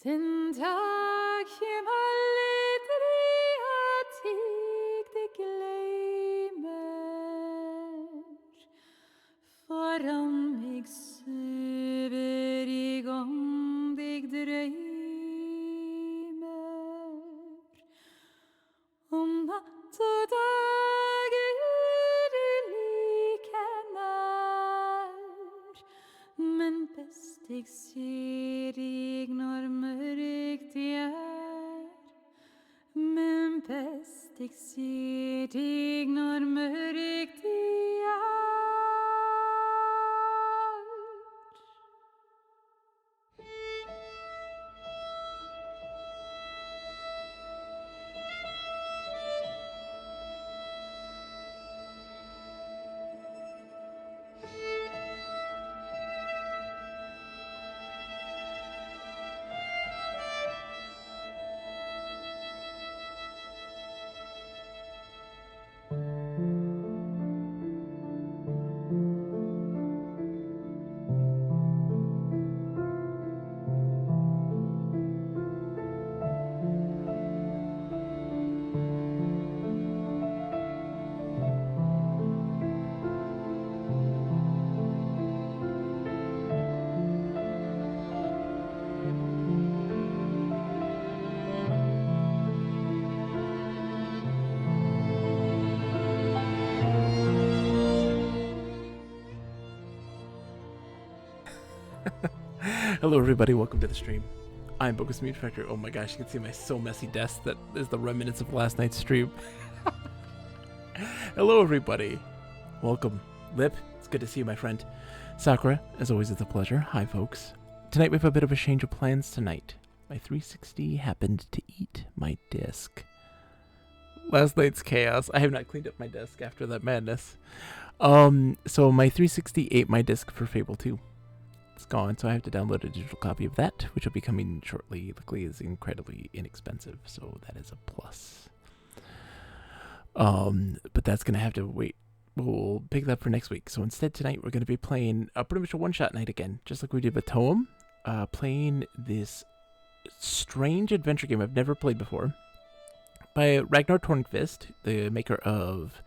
Den dag kjem aldri at eg det gleimer. Foran meg søver eg om deg drøymer. Om natt og dag er du like nær, men best eg ser deg når mørkt er. Men best eg ser deg når mørkt er. Hello everybody, welcome to the stream. I'm Bogus Mute Factor. Oh my gosh, you can see my so messy desk that is the remnants of last night's stream. Hello everybody. Welcome. Lip, it's good to see you, my friend. Sakura, as always, it's a pleasure. Hi folks. Tonight we have a bit of a change of plans tonight. My 360 happened to eat my disc. Last night's chaos. I have not cleaned up my desk after that madness. So my 360 ate my disc for Fable 2. It's gone, so I have to download a digital copy of that, which will be coming shortly. Luckily, it's incredibly inexpensive, so that is a plus. But that's going to have to wait. We'll pick that up for next week. So instead, tonight, we're going to be playing pretty much a one-shot night again, just like we did with Toem. Playing this strange adventure game I've never played before by Ragnar Tornqvist, the maker of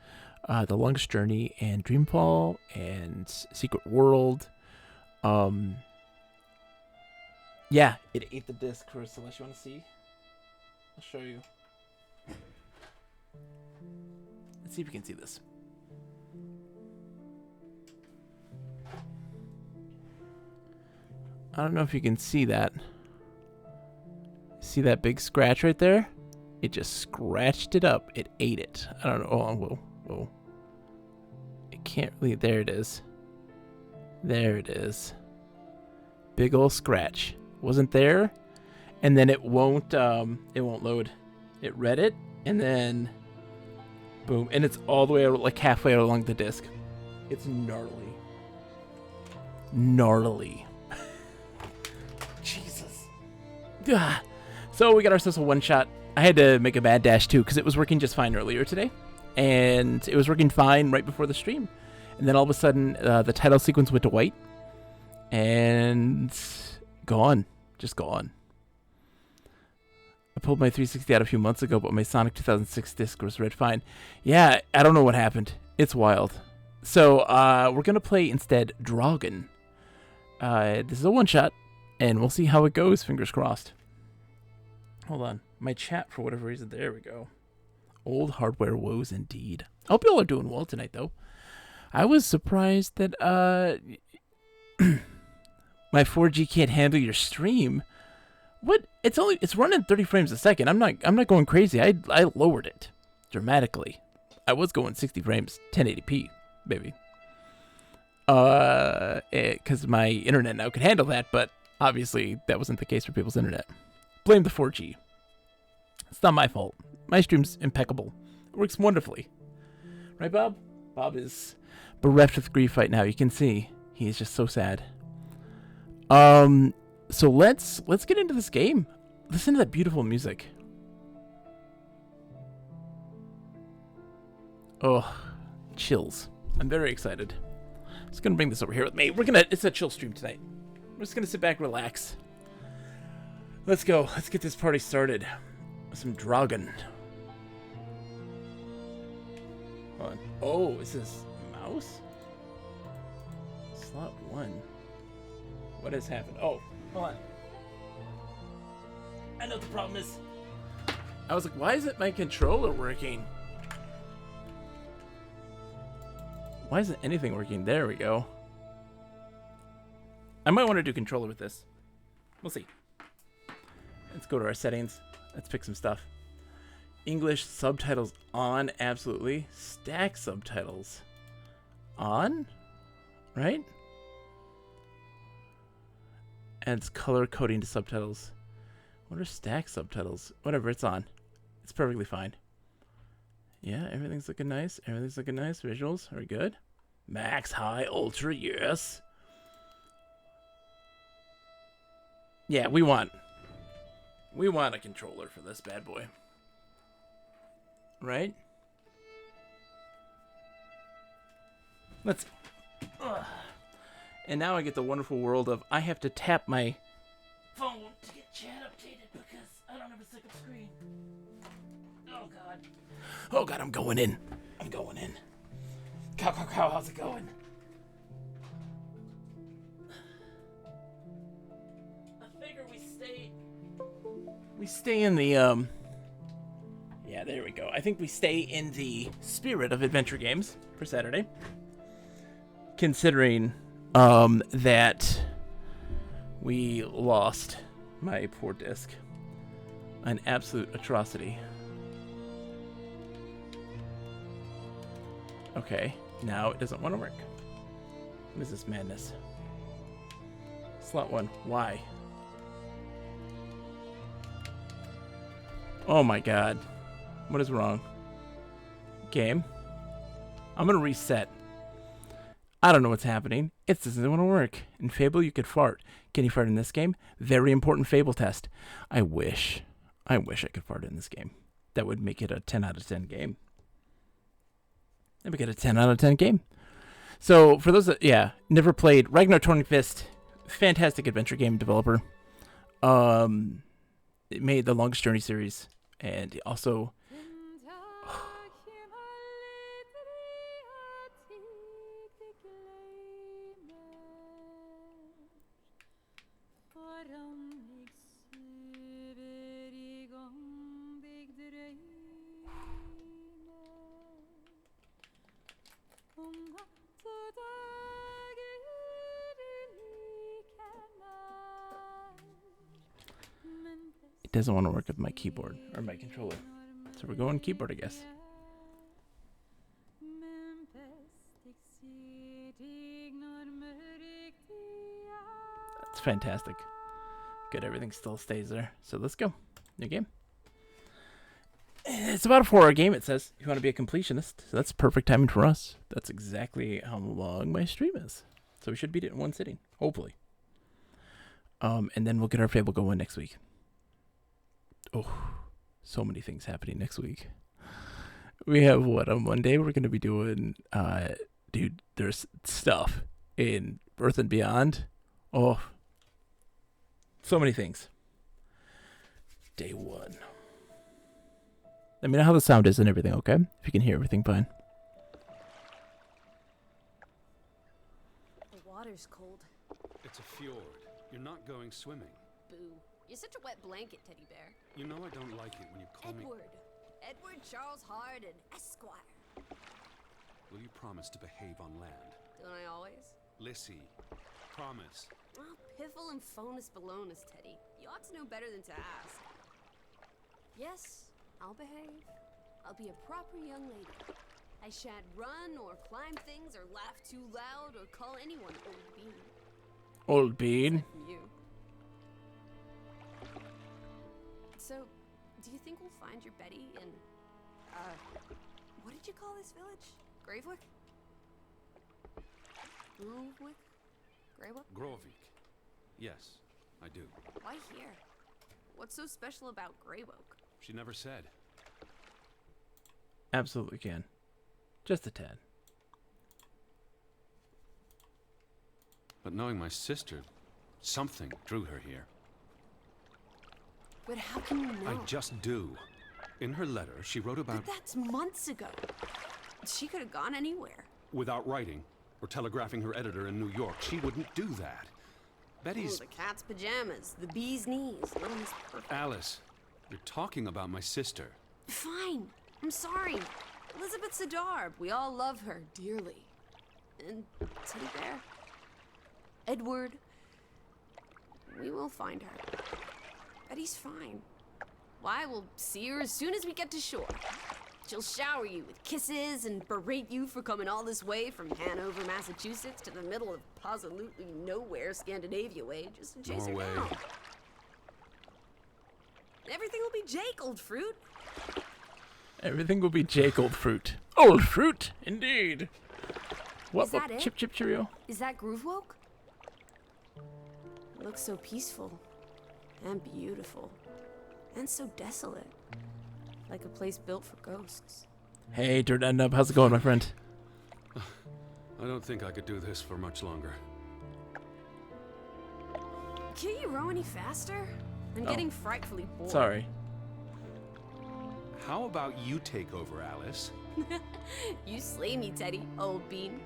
The Longest Journey and Dreamfall and Secret World. Yeah, it ate the disc for Celeste. You want to see? I'll show you. Let's see if you can see this. I don't know if you can see that. See that big scratch right there? It just scratched it up. It ate it. I don't know. Oh, whoa. It can't really. There it is. There it is. Big ol' scratch. Wasn't there, and then it won't load. It read it, and then boom, and it's all the way like halfway along the disc. It's gnarly. Jesus. Ah. So we got ourselves a one shot. I had to make a mad dash too because it was working just fine earlier today, and it was working fine right before the stream. And then all of a sudden, the title sequence went to white, and gone. Just gone. I pulled my 360 out a few months ago, but my Sonic 2006 disc was read fine. Yeah, I don't know what happened. It's wild. So, we're going to play instead Draugen. This is a one-shot, and we'll see how it goes, fingers crossed. Hold on. My chat, for whatever reason, there we go. Old hardware woes indeed. I hope you all are doing well tonight, though. I was surprised that my 4G can't handle your stream. What? It's running 30 frames a second. I'm not going crazy. I lowered it dramatically. I was going 60 frames, 1080p, baby. Because my internet now can handle that, but obviously that wasn't the case for people's internet. Blame the 4G. It's not my fault. My stream's impeccable. It works wonderfully. Right, Bob? Bob is bereft with grief right now. You can see he is just so sad. So let's get into this game. Listen to that beautiful music. Oh, chills. I'm very excited. I'm just gonna bring this over here with me. It's a chill stream tonight. We're just gonna sit back, relax. Let's go. Let's get this party started. Some Draugen. Hold on. Oh, is this mouse? Slot 1. What has happened? Oh, hold on. I know what the problem is. I was like, why isn't my controller working? Why isn't anything working? There we go. I might want to do controller with this. We'll see. Let's go to our settings. Let's pick some stuff. English subtitles on, absolutely. Stack subtitles on, right? Adds color coding to subtitles. What are stack subtitles? Whatever, it's on. It's perfectly fine. Yeah, everything's looking nice. Everything's looking nice. Visuals are good. Max, high, ultra, yes. Yeah, we want a controller for this bad boy. Right? Let's see. And now I get the wonderful world of I have to tap my phone to get chat updated because I don't have a second screen. Oh god. Oh god, I'm going in. I'm going in. Cow, how's it going? I figure we stay in the yeah, there we go. I think we stay in the spirit of adventure games for Saturday. Considering that we lost my poor disc. An absolute atrocity. Okay, now it doesn't want to work. What is this madness? Slot 1, why? Oh my god. What is wrong? Game. I'm gonna reset. I don't know what's happening. It doesn't want to work. In Fable, you could fart. Can you fart in this game? Very important Fable test. I wish I could fart in this game. That would make it a 10 out of 10 game. That would get a 10 out of 10 game. So, for those that, yeah, never played, Ragnar Tornqvist, fantastic adventure game developer. It made the Longest Journey series, and he also... It doesn't want to work with my keyboard or my controller. So we're going keyboard, I guess. That's fantastic. Good, everything still stays there. So let's go. New game. It's about a 4-hour game, it says. If you want to be a completionist, so that's perfect timing for us. That's exactly how long my stream is. So we should beat it in one sitting, hopefully. And then we'll get our Fable going next week. Oh, so many things happening next week. We have what, on Monday we're going to be doing, dude, there's stuff in Earth and Beyond. Oh, so many things. Day 1. Let me know how the sound is and everything, okay? If you can hear everything fine. The water's cold. It's a fjord. You're not going swimming. Boo. You're such a wet blanket, teddy bear. You know I don't like it when you call me... Edward Charles Hardin, Esquire. Will you promise to behave on land? Don't I always? Lissy, promise. Well, piffle and phonus balonus, Teddy. You ought to know better than to ask. Yes, I'll behave. I'll be a proper young lady. I shan't run or climb things or laugh too loud or call anyone old bean. Old bean? Except for you. So, do you think we'll find your Betty in, what did you call this village? Gravewick? Grovewick? Greywick? Grovik. Yes, I do. Why here? What's so special about Greywoke? She never said. Absolutely can. Just a tad. But knowing my sister, something drew her here. But how can you know? I just do. In her letter, she wrote about... But that's months ago. She could have gone anywhere. Without writing or telegraphing her editor in New York, she wouldn't do that. Betty's... Oh, the cat's pajamas, the bee's knees, little Miss Perfect. Alice, you're talking about my sister. Fine. I'm sorry. Elizabeth Sidarb. We all love her dearly. And Teddy Bear. Edward. We will find her. Betty's fine. Why, we'll see her as soon as we get to shore. She'll shower you with kisses and berate you for coming all this way from Hanover, Massachusetts to the middle of absolutely nowhere Scandinavia way just to chase Norway. her down. Everything will be Jake, old fruit. Everything will be Jake, old fruit. Old fruit, indeed. What? Is that it? Chip, chip, cheerio. Is that Groove Woke? It looks so peaceful and beautiful and so desolate. Like a place built for ghosts. Hey, Dirt End Up. How's it going, my friend? I don't think I could do this for much longer. Can't you row any faster? I'm getting frightfully bored. Sorry. How about you take over, Alice? You slay me, Teddy, old bean.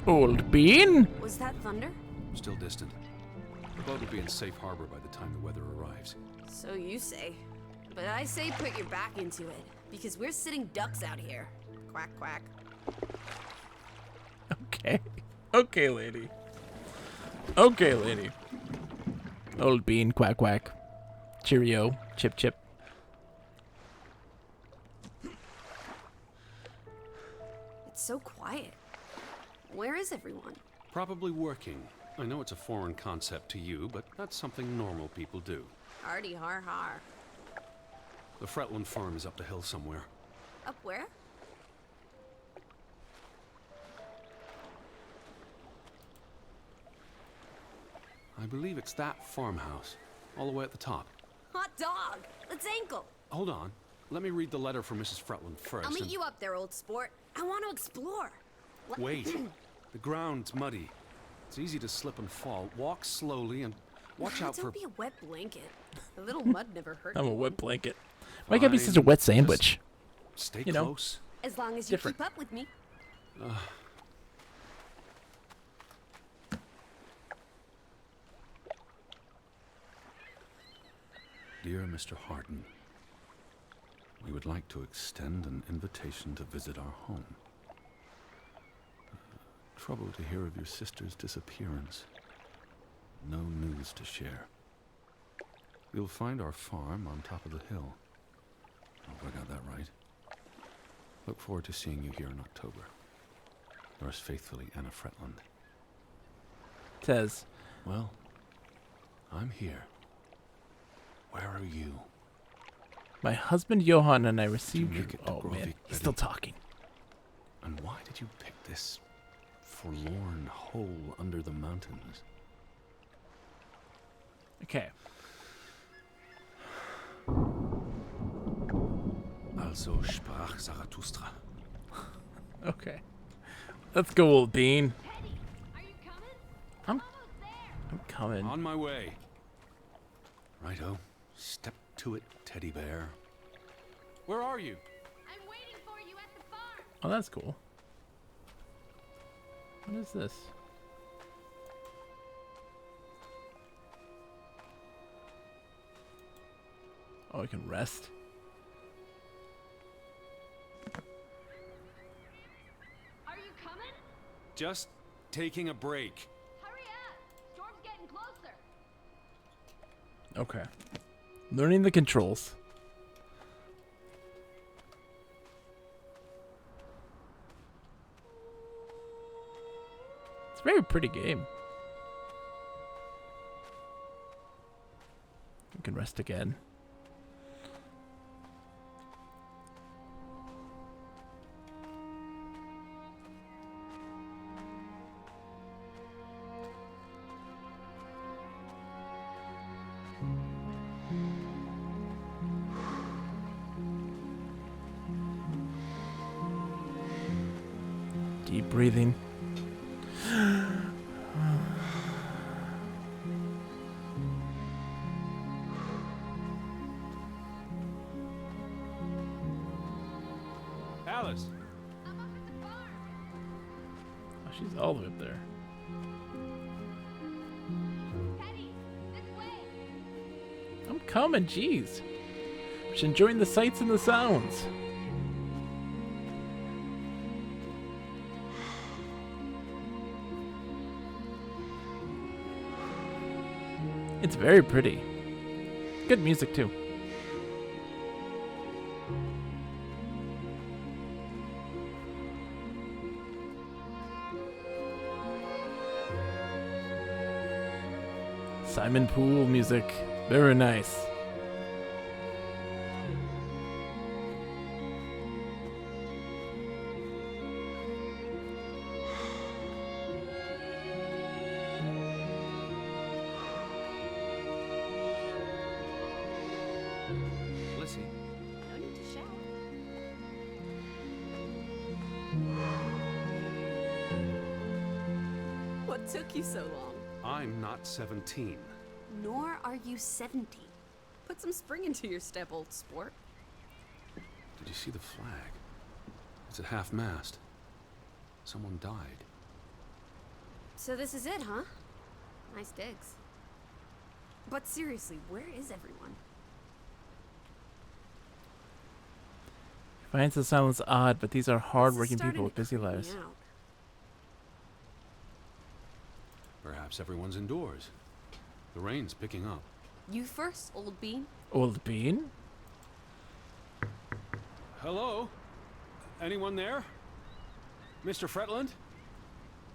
Old bean? Was that thunder? Still distant. The boat will be in safe harbor by the time the weather arrives. So you say. But I say put your back into it, because we're sitting ducks out here. Quack, quack. Okay. Okay, lady. Okay, lady. Old bean, quack, quack. Cheerio, chip, chip. It's so quiet. Where is everyone? Probably working. I know it's a foreign concept to you, but that's something normal people do. Hardy har har. The Fretland farm is up the hill somewhere. Up where? I believe it's that farmhouse, all the way at the top. Hot dog! Let's ankle! Hold on. Let me read the letter from Mrs. Fretland first. I'll meet and- you up there, old sport. I want to explore. Wait. The ground's muddy. It's easy to slip and fall. Walk slowly and watch out for... Don't be a wet blanket. A little mud never hurt I'm a you. wet blanket. Why can't be such a Fine. wet sandwich? Stay You know. close. As long as you Different. keep up with me. Dear Mr. Harden, we would like to extend an invitation to visit our home. Trouble to hear of your sister's disappearance. No news to share. You'll find our farm on top of the hill. I hope I got that right. Look forward to seeing you here in October. Yours faithfully, Anna Fretland. Says, Well, I'm here. Where are you? my husband Johann and I received make it to Oh man, Grovik, he's still Betty? talking. And why did you pick this forlorn hole under the mountains? Okay. Also sprach Zarathustra. Okay. Let's go, old bean. Teddy, are you coming? I'm- almost there. I'm coming. On my way. Righto. Step to it, teddy bear. Where are you? I'm waiting for you at the farm. Oh, that's cool. What is this? Oh, I can rest. Are you coming? Just taking a break. Hurry up. Storm's getting closer. Okay. Learning the controls. It's a very pretty game. You can rest again. Deep breathing. Alice. I'm up at the farm. Oh, she's all the way up there. Teddy, this way. I'm coming, jeez. Just enjoying the sights and the sounds. It's very pretty. Good music, too. Simon Poole music. Very nice. Lissy, No need to shout. What took you so long? I'm not 17. Nor are you 70. Put some spring into your step, old sport. Did you see the flag? It's at half-mast. Someone died. So this is it, huh? Nice digs. But seriously, where is everyone? Finds the silence odd, but these are This is hard-working starting people with to busy creep me lives. out. Perhaps everyone's indoors. The rain's picking up. You first, old bean. Old Bean? Hello? Anyone there? Mr. Fretland?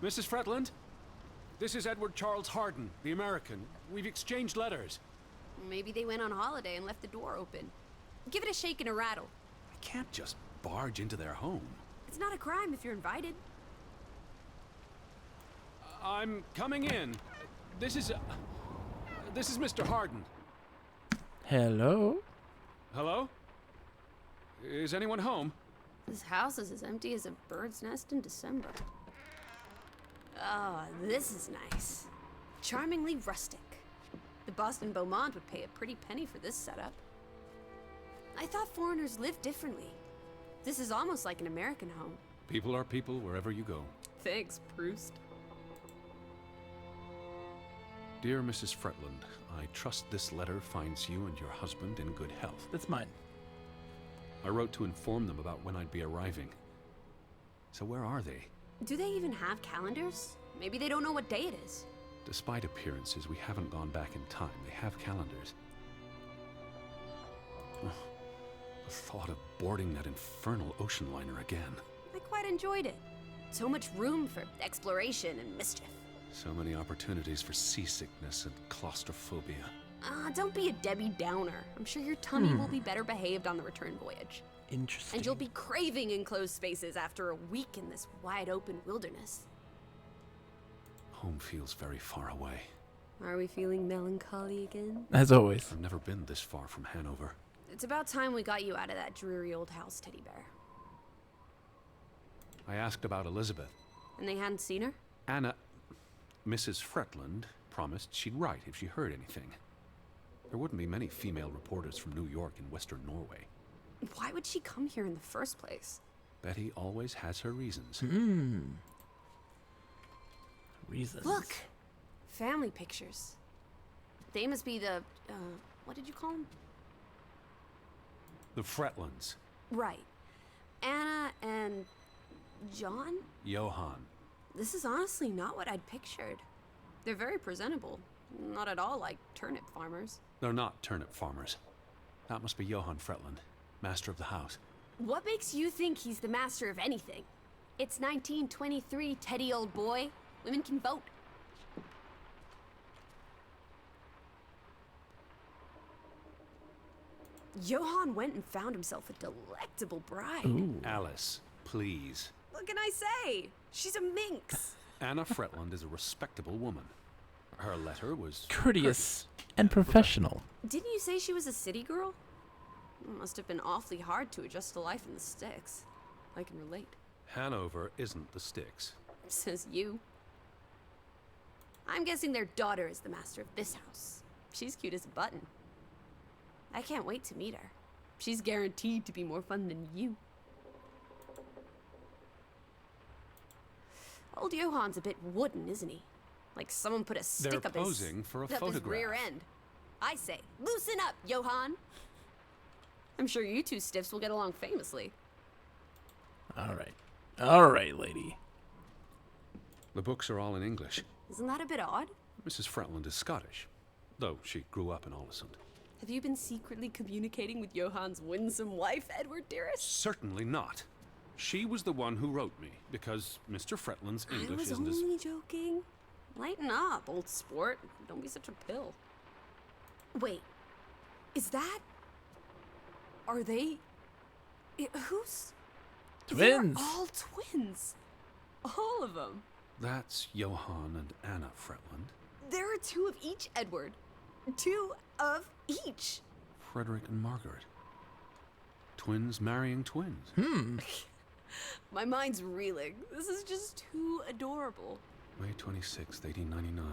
Mrs. Fretland? This is Edward Charles Harden, the American. We've exchanged letters. Maybe they went on holiday and left the door open. Give it a shake and a rattle. I can't just barge into their home. It's not a crime if you're invited. I'm coming in. This is Mr. Harden. Hello? Hello? Is anyone home? This house is as empty as a bird's nest in December. Oh, this is nice. Charmingly rustic. The Boston Beaumont would pay a pretty penny for this setup. I thought foreigners lived differently. This is almost like an American home. People are people wherever you go. Thanks, Proust. Dear Mrs. Fretland, I trust this letter finds you and your husband in good health. That's mine. I wrote to inform them about when I'd be arriving. So where are they? Do they even have calendars? Maybe they don't know what day it is. Despite appearances, we haven't gone back in time. They have calendars. Ugh, the thought of boarding that infernal ocean liner again. I quite enjoyed it. So much room for exploration and mischief. So many opportunities for seasickness and claustrophobia. Don't be a Debbie Downer. I'm sure your tummy will be better behaved on the return voyage. Interesting. And you'll be craving enclosed spaces after a week in this wide open wilderness. Home feels very far away. Are we feeling melancholy again? As always. I've never been this far from Hanover. It's about time we got you out of that dreary old house, Teddy Bear. I asked about Elizabeth. And they hadn't seen her? Anna... Mrs. Fretland promised she'd write if she heard anything. There wouldn't be many female reporters from New York and Western Norway. Why would she come here in the first place? Betty always has her reasons. Reasons. Look! Family pictures. They must be the, what did you call them? The Fretlands. Right. Anna and John? Johann. This is honestly not what I'd pictured. They're very presentable. Not at all like turnip farmers. They're not turnip farmers. That must be Johann Fretland, master of the house. What makes you think he's the master of anything? It's 1923, Teddy, old boy. Women can vote. Johann went and found himself a delectable bride. Ooh. Alice, please. What can I say? She's a minx. Anna Fretland is a respectable woman. Her letter was Courteous and professional. Didn't you say she was a city girl? It must have been awfully hard to adjust to life in the sticks. I can relate. Hanover isn't the sticks. Says you. I'm guessing their daughter is the master of this house. She's cute as a button. I can't wait to meet her. She's guaranteed to be more fun than you. Old Johann's a bit wooden, isn't he? Like someone put a stick They're up posing for a up his photograph. rear end. I say, loosen up, Johann. I'm sure you two stiffs will get along famously. All right. All right, lady. The books are all in English. Isn't that a bit odd? Mrs. Fretland is Scottish, though she grew up in Olesund. Have you been secretly communicating with Johann's winsome wife, Edward dearest? Certainly not. She was the one who wrote me, because Mr. Fretland's I English was isn't as... only joking. Lighten up, old sport. Don't be such a pill. Wait, is that... Are they... Who's... Twins. They're all twins. All of them. That's Johann and Anna Fretland. There are two of each, Edward. Two of each. Frederick and Margaret. Twins marrying twins. My mind's reeling. This is just too adorable. May 26th, 1899.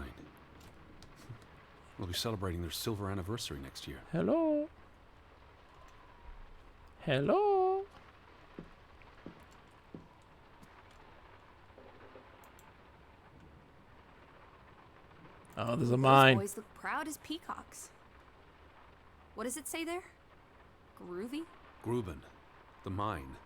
We'll be celebrating their silver anniversary next year. Hello. Hello. Oh, there's a Those mine. boys look proud as peacocks. What does it say there? Groovy? Gruben, the mine.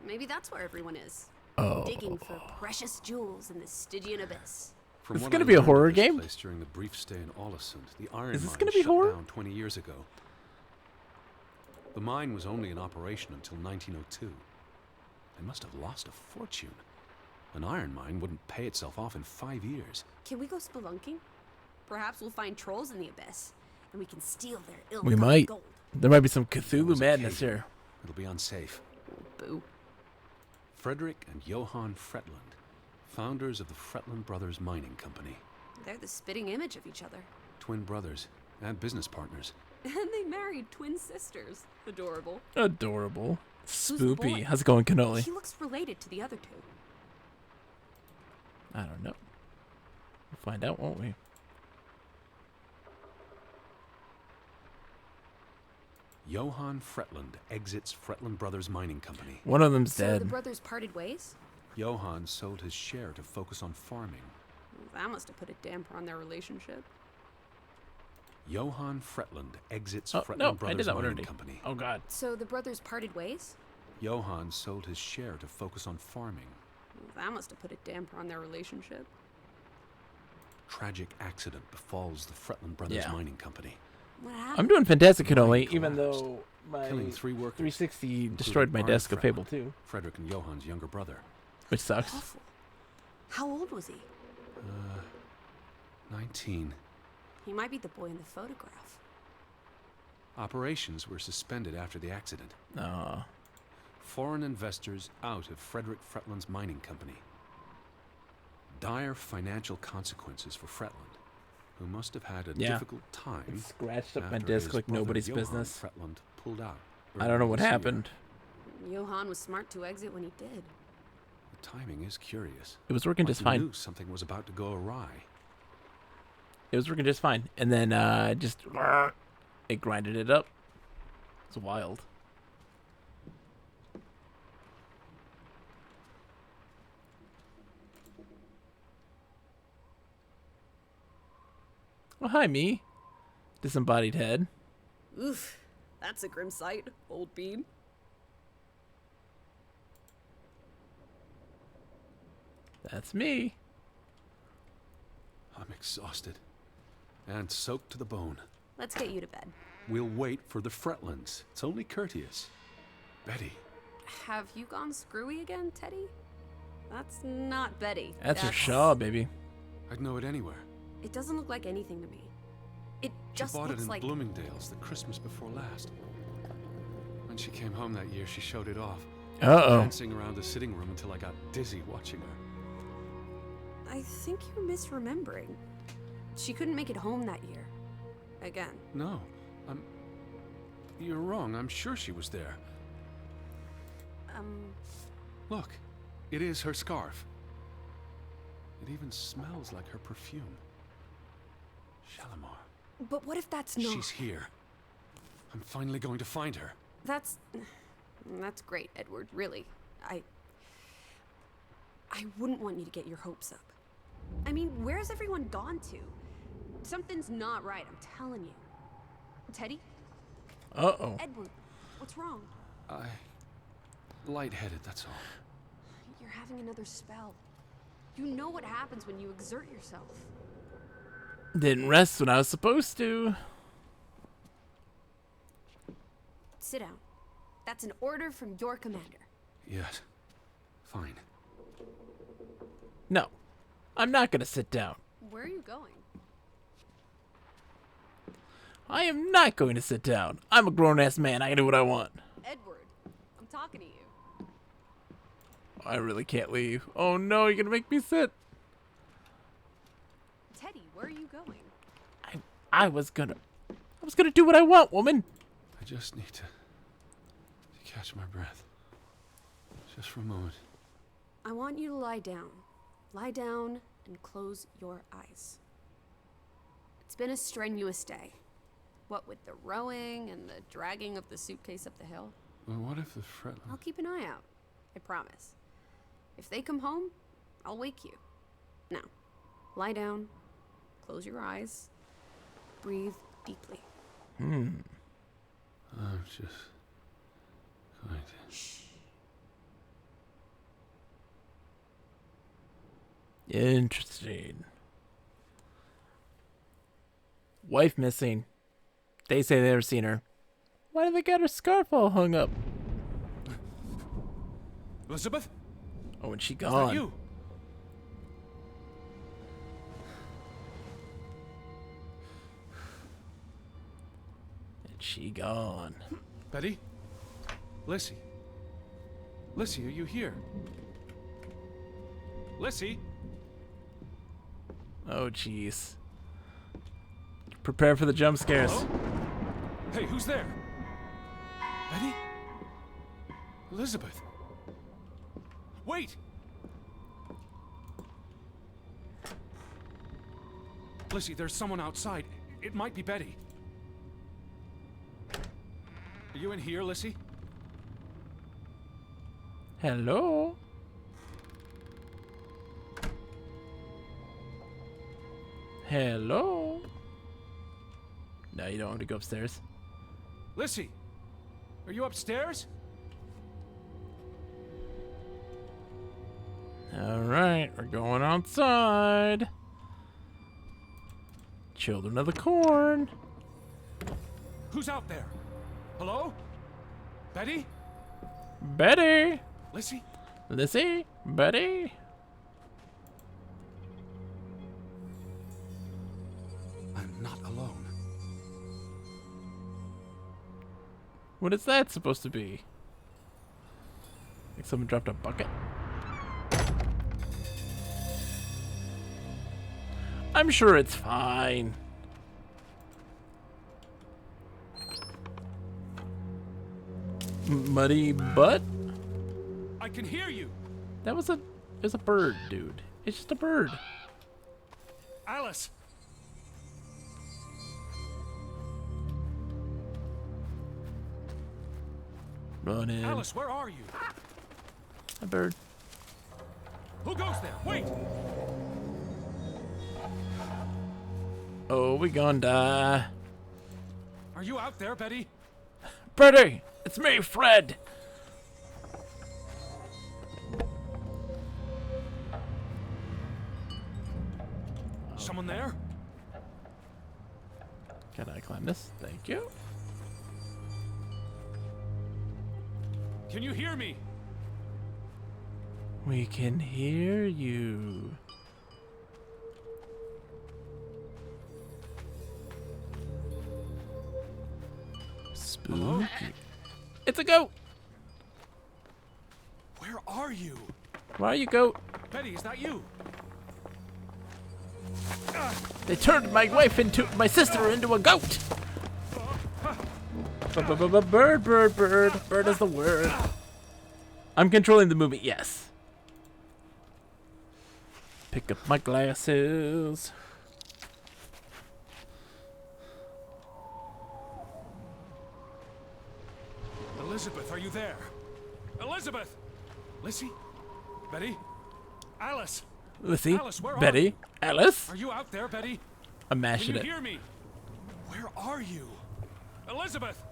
Maybe that's where everyone is. Oh. Digging for precious jewels in the Stygian abyss. From Is this what gonna I be a learned of horror this game? place during the brief stay in Olesund, the iron Is this mine gonna be shut horror? down 20 years ago. The mine was only in operation until 1902. They must have lost a fortune. An iron mine wouldn't pay itself off in 5 years. Can we go spelunking? Perhaps we'll find trolls in the abyss, and we can steal their We ill-gotten might. gold. There might be some There Cthulhu was a madness cave. here. It'll be unsafe. Boo. Frederick and Johann Fretland, founders of the Fretland Brothers Mining Company. They're the spitting image of each other. Twin brothers and business partners. And they married twin sisters. Adorable. Adorable. the Spoopy. boy? How's it going, Cannoli? He looks related to the other two. I don't know. We'll find out, won't we? Johann Fretland exits Fretland Brothers Mining Company. One of them's So dead. the brothers parted ways? Johann sold his share to focus on farming. That must have put a damper on their relationship. Johann Fretland exits Oh, Fretland no, I Brothers did that one Mining already. Company. Oh, God. So the brothers parted ways? Johann sold his share to focus on farming. That must have put a damper on their relationship. Tragic accident befalls the Fretland Brothers Yeah. Mining Company. What happened? I'm doing fantastic, Mine Cannoli, even collapsed, though my killing 3 workers, 360 including destroyed my Arne desk of Fretland, Fable 2, Frederick and Johann's younger brother. which sucks. Awful. How old was he? 19. He might be the boy in the photograph. Operations were suspended after the accident. Aw. Foreign investors out of Frederick Fretland's mining company. Dire financial consequences for Fretland, who must have had a Yeah. difficult time. It scratched up my after disc his like brother nobody's Johann business. Fretland pulled out. I don't know earlier what this year. happened. Johann was smart to exit when he did. The timing is curious. It was working Like just he fine. knew something was about to go awry. It was working just fine. And then just it grinded it up. It's wild. Oh, hi, me. Disembodied head. Oof, that's a grim sight, old bean. That's me. I'm exhausted and soaked to the bone. Let's get you to bed. We'll wait for the Fretlands. It's only courteous. Betty, Have you gone screwy again, Teddy? That's not Betty. That's her Shaw, baby. I'd know it anywhere. It doesn't look like anything to me. It She just bought it looks in like... Bloomingdale's the Christmas before last. When she came home that year, she showed it off. Uh-oh. Dancing around the sitting room until I got dizzy watching her. I think you're misremembering. She couldn't make it home that year. Again. No, you're wrong. I'm sure she was there. Look, it is her scarf. It even smells like her perfume. Shalimar. But what if that's not... She's here. I'm finally going to find her. That's great, Edward, really. I wouldn't want you to get your hopes up. I mean, where's everyone gone to? Something's not right, I'm telling you. Teddy? Uh-oh. Edward, what's wrong? Lightheaded, that's all. You're having another spell. You know what happens when you exert yourself. Didn't rest when I was supposed to. Sit down. That's an order from your commander. Yes. Fine. No, I'm not gonna sit down. Where are you going? I am not going to sit down. I'm a grown-ass man. I can do what I want. Edward, I'm talking to you. I really can't leave. Oh no, you're gonna make me sit. Teddy, where are you going? I was gonna do what I want, woman. I just need to catch my breath. Just for a moment. I want you to lie down. Lie down and close your eyes. It's been a strenuous day. What with the rowing and the dragging of the suitcase up the hill. Well, what if the I'll keep an eye out. I promise. If they come home, I'll wake you. Now, lie down, close your eyes, breathe deeply. I'm just going to... Shh. Interesting. Wife missing. They say they've seen her. Why do they got her scarf all hung up? Elizabeth? Oh, and she Is that gone. you? And she gone. Betty? Lissy? Lissy, are you here? Lissy? Oh, jeez. Prepare for the jump scares. Hello? Hey, who's there? Betty? Elizabeth? Wait! Lissy, there's someone outside. It might be Betty. Are you in here, Lissy? Hello? Hello? No, you don't want to go upstairs. Lissy! Are you upstairs? Alright, we're going outside. Children of the Corn. Who's out there? Hello? Betty? Betty! Lissy? Lissy? Betty? I'm not alone. What is that supposed to be? Like someone dropped a bucket? I'm sure it's fine. Muddy butt? I can hear you! That was it was a bird, dude. It's just a bird. Alice! Run in. Alice, where are you? A bird. Who goes there? Wait! Oh, we gonna die. Are you out there, Betty? Betty! It's me, Fred! Someone there? Can I climb this? Thank you. Can you hear me? We can hear you. Spooky. It's a goat! Where are you? Why are you goat? Betty, is that you? They turned my sister into a goat! Bird, bird, bird. Bird is the word. I'm controlling the movie, yes. Pick up my glasses. Elizabeth, are you there? Elizabeth! Lissy? Betty? Alice! Lissy, Alice, where are Betty, you? Alice. Are you out there, Betty? I'm Can mashing you it. hear me? Where are you? Elizabeth!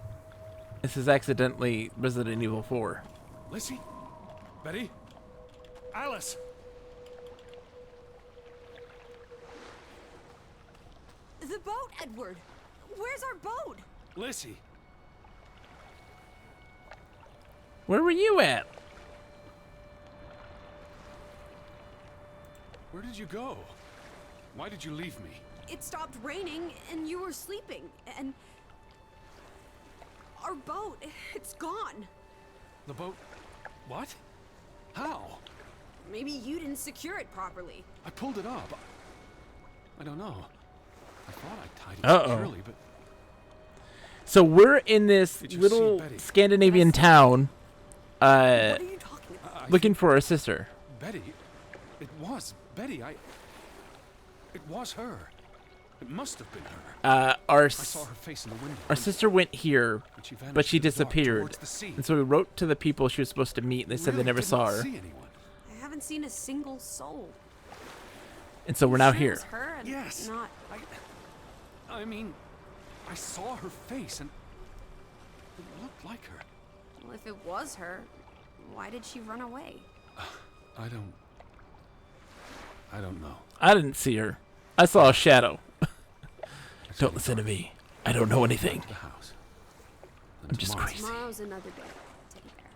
This is accidentally Resident Evil 4. Lissy? Betty? Alice! The boat, Edward! Where's our boat? Lissy! Where were you at? Where did you go? Why did you leave me? It stopped raining and you were sleeping, and our boat, it's gone. The boat... What? How? Maybe you didn't secure it properly. I pulled it up. I don't know. I thought I tied it Uh-oh. securely, but... So we're in this Did you little see Betty? Scandinavian town, What are you talking about? I looking for our sister. Betty. It was Betty. It was her. It must have been her. Our I saw her face in the window. our sister went here, and she vanished but she in the dark disappeared. towards the sea. And so we wrote to the people she was supposed to meet, and they said they Really never didn't saw her. See anyone. I haven't seen a single soul. And so we're now Sure it here. was her and Yes. not. I mean, I saw her face and it looked like her. Well, if it was her, why did she run away? I don't know. I didn't see her. I saw a shadow. Don't listen to me. I don't know anything. The house. Then I'm just tomorrow- crazy. Tomorrow's another day, Teddy Bear.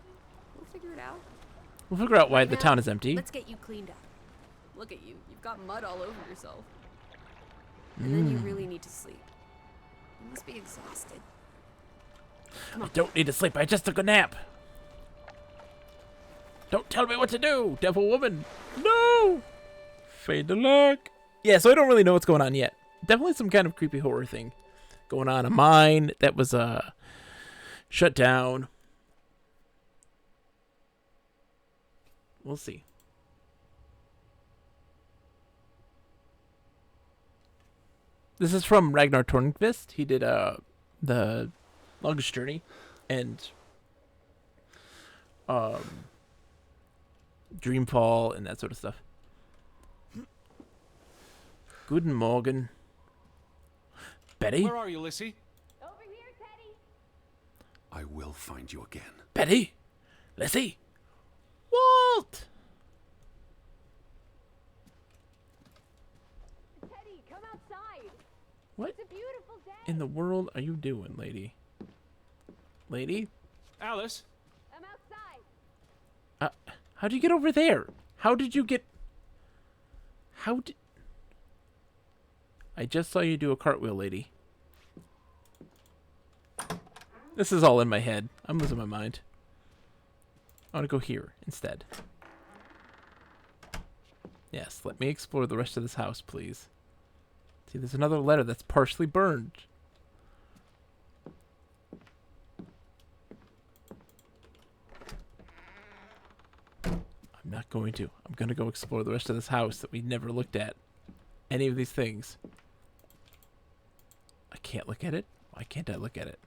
We'll figure it out. We'll figure out why Right the now, town is empty. Let's get you cleaned up. Look at you. You've got mud all over yourself. And then you really need to sleep. You must be exhausted. I don't need to sleep. I just took a nap. Don't tell me what to do, devil woman. No. Fade to luck. Yeah, so I don't really know what's going on yet. Definitely some kind of creepy horror thing going on. A mine that was shut down. We'll see. This is from Ragnar Tornqvist. He did the Longest Journey and Dreamfall and that sort of stuff. Guten Morgen. Betty? Where are you, Lissy? Over here, Teddy. I will find you again. Betty? Lissy? Walt? Teddy, come outside. What It's a beautiful day. in the world are you doing, lady? Lady? Alice? I'm outside. How'd you get over there? How did you get... How did... I just saw you do a cartwheel, lady. This is all in my head. I'm losing my mind. I want to go here instead. Yes, let me explore the rest of this house, please. See, there's another letter that's partially burned. I'm not going to. I'm going to go explore the rest of this house that we never looked at. Any of these things. I can't look at it? Why can't I look at it?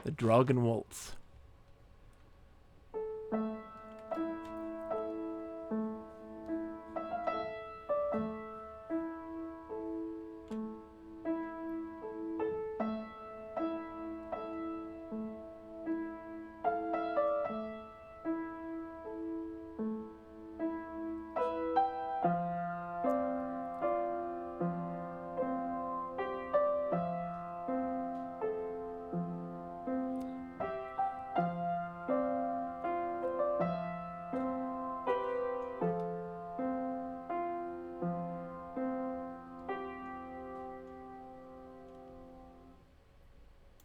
The Draugen Waltz.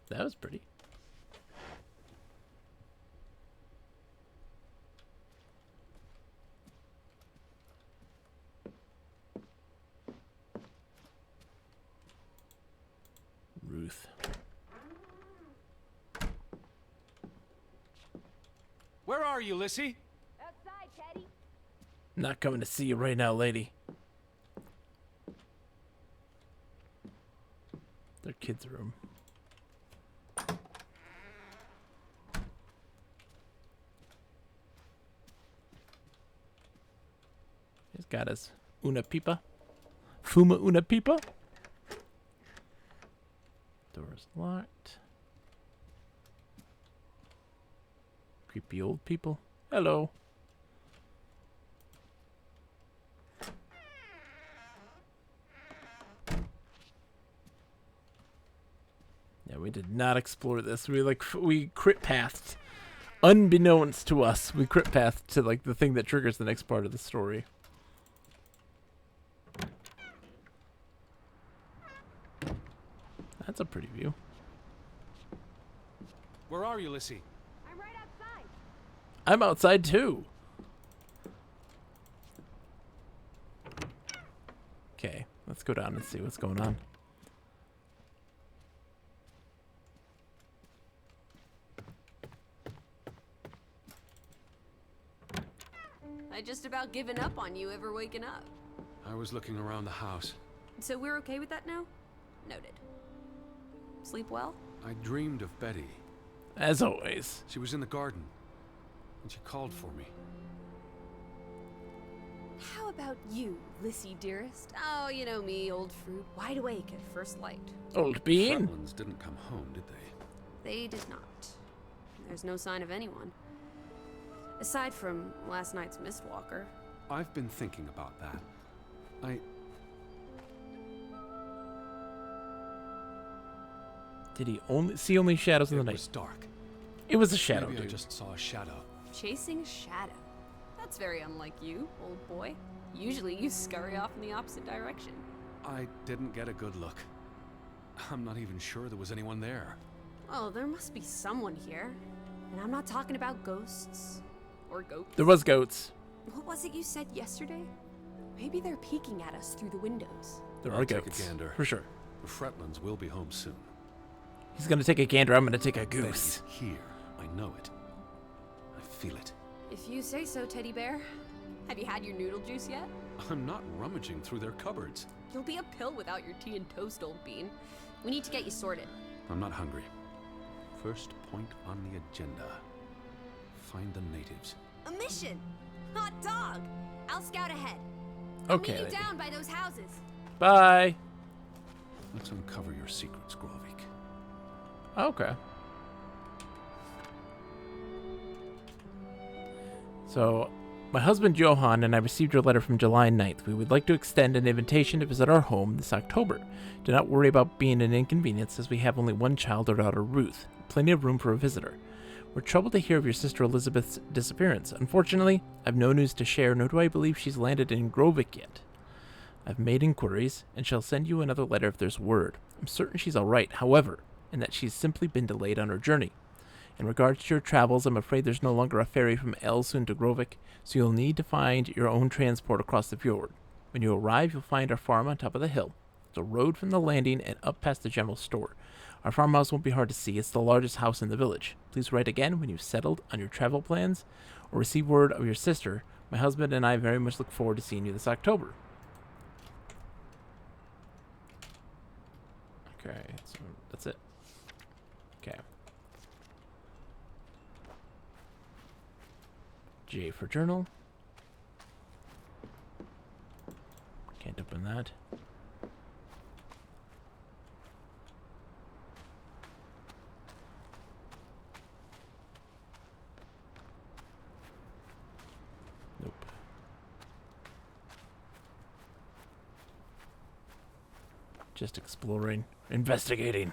That was pretty. Ruth. Where are you, Lissy? Outside, Teddy. Not coming to see you right now, lady. Their kid's room. got us una pipa. Fuma una pipa. Door's locked. Creepy old people. Hello. Yeah, we did not explore this. We crit pathed. Unbeknownst to us, we crit pathed to like the thing that triggers the next part of the story. That's a pretty view. Where are you, Lissy? I'm right outside. I'm outside too. Okay, let's go down and see what's going on. I just about given up on you ever waking up. I was looking around the house. So we're okay with that now? Noted. Sleep well? I dreamed of Betty. As always. She was in the garden, and she called for me. How about you, Lissy dearest? Oh, you know me, old fruit, wide awake at first light. Old bean? Fretlands didn't come home, did they? They did not. There's no sign of anyone. Aside from last night's Mistwalker. I've been thinking about that. Did he only see only shadows in the It night? was dark. It was a shadow, Maybe I dude. just saw a shadow. Chasing a shadow. That's very unlike you, old boy. Usually you scurry off in the opposite direction. I didn't get a good look. I'm not even sure there was anyone there. Oh, there must be someone here. And I'm not talking about ghosts. Or goats. There was goats. What was it you said yesterday? Maybe they're peeking at us through the windows. There I'll are take a goats. gander. For sure. The Fretlands will be home soon. He's gonna take a gander. I'm gonna take a goose. Betty's here. I know it. I feel it. If you say so, teddy bear. Have you had your noodle juice yet? I'm not rummaging through their cupboards. You'll be a pill without your tea and toast, old bean. We need to get you sorted. I'm not hungry. First point on the agenda. Find the natives. A mission! Hot dog! I'll scout ahead. I'll Okay. meet you lady. down by those houses. Bye. Let's uncover your secrets, Grovik. Okay. So, my husband Johan and I received your letter from July 9th. We would like to extend an invitation to visit our home this October. Do not worry about being an inconvenience, as we have only one child, our daughter Ruth. Plenty of room for a visitor. We're troubled to hear of your sister Elizabeth's disappearance. Unfortunately, I've no news to share, nor do I believe she's landed in Grovik yet. I've made inquiries, and shall send you another letter if there's word. I'm certain she's alright, however, and that she's simply been delayed on her journey. In regards to your travels, I'm afraid there's no longer a ferry from Elsund to Grovik, so you'll need to find your own transport across the fjord. When you arrive, you'll find our farm on top of the hill. It's a road from the landing and up past the general store. Our farmhouse won't be hard to see. It's the largest house in the village. Please write again when you've settled on your travel plans or receive word of your sister. My husband and I very much look forward to seeing you this October. Okay, so that's it. Okay. J for journal. Can't open that. Nope. Just exploring, investigating.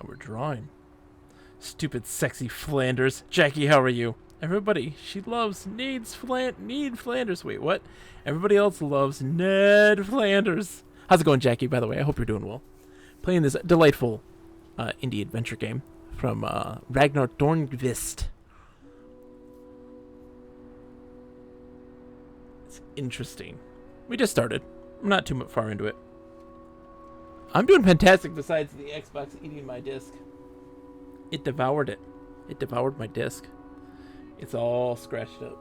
Oh, we're drawing. Stupid, sexy Flanders. Jackie, how are you? Everybody, she loves Ned Flanders. Wait, what? Everybody else loves Ned Flanders. How's it going, Jackie, by the way? I hope you're doing well. Playing this delightful indie adventure game from Ragnar Dornqvist. It's interesting. We just started. I'm not too far into it. I'm doing fantastic besides the Xbox eating my disc. It devoured it. It devoured my disc. It's all scratched up.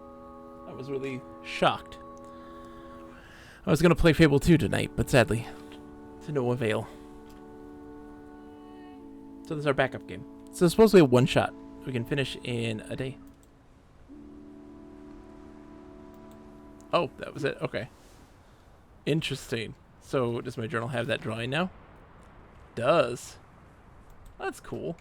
I was really shocked. I was going to play Fable 2 tonight, but sadly, to no avail. So this is our backup game. So it's supposedly a one-shot. We can finish in a day. Oh, that was it. Okay. Interesting. So does my journal have that drawing now? Does. That's cool.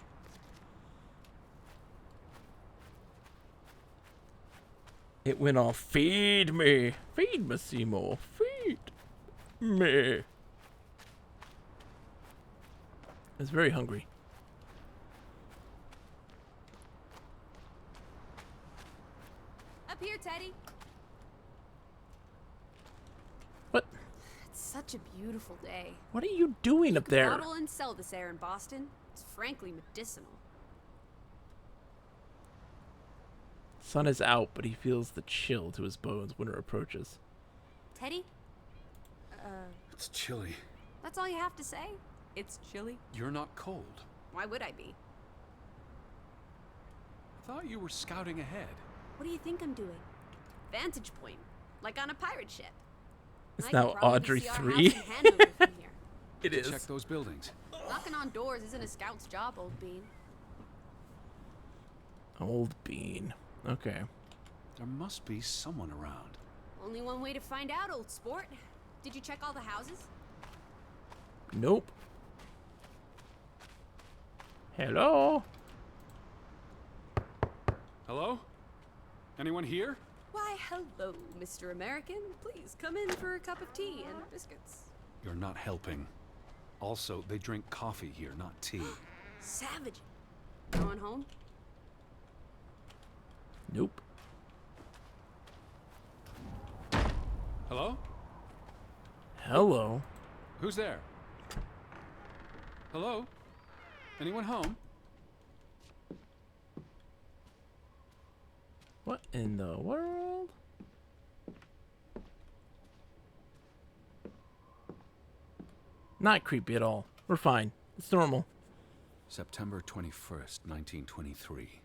It went off. Feed me. Feed me, Seymour. Feed me. I was very hungry. Up here, Teddy. What? It's such a beautiful day. What are you doing up there? Bottle and sell this air in Boston. It's frankly medicinal. Sun is out, but he feels the chill to his bones when it approaches. Teddy? It's chilly. That's all you have to say? It's chilly? You're not cold. Why would I be? I thought you were scouting ahead. What do you think I'm doing? Vantage point. Like on a pirate ship. It's I now can probably Audrey see our 3. house in Hanover from here. It is. Check those buildings. Knocking on doors isn't a scout's job, old bean. Old bean. Okay. There must be someone around. Only one way to find out, old sport. Did you check all the houses? Nope. Hello? Hello? Anyone here? Why, hello, Mr. American. Please come in for a cup of tea and biscuits. You're not helping. Also, they drink coffee here, not tea. Savage. Going home? Nope. Hello? Hello? Who's there? Hello? Anyone home? What in the world? Not creepy at all. We're fine. It's normal. September 21st, 1923.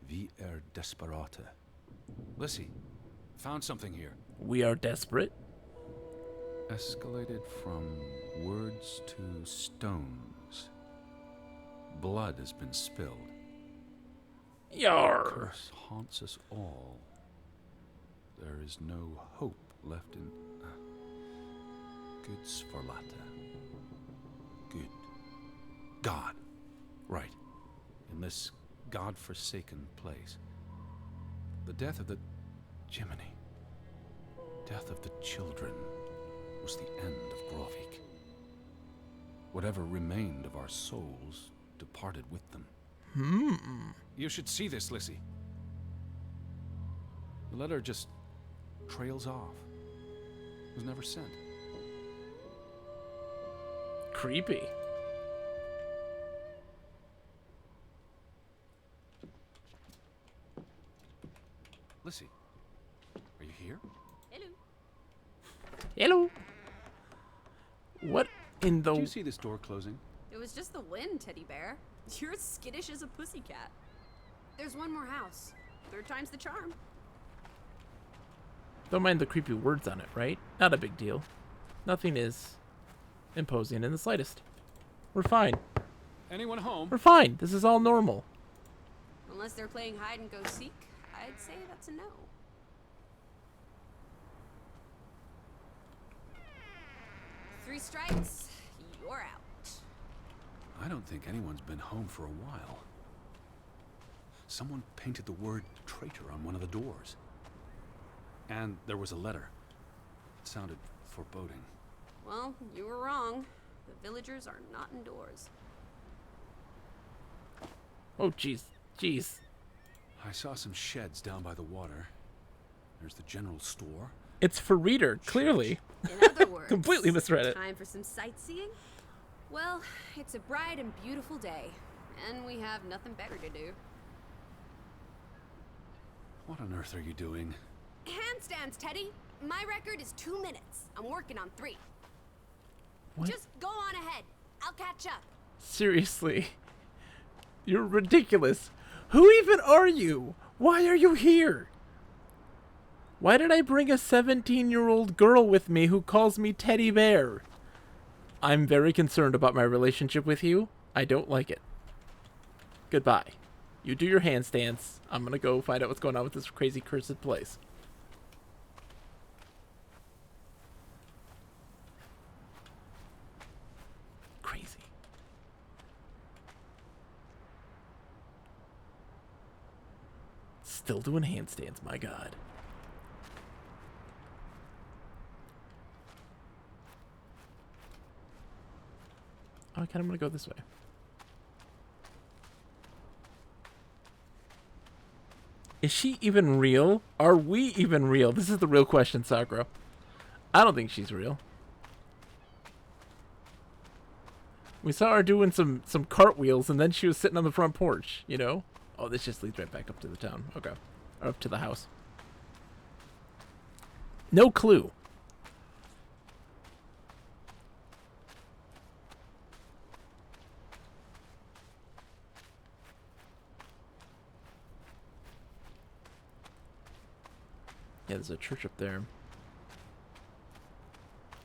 Vi desperate. Lissy, found something here. We are desperate. Escalated from words to stones. Blood has been spilled. Yar. Curse haunts us all. There is no hope left in good Sforlata. Good. God. Right. In this God-forsaken place. The death of the Jiminy. Death of the children was the end of Grovik. Whatever remained of our souls departed with them. You should see this, Lissy. The letter just trails off. Was never sent. Creepy. Lissy, are you here? Hello. Hello. What in the... Did you see this door closing? It was just the wind, teddy bear. You're as skittish as a pussycat. There's one more house. Third time's the charm. Don't mind the creepy words on it, right? Not a big deal. Nothing is imposing in the slightest. We're fine. Anyone home? We're fine. This is all normal. Unless they're playing hide and go seek, I'd say that's a no. Three strikes, you're out. I don't think anyone's been home for a while. Someone painted the word traitor on one of the doors. And there was a letter. It sounded foreboding. Well, you were wrong. The villagers are not indoors. Oh, jeez. Jeez. I saw some sheds down by the water. There's the general store. It's for reader, clearly. In other words, Completely misread it. time for some sightseeing? Well, it's a bright and beautiful day, and we have nothing better to do. What on earth are you doing? Handstands, Teddy. My record is 2 minutes. I'm working on 3. What? Just go on ahead. I'll catch up. Seriously. You're ridiculous. Who even are you? Why are you here? Why did I bring a 17-year-old girl with me who calls me Teddy Bear? I'm very concerned about my relationship with you. I don't like it. Goodbye. You do your handstands. I'm gonna go find out what's going on with this crazy cursed place. Crazy. Still doing handstands, my god. Oh, I kind of want to go this way. Is she even real? Are we even real? This is the real question, Sakura. I don't think she's real. We saw her doing some cartwheels, and then she was sitting on the front porch, you know? Oh, this just leads right back up to the town. Okay. Or up to the house. No clue. Yeah, there's a church up there.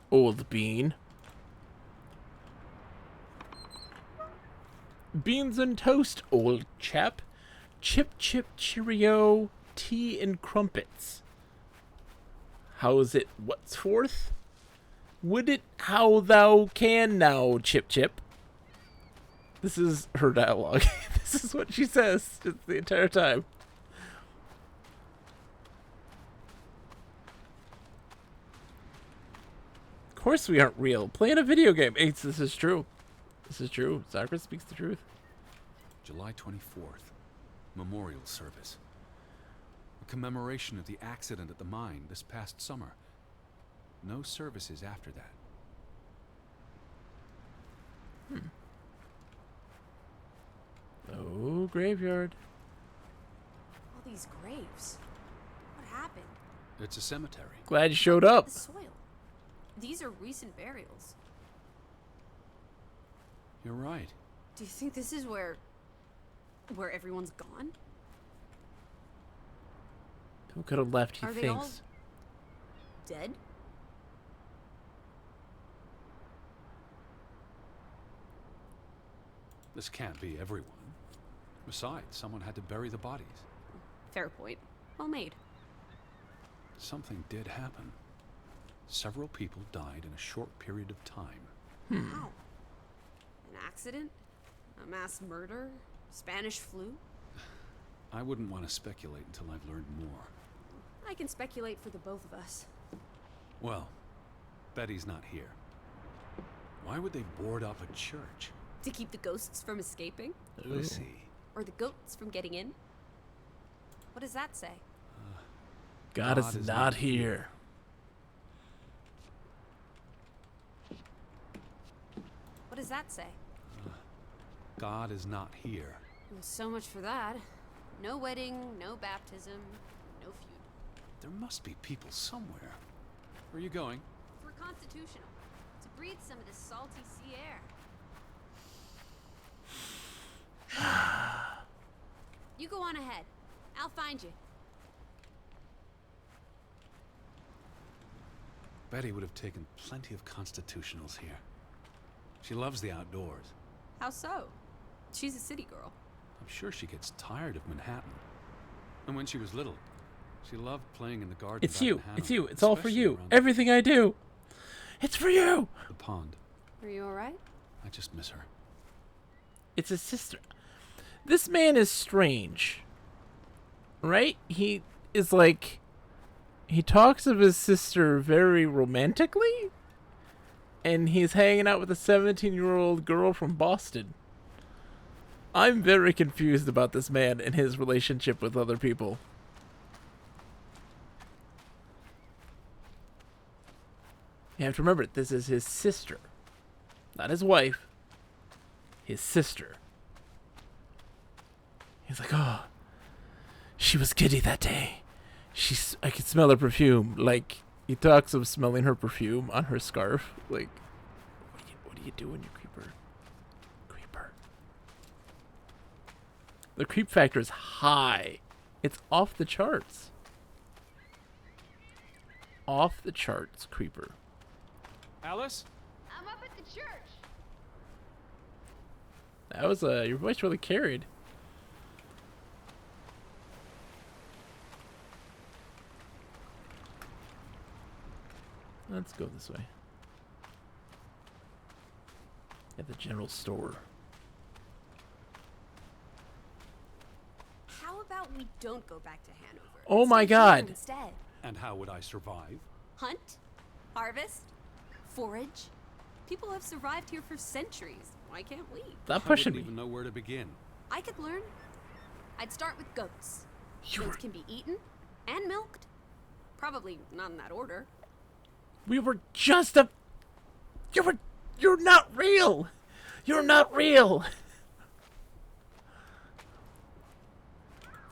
Old Bean. Beans and toast, old chap. Chip, chip, cheerio, tea and crumpets. How's it, what's forth? Would it how thou can now, chip, chip? This is her dialogue. This is what she says just the entire time. Of course we aren't real. Playing a video game. This is true. This is true. Sakura speaks the truth. July 24th. Memorial service. A commemoration of the accident at the mine this past summer. No services after that. Oh, graveyard. All these graves. What happened? It's a cemetery. Glad you showed up. The soil. These are recent burials. You're right. Do you think this is where everyone's gone? Who could have left, he Are they all thinks. dead? This can't be everyone. Besides, someone had to bury the bodies. Fair point. Well made. Something did happen. Several people died in a short period of time. How? An accident? A mass murder? Spanish flu? I wouldn't want to speculate until I've learned more. I can speculate for the both of us. Well, Betty's not here. Why would they board up a church? To keep the ghosts from escaping? I see. Or the goats from getting in? What does that say? God is not here. What does that say? God is not here. Well, so much for that. No wedding, no baptism, no feud. There must be people somewhere. Where are you going? We're constitutional. To breathe some of this salty sea air. You go on ahead. I'll find you. Betty would have taken plenty of constitutionals here. She loves the outdoors. How so? She's a city girl. I'm sure she gets tired of Manhattan. And when she was little, she loved playing in the garden. It's back you. in Hanover, It's you. It's all for especially you. around Everything I do. It's for you. the pond. Are you alright? I just miss her. It's his sister. This man is strange. Right? He is like... He talks of his sister very romantically. And he's hanging out with a 17-year-old girl from Boston. I'm very confused about this man and his relationship with other people. You have to remember, this is his sister. Not his wife. His sister. He's like, oh, she was giddy that day. I could smell her perfume. Like, he talks of smelling her perfume on her scarf. Like, what are you doing, you creeper? Creeper. The creep factor is high. It's off the charts. Off the charts, creeper. Alice? I'm up at the church. That was your voice really carried. Let's go this way. At the general store. How about we don't go back to Hanover? Oh my Stay here God. Instead. And how would I survive? Hunt, harvest, forage. People have survived here for centuries. Why can't we? Stop I pushing wouldn't me. even know where to begin. I could learn. I'd start with goats. You Goats were- can be eaten and milked. Probably not in that order. We were just a. You're not real. You're not real.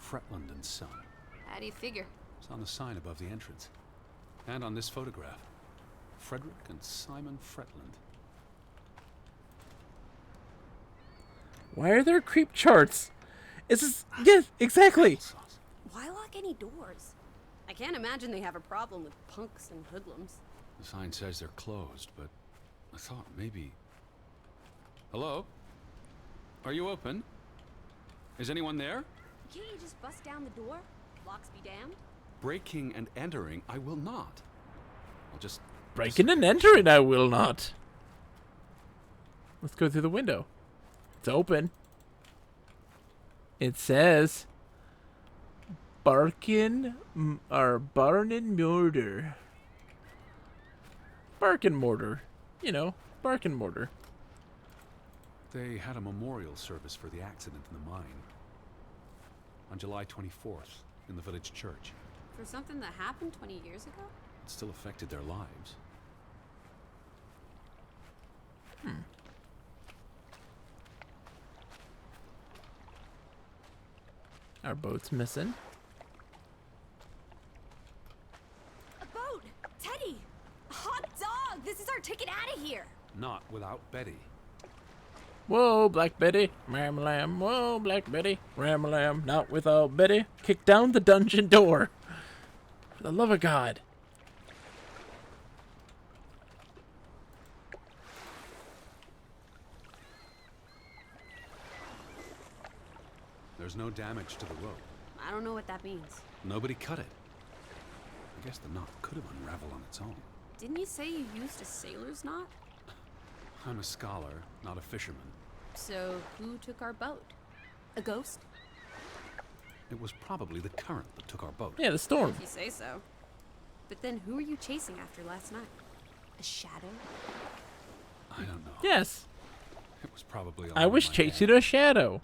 Fretland and Son. How do you figure? It's on the sign above the entrance. And on this photograph. Frederick and Simon Fretland. Why are there creep charts? Is this? Yes, exactly. Sauce. Why lock any doors? I can't imagine they have a problem with punks and hoodlums. The sign says they're closed, but I thought maybe... Hello? Are you open? Is anyone there? Can't you just bust down the door? Locks be damned. Breaking and entering, I will not. I'll just... Breaking and entering, I will not. Let's go through the window. It's open. It says Barkin or Barn and Mortar. Bark and mortar. You know, bark and mortar. They had a memorial service for the accident in the mine. On July 24th, in the village church. For something that happened 20 years ago? It still affected their lives. Our boat's missing. A boat! Teddy! A hot dog! This is our ticket out of here! Not without Betty. Whoa, Black Betty, ram-a-lam. Whoa, Black Betty, ram-a-lam. Not without Betty. Kick down the dungeon door. For the love of God. There's no damage to the rope. I don't know what that means. Nobody cut it. I guess the knot could have unraveled on its own. Didn't you say you used a sailor's knot? I'm a scholar, not a fisherman. So, who took our boat? A ghost? It was probably the current that took our boat. Yeah, the storm. If you say so. But then who were you chasing after last night? A shadow? I don't know. Yes. It was probably all I in was my chasing head. a shadow.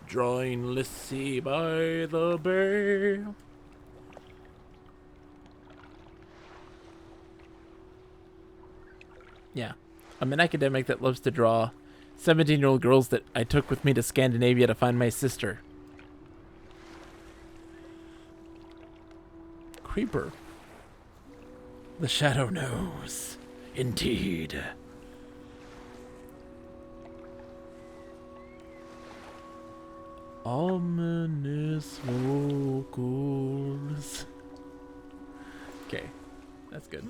Drawing Lissy by the bay. Yeah. I'm an academic that loves to draw 17-year-old girls that I took with me to Scandinavia to find my sister. Creeper. The shadow knows. Indeed. Ominous vocals. Okay, that's good.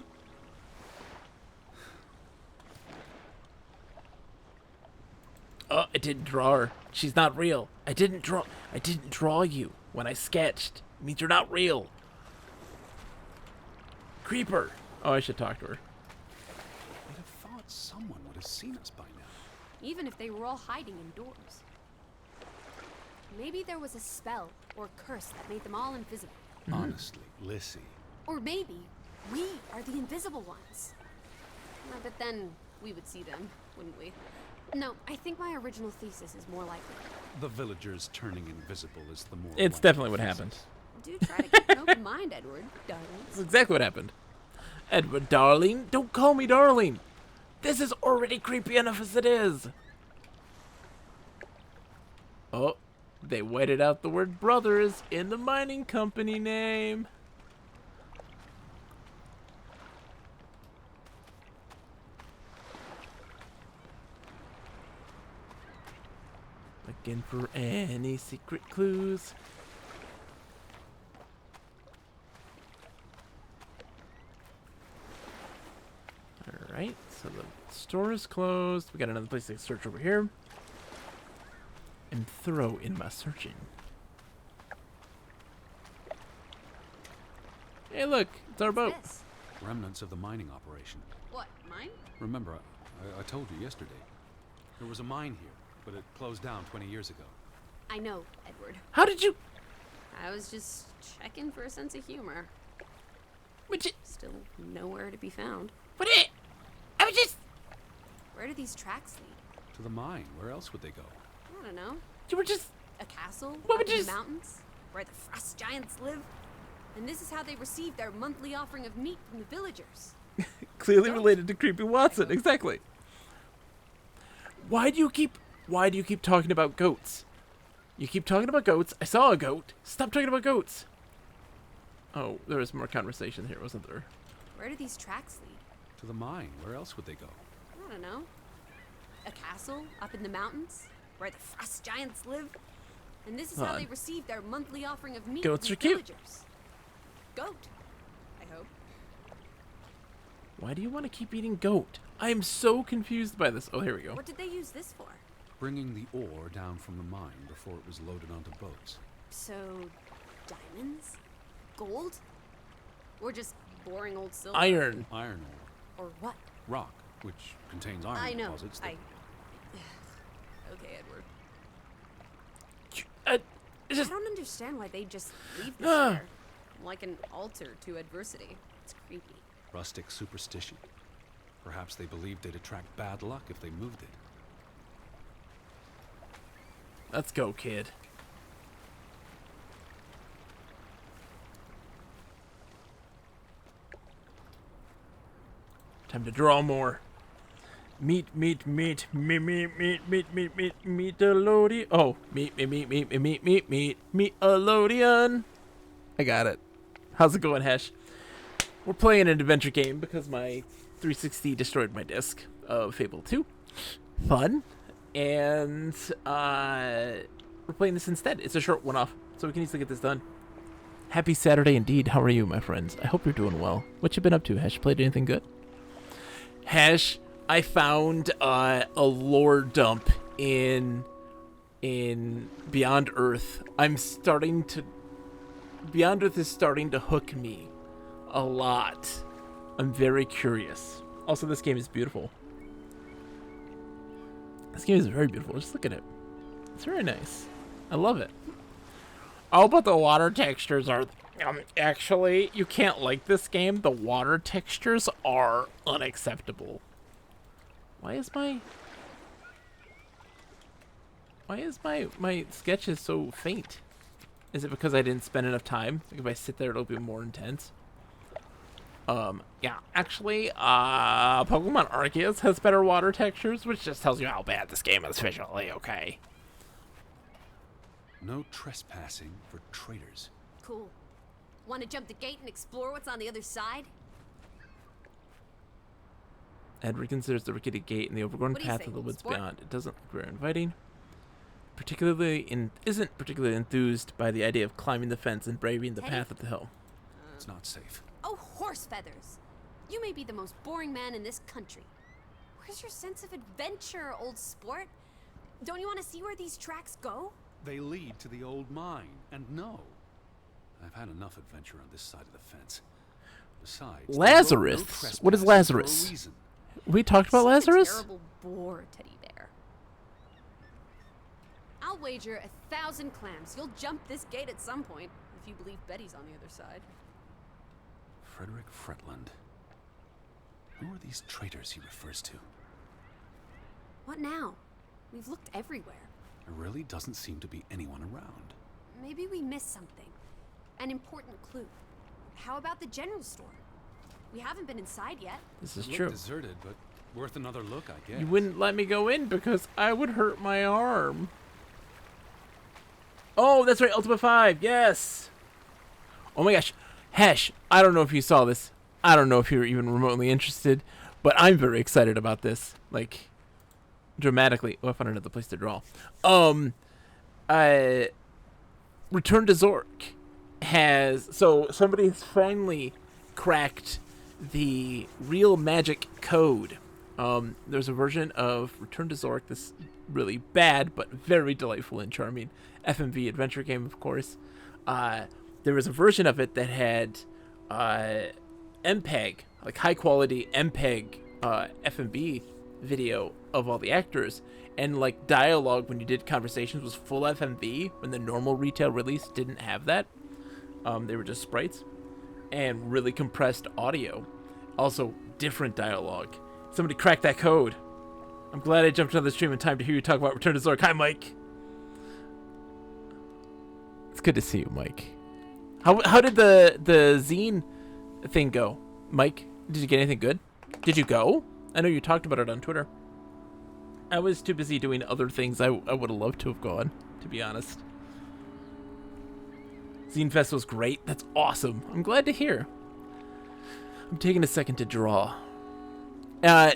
Oh, I didn't draw her. She's not real. I didn't draw you when I sketched. It means you're not real. Creeper. Oh, I should talk to her. I'd have thought someone would have seen us by now. Even if they were all hiding indoors. Maybe there was a spell or curse that made them all invisible. Honestly, Lissy. Or maybe we are the invisible ones. But then we would see them, wouldn't we? No, I think my original thesis is more likely. The villagers turning invisible is the more... It's likely definitely what thesis. happened. Do try to keep an open mind, Edward. That's Darlings. exactly what happened. Edward, darling. Don't call me darling. This is already creepy enough as it is. Oh, they whited out the word brothers in the mining company name. Looking for any secret clues. Right, so the store is closed. We got another place to search over here. And throw in my searching. Hey, look, it's our boat. This? Remnants of the mining operation. What, mine? Remember, I told you yesterday. There was a mine here, but it closed down 20 years ago. I know, Edward. How did you? I was just checking for a sense of humor. Would you? Still nowhere to be found. What it? I was just. Where do these tracks lead? To the mine. Where else would they go? I don't know. You were just. A castle What up would in you the s- mountains where the frost giants live? And this is how they receive their monthly offering of meat from the villagers. Clearly Goat. related to Creepy Watson. Exactly. Why do you keep talking about goats? You keep talking about goats. I saw a goat. Stop talking about goats. Oh, there was more conversation here, wasn't there? Where do these tracks lead? To the mine. Where else would they go? I don't know. A castle up in the mountains where the frost giants live? And this is Hold how on. they receive their monthly offering of meat Goats from are the cute. villagers. Goat, I hope. Why do you want to keep eating goat? I am so confused by this. Oh, here we go. What did they use this for? Bringing the ore down from the mine before it was loaded onto boats. So, diamonds? Gold? Or just boring old silver? Iron. Iron ore. Or what? Rock, which contains iron I know. deposits. that- Okay, Edward. It's just. I don't understand why they just leave this Ah. there. Like an altar to adversity. It's creepy. Rustic superstition. Perhaps they believed they'd attract bad luck if they moved it. Let's go, kid. Time to draw more. Meat, Elodian. Oh, meat, Elodian. I got it. How's it going, Hesh? We're playing an adventure game because my 360 destroyed my disc of Fable 2. Fun. And we're playing this instead. It's a short one-off, so we can easily get this done. Happy Saturday indeed. How are you, my friends? I hope you're doing well. What you been up to, Hesh? Played anything good? Hesh, I found a lore dump in Beyond Earth. Beyond Earth is starting to hook me a lot. I'm very curious. Also, this game is beautiful. This game is very beautiful. Just look at it. It's very nice. I love it. Oh, but the water textures are... actually, you can't like this game. The water textures are unacceptable. Why is my sketches so faint? Is it because I didn't spend enough time? Like if I sit there, it'll be more intense. Yeah, actually, Pokemon Arceus has better water textures, which just tells you how bad this game is visually, okay? No trespassing for traitors. Cool. Want to jump the gate and explore what's on the other side? Edward considers the rickety gate and the overgrown What do you path say, of the woods sport? beyond. It doesn't look very inviting. Isn't particularly enthused by the idea of climbing the fence and braving the Teddy? path up the hill. It's not safe. Oh, horse feathers! You may be the most boring man in this country. Where's your sense of adventure, old sport? Don't you want to see where these tracks go? They lead to the old mine, and no. I've had enough adventure on this side of the fence. Besides, they wrote no Lazarus? What is trespassing Lazarus? for a reason. We talked about Such Lazarus? A terrible bore, Teddy Bear. I'll wager 1,000 clams you'll jump this gate at some point, if you believe Betty's on the other side. Frederick Fretland. Who are these traitors he refers to? What now? We've looked everywhere. There really doesn't seem to be anyone around. Maybe we missed something. An important clue. How about the general store? We haven't been inside yet. This is Looked true. deserted, but worth another look, I guess. You wouldn't let me go in because I would hurt my arm. Oh, that's right, Ultima 5, yes! Oh my gosh, Hesh, I don't know if you saw this. I don't know if you're even remotely interested, but I'm very excited about this. Like, dramatically. Oh, I found another place to draw. Return to Zork has... So, somebody's finally cracked the Real Magic Code. There's a version of Return to Zork, this really bad but very delightful and charming FMV adventure game, of course. There was a version of it that had MPEG, like high quality MPEG FMV video of all the actors, and like dialogue when you did conversations was full FMV when the normal retail release didn't have that. They were just sprites and really compressed audio. Also, different dialogue. Somebody cracked that code. I'm glad I jumped on the stream in time to hear you talk about Return to Zork. Hi, Mike. It's good to see you, Mike. How did the zine thing go, Mike? Did you get anything good? Did you go? I know you talked about it on Twitter. I was too busy doing other things. I would have loved to have gone, to be honest. Zine Fest was great. That's awesome. I'm glad to hear. I'm taking a second to draw.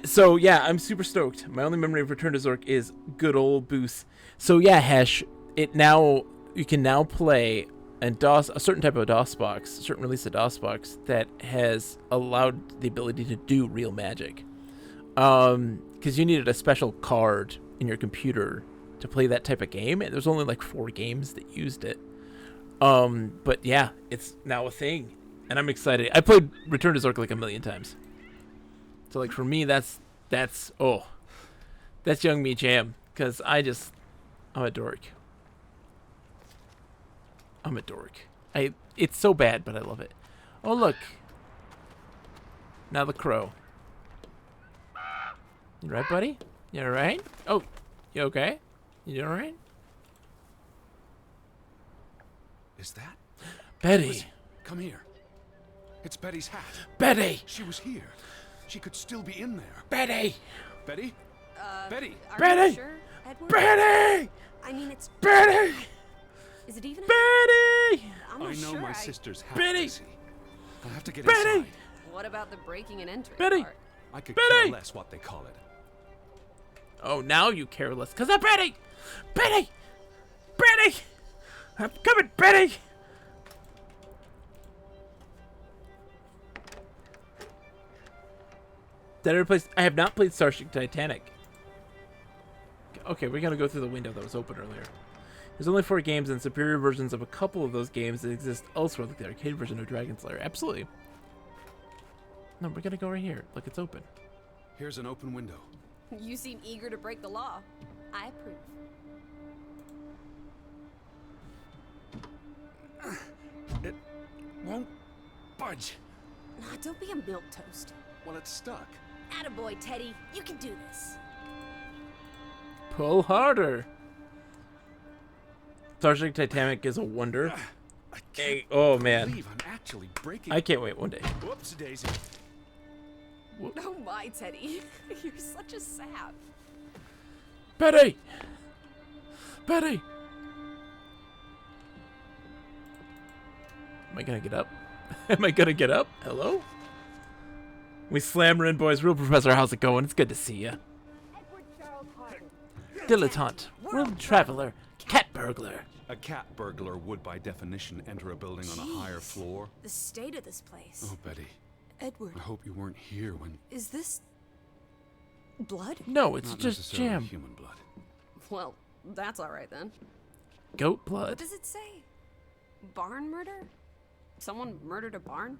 So yeah, I'm super stoked. My only memory of Return to Zork is good old Boost. So yeah, Hesh, you can now play a certain type of DOS box, a certain release of DOS box that has allowed the ability to do real magic. Because you needed a special card in your computer to play that type of game, and there's only like 4 games that used it. But yeah, it's now a thing, and I'm excited. I played Return to Zork like a million times. So like for me, that's young me jam, because I'm a dork. I'm a dork. It's so bad, but I love it. Oh look, now the crow. You right, buddy? You all right? Oh, you okay? You all right? Is that? Betty. Listen, come here. It's Betty's hat. Betty. She was here. She could still be in there. Betty. Betty? Betty! Are Betty! you sure, Edward? Betty. I mean, it's... Betty. Is it even... Betty. I'm not I know sure. my sister's hat, Betty! Bessie. I'll have to get Betty! inside. What about the breaking and entering Betty! part? I could Betty! care less what they call it. Oh, now you care less, cause I'm Betty. Betty. Betty. I'm coming, Betty. Did I ever play? I have not played Starship Titanic. Okay, we're gonna go through the window that was open earlier. There's only 4 games and superior versions of a couple of those games that exist elsewhere, like the arcade version of Dragon Slayer. Absolutely. No, we're gonna go right here. Look, it's open. Here's an open window. You seem eager to break the law. I approve. It won't budge. Nah, don't be a milquetoast. Well, it's stuck. Attaboy, Teddy. You can do this. Pull harder. Starship Titanic is a wonder. I can't Hey, oh man, believe I'm actually breaking. I can't wait one day. Whoops, Daisy. Oh my, Teddy. You're such a sap. Betty! Betty! Am I gonna get up? Am I gonna get up? Hello? We slam her in, boys. Real Professor, how's it going? It's good to see ya. Dilettante, world traveler, cat burglar. A cat burglar would, by definition, enter a building on a higher Jeez. floor. The state of this place. Oh, Betty. Edward, I hope you weren't here when. is this... blood? No, it's Not just necessarily jam. human blood. Well, that's alright then. Goat What blood. does it say? Barn murder? Someone murdered a barn?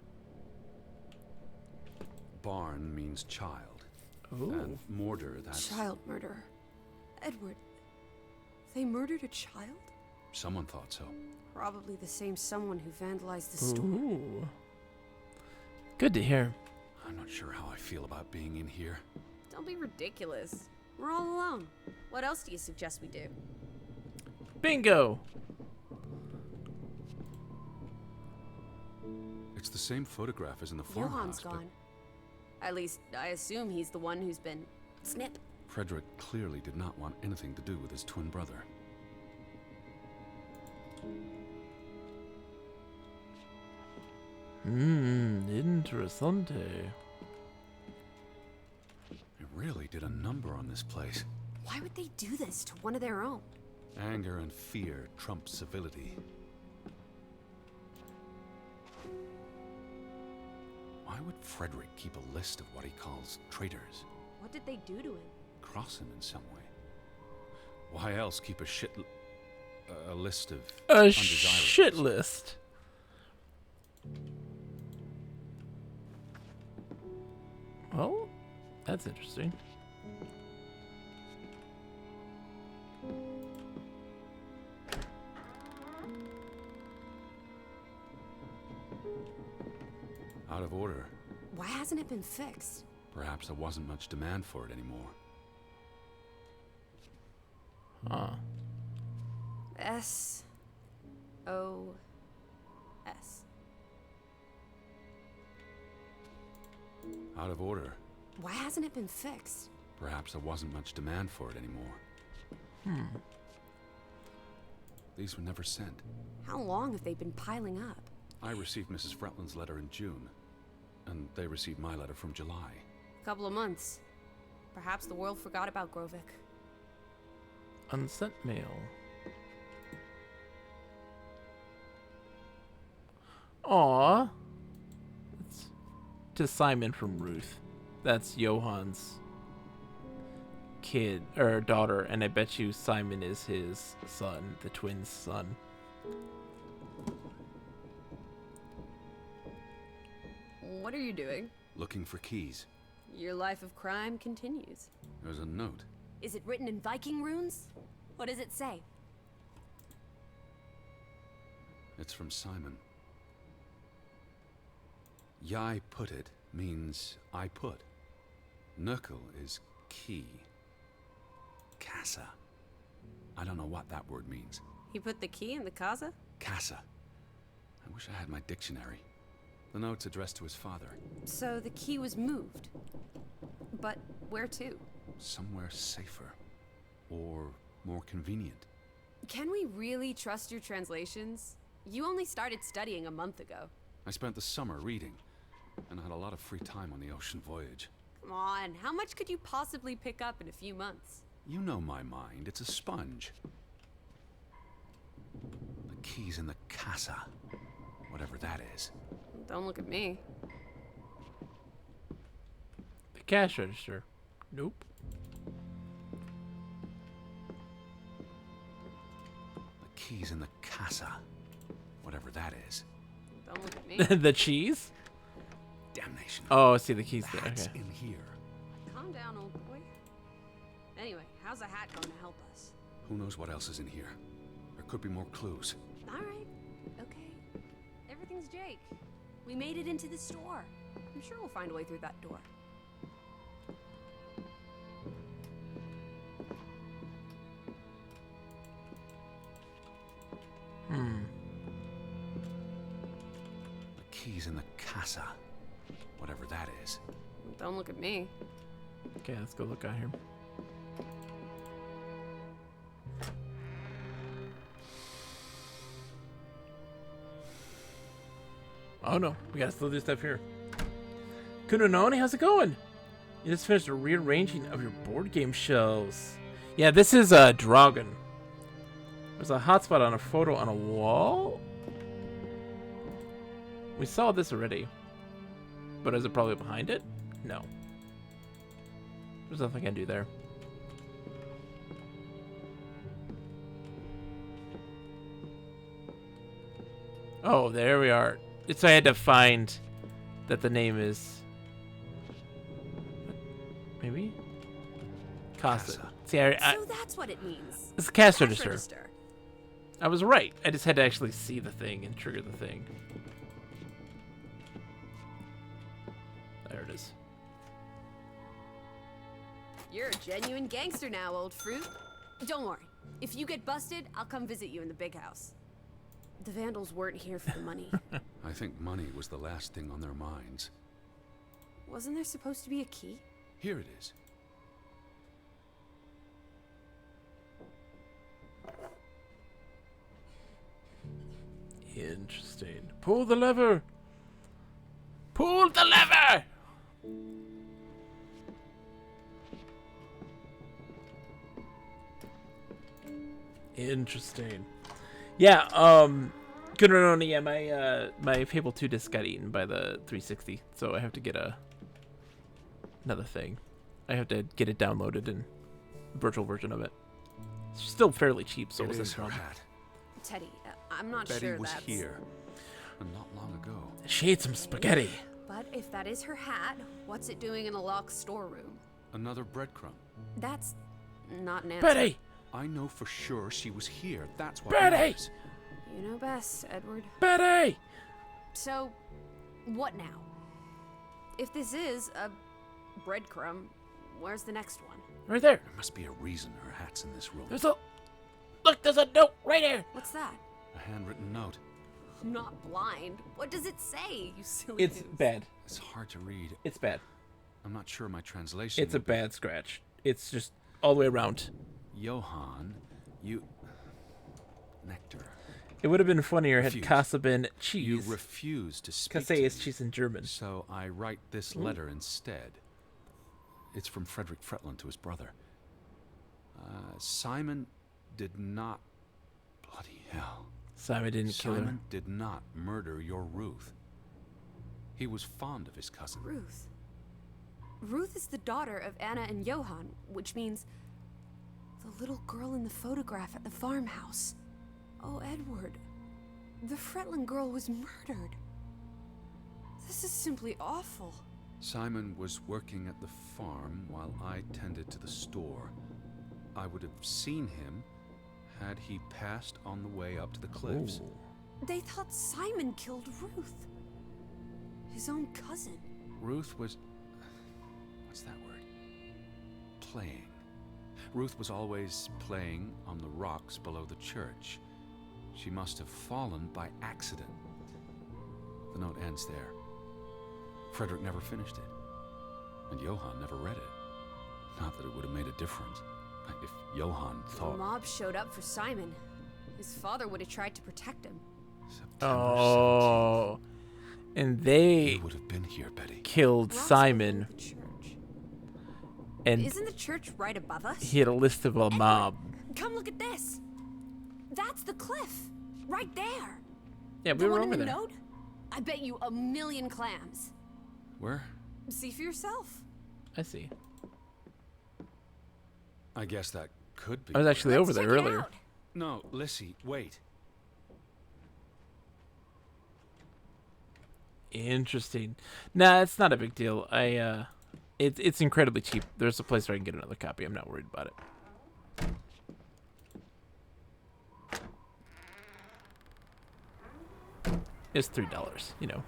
Barn means child. Ooh. And mortar, that's. Child murder. Edward, they murdered a child? Someone thought so. Probably the same someone who vandalized the store. Ooh. Good to hear. I'm not sure how I feel about being in here. Don't be ridiculous. We're all alone. What else do you suggest we do? Bingo! It's the same photograph as in the farmhouse. Johan's but gone. At least, I assume he's the one who's been... snip. Frederick clearly did not want anything to do with his twin brother. Interessante. It really did a number on this place. Why would they do this to one of their own? Anger and fear trump civility. Why would Frederick keep a list of what he calls traitors? What did they do to him? Cross him in some way. Why else keep a list of A undesirables? shit list. Well, that's interesting. Out of order. Why hasn't it been fixed? Perhaps there wasn't much demand for it anymore. Huh. S-O-S. Out of order. Why hasn't it been fixed? Perhaps there wasn't much demand for it anymore. These were never sent. How long have they been piling up? I received Mrs. Fretland's letter in June, and they received my letter from July. A couple of months. Perhaps the world forgot about Grovik. Unsent mail. Aw. It's to Simon from Ruth. That's Johan's kid or daughter, and I bet you Simon is his son, the twin's son. What are you doing? Looking for keys. Your life of crime continues. There's a note. Is it written in Viking runes? What does it say? It's from Simon. Yai put it means I put. Nurkel is key. Casa. I don't know what that word means. He put the key in the casa? Casa. I wish I had my dictionary. The note's addressed to his father. So the key was moved. But where to? Somewhere safer. Or more convenient. Can we really trust your translations? You only started studying a month ago. I spent the summer reading, and I had a lot of free time on the ocean voyage. Come on, how much could you possibly pick up in a few months? You know my mind, it's a sponge. The key's in the casa. Whatever that is. Don't look at me. The cash register. Nope. The key's in the casa. Whatever that is. Don't look at me. The cheese? Damnation. Oh, I see the keys The there. hat's Okay. in here. Calm down, old boy. Anyway, how's a hat going to help us? Who knows what else is in here? There could be more clues. Alright, okay. Everything's Jake. We made it into the store. I'm sure we'll find a way through that door. The key's in the casa. Whatever that is. Don't look at me. Okay, let's go look out here. Oh no, we gotta still do stuff here. Kunononi, how's it going? You just finished a rearranging of your board game shelves. Yeah, this is Draugen. There's a hotspot on a photo on a wall. We saw this already. But is it probably behind it? No. There's nothing I can do there. Oh, there we are. So I had to find that the name is... Maybe? Casa. Casa. See, So that's what it means. it's a cash Cash register. I was right. I just had to actually see the thing and trigger the thing. There it is. You're a genuine gangster now, old fruit. Don't worry. If you get busted, I'll come visit you in the big house. The Vandals weren't here for the money. I think money was the last thing on their minds. Wasn't there supposed to be a key? Here it is. Interesting. Pull the lever! Pull the lever! Interesting. Yeah, Good, no, yeah, my Fable 2 disc got eaten by the 360, so I have to get another thing. I have to get it downloaded and virtual version of it. It's still fairly cheap, so It it is wasn't her fun. hat. Teddy, I'm not Betty sure was that's... here, and not long ago. She ate some spaghetti. But if that is her hat, what's it doing in a locked storeroom? Another breadcrumb. That's not an answer. Betty! I know for sure she was here. That's what Betty! matters. You know best, Edward. Betty! So, what now? If this is a breadcrumb, where's the next one? Right there. There must be a reason her hat's in this room. Look, there's a note right here. What's that? A handwritten note. I'm not blind. What does it say, you silly It's goose? bad. It's hard to read. It's bad. I'm not sure my translation. It's a would be- bad scratch. It's just all the way around. Johann, you. Nectar. It would have been funnier had Refuse. Casa been You cheese. refuse to speak. Because to say it's me, cheese in German. So I write this letter instead. It's from Frederick Fretland to his brother. Simon did not. Bloody hell. Simon didn't kill her. Simon did not murder your Ruth. He was fond of his cousin. Ruth. Ruth is the daughter of Anna and Johann, which means the little girl in the photograph at the farmhouse. Oh, Edward. The Fretland girl was murdered. This is simply awful. Simon was working at the farm while I tended to the store. I would have seen him had he passed on the way up to the cliffs. Ooh. They thought Simon killed Ruth. His own cousin. Ruth was. What's that word? Playing. Ruth was always playing on the rocks below the church. She must have fallen by accident. The note ends there. Frederick never finished it. And Johann never read it. Not that it would have made a difference. If Johann The thought. mob showed up for Simon. His father would have tried to protect him. September Oh. And 17th. they You would have been here, Betty. killed We're also Simon. in the church. And Isn't the church right above us? he had a list of a mob. Come look at this. That's the cliff. Right there. Yeah, we The were one over in the there. note? I bet you 1,000,000 clams. Where? See for yourself. I see. I guess that could be. I was actually over there Check it earlier. out. No, Lissy, wait. Interesting. Nah, it's not a big deal. It's incredibly cheap. There's a place where I can get another copy. I'm not worried about it. It's $3, you know.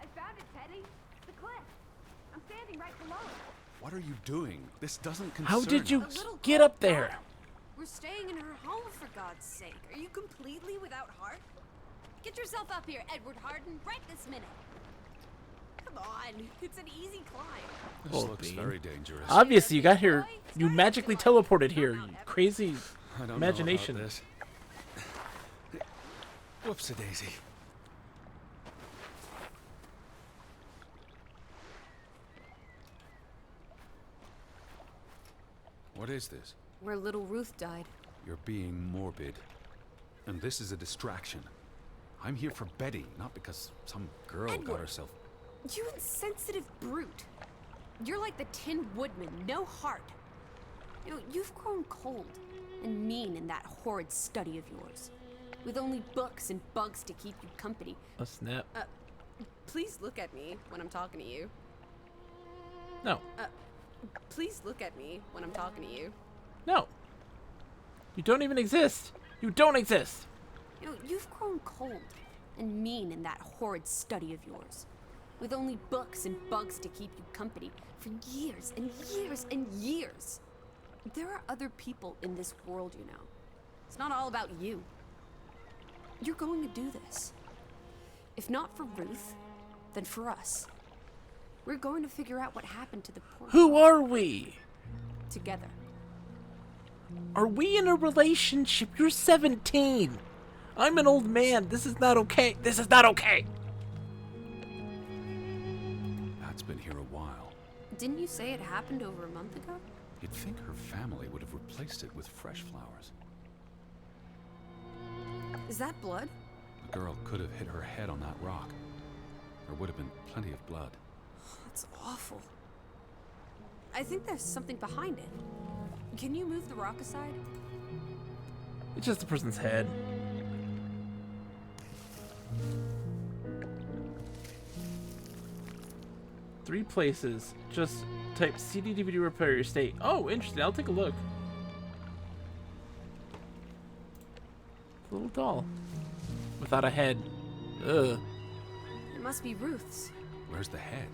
I found it, Teddy. The cliff. I'm standing right below it. What are you doing? This doesn't concern How did you us. little get girl up there? died. We're staying in her home, for God's sake. Are you completely without heart? Get yourself up here, Edward Harden, right this minute. Come on, it's an easy climb. This Old looks bean. very dangerous. Obviously, you got here. You magically teleported here. You crazy I don't imagination. know about this. Whoopsie-daisy. What is this? Where little Ruth died. You're being morbid. And this is a distraction. I'm here for Betty, not because some girl got Edward. herself... You insensitive brute. You're like the Tin Woodman, no heart. You know, you've grown cold and mean in that horrid study of yours. With only books and bugs to keep you company. Oh, snap. Please look at me when I'm talking to you. No. Please look at me when I'm talking to you. No. You don't even exist. You don't exist. You know, you've grown cold and mean in that horrid study of yours. With only books and bugs to keep you company for years and years and years. There are other people in this world, you know. It's not all about you. You're going to do this. If not for Ruth, then for us. We're going to figure out what happened to the poor Who girl are we? together. Are we in a relationship? You're 17. I'm an old man. This is not okay. This is not okay. That's been here a while. Didn't you say it happened over a month ago? You'd think her family would have replaced it with fresh flowers. Is that blood? The girl could have hit her head on that rock. There would have been plenty of blood. That's awful. I think there's something behind it. Can you move the rock aside? It's just the person's head. Three places. Just type CD DVD repair your state. Oh, interesting. I'll take a look. Little doll. Without a head. Ugh. It must be Ruth's. Where's the head?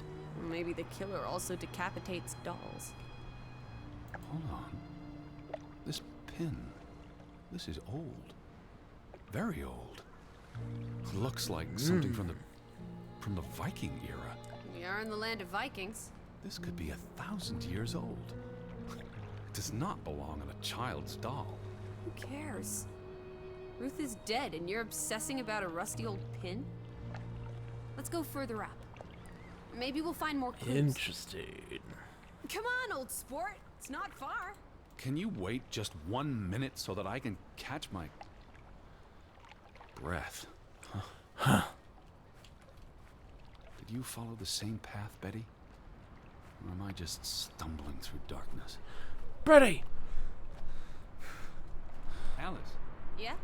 Maybe the killer also decapitates dolls. Hold on. This pin. This is old. Very old. Looks like something from the Viking era. We are in the land of Vikings. This could be 1,000 years old. It does not belong on a child's doll. Who cares? Ruth is dead and you're obsessing about a rusty old pin? Let's go further up. Maybe we'll find more clues. Interesting. Come on, old sport. It's not far. Can you wait just 1 minute so that I can catch my breath? Huh. Did you follow the same path, Betty? Or am I just stumbling through darkness? Betty! Alice. Yeah?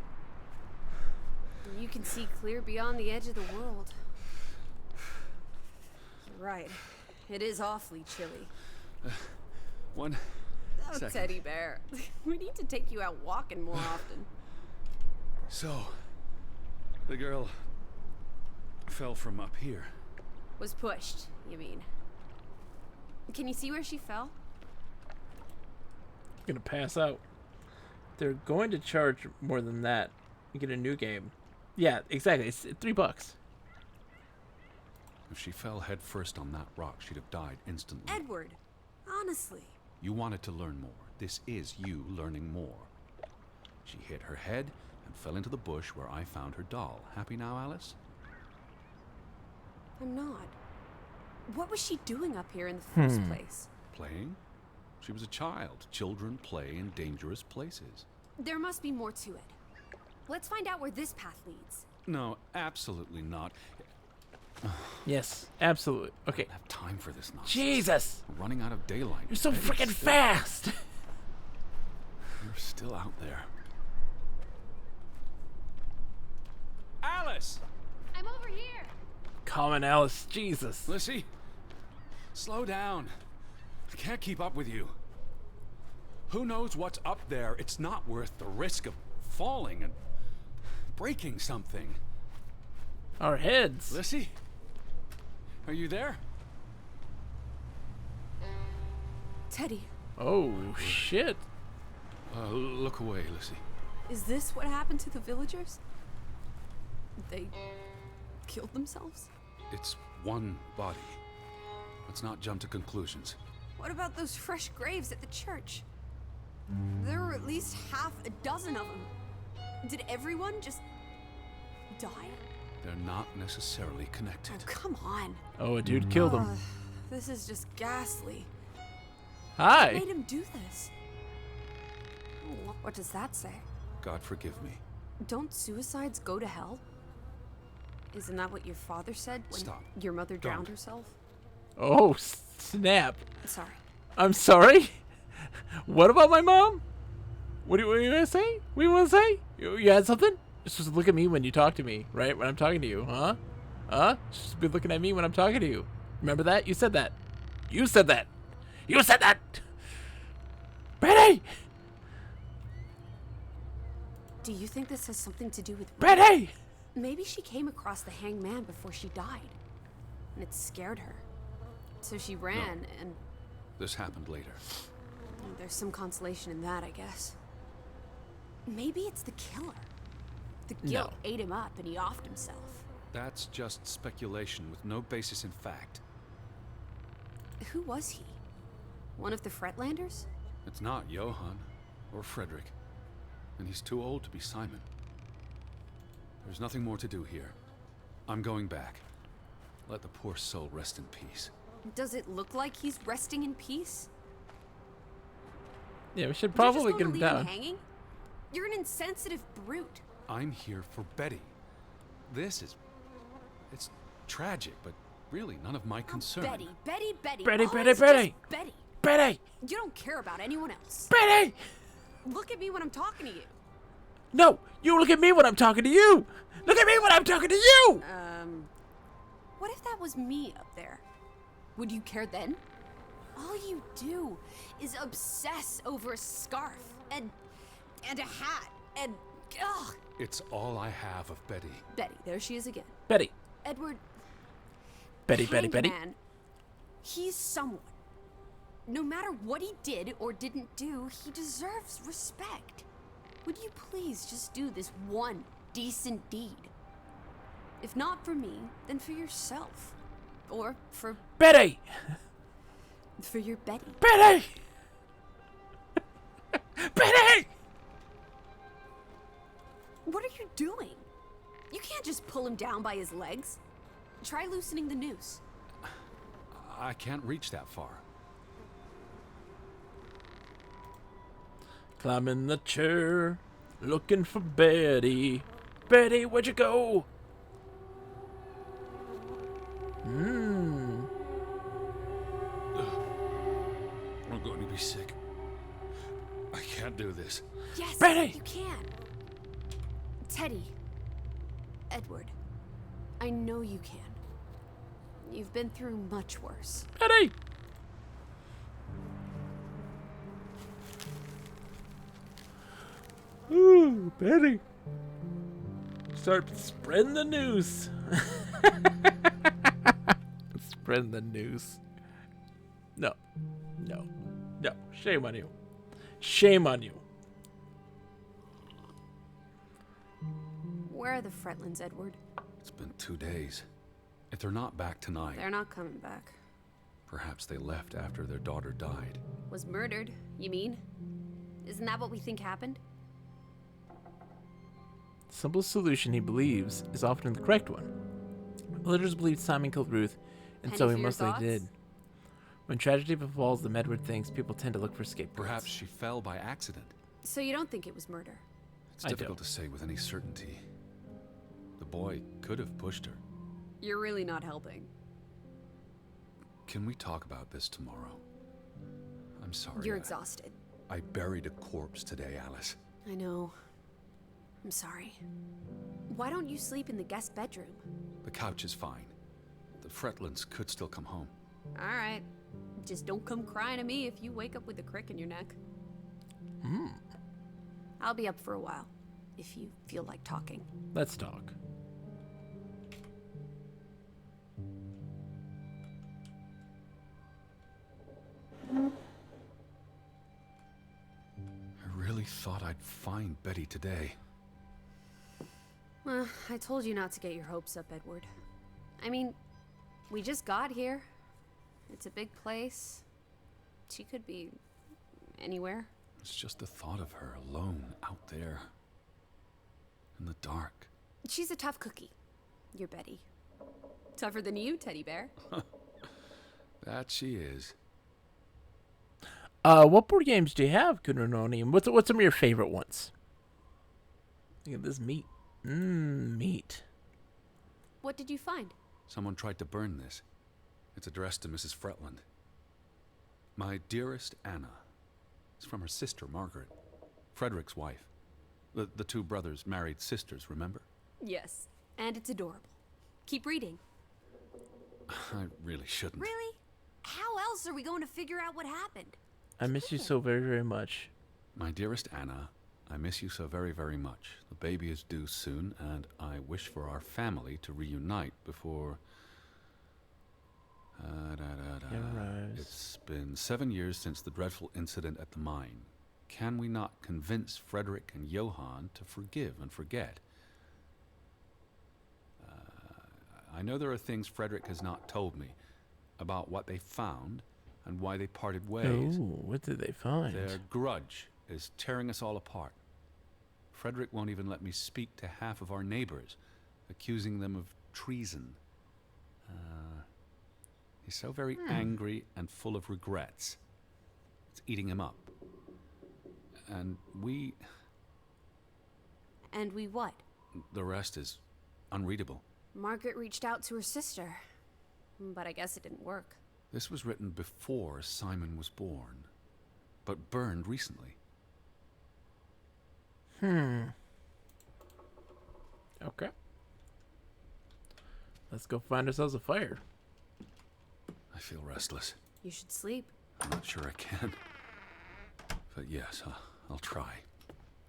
You can see clear beyond the edge of the world. Right. It is awfully chilly. One Oh, second. Teddy bear. We need to take you out walking more often. So, the girl fell from up here. Was pushed, you mean? Can you see where she fell? Gonna pass out. They're going to charge more than that. You get a new game. Yeah, exactly. It's $3. If she fell head first on that rock, she'd have died instantly. Edward, honestly. You wanted to learn more. This is you learning more. She hit her head and fell into the bush where I found her doll. Happy now, Alice? I'm not. What was she doing up here in the first place? Playing? She was a child. Children play in dangerous places. There must be more to it. Let's find out where this path leads. No, absolutely not. Yes, absolutely. Okay. I don't have time for this nonsense. Jesus! We're running out of daylight. You're so Betty's freaking still- fast! You're still out there. Alice! I'm over here. Common Alice, Jesus. Lissy, slow down. I can't keep up with you. Who knows what's up there? It's not worth the risk of falling and breaking something. Our heads. Lissy? Are you there? Teddy, Oh, shit. Look away, Lissy. is this what happened to the villagers? They killed themselves? It's one body. Let's not jump to conclusions. What about those fresh graves at the church? There were at least half a dozen of them. Did everyone just die? They're not necessarily Oh, connected. come on. Oh, a dude killed him. Ugh, this is just ghastly. Hi. What made him do this? Oh, what does that say? God forgive me. Don't suicides go to hell? Isn't that what your father said when Stop. your mother drowned Don't. herself? Oh, snap. Sorry. I'm sorry? What about my mom? What are you going to say? What do you want to say? You had something? You're supposed to look at me when you talk to me, right? When I'm talking to you, huh? Huh? You're supposed to be looking at me when I'm talking to you. Remember that? You said that. You said that. You said that! Betty! Do you think this has something to do with Ruth? Betty! Maybe she came across the hanged man before she died, and it scared her. So she ran, and This happened later. there's some consolation in that, I guess. Maybe it's the killer. The guilt No. ate him up, and he offed himself. That's just speculation with no basis in fact. Who was he? One of the Fretlanders? It's not Johann or Frederick. And he's too old to be Simon. There's nothing more to do here. I'm going back. Let the poor soul rest in peace. Does it look like he's resting in peace? Yeah, we should You're probably just get gonna him leave down. hanging? You're an insensitive brute. I'm here for Betty. This is... it's tragic, but really none of my concern. Betty, Betty, Betty. Betty, always Betty, just Betty. Betty. Betty! You don't care about anyone else. Betty! Look at me when I'm talking to you. No, you look at me when I'm talking to you. Look at me when I'm talking to you. What if that was me up there? Would you care then? All you do is obsess over a scarf and a hat and ugh. It's all I have of Betty. Betty, there she is again. Betty. Edward. Betty, the Betty, Betty. hangman, he's someone. No matter what he did or didn't do, he deserves respect. Would you please just do this one decent deed? If not for me, then for yourself. Or for Betty! your Betty. Betty! Betty! What are you doing? You can't just pull him down by his legs. Try loosening the noose. I can't reach that far. Climbing the chair, looking for Betty. Betty, where'd you go? I'm going to be sick. I can't do this. Yes, Betty! you can. Teddy. Edward. I know you can. You've been through much worse. Betty! Ooh, Betty. Start spreading the news. Spreading the news. No. No. No. Shame on you. Shame on you. Where are the Fretlands, Edward? It's been 2 days. If they're not back tonight, They're not coming back. perhaps they left after their daughter died. Was murdered, you mean? Isn't that what we think happened? The simplest solution, he believes, is often the correct one. Villagers believed Simon killed Ruth, and Penny so for he your most likely thoughts? did. When tragedy befalls the Medward things, people tend to look for scapegoats. Perhaps she fell by accident. So you don't think it was murder? It's I difficult don't. to say with any certainty. The boy could have pushed her. You're really not helping. Can we talk about this tomorrow? I'm sorry. You're exhausted. I buried a corpse today, Alice. I know. I'm sorry. Why don't you sleep in the guest bedroom? The couch is fine. The Fretlands could still come home. All right. Just don't come crying to me if you wake up with a crick in your neck. I'll be up for a while, if you feel like talking. Let's talk. I really thought I'd find Betty today. Well, I told you not to get your hopes up, Edward. I mean, we just got here. It's a big place. She could be anywhere. It's just the thought of her alone out there. In the dark. She's a tough cookie. You're Betty. Tougher than you, teddy bear. That she is. What board games do you have, Kunranoni? And what's some of your favorite ones? Look at this meat. Meat. What did you find? Someone tried to burn this. It's addressed to Mrs. Fretland. My dearest Anna. It's from her sister, Margaret. Frederick's wife. The two brothers married sisters, remember? Yes, and it's adorable. Keep reading. I really shouldn't. Really? How else are we going to figure out what happened? I miss you so very, very much. My dearest Anna, I miss you so very, very much. The baby is due soon, and I wish for our family to reunite before... Arrives. It's been 7 years since the dreadful incident at the mine. Can we not convince Frederick and Johann to forgive and forget? I know there are things Frederick has not told me about what they found and why they parted ways. Oh, what did they find? Their grudge is tearing us all apart. Frederick won't even let me speak to half of our neighbors, accusing them of treason. He's so very angry and full of regrets. It's eating him up. And we... And we what? The rest is unreadable. Margaret reached out to her sister, but I guess it didn't work. This was written before Simon was born, but burned recently. Okay. Let's go find ourselves a fire. I feel restless. You should sleep. I'm not sure I can. But yes, I'll try.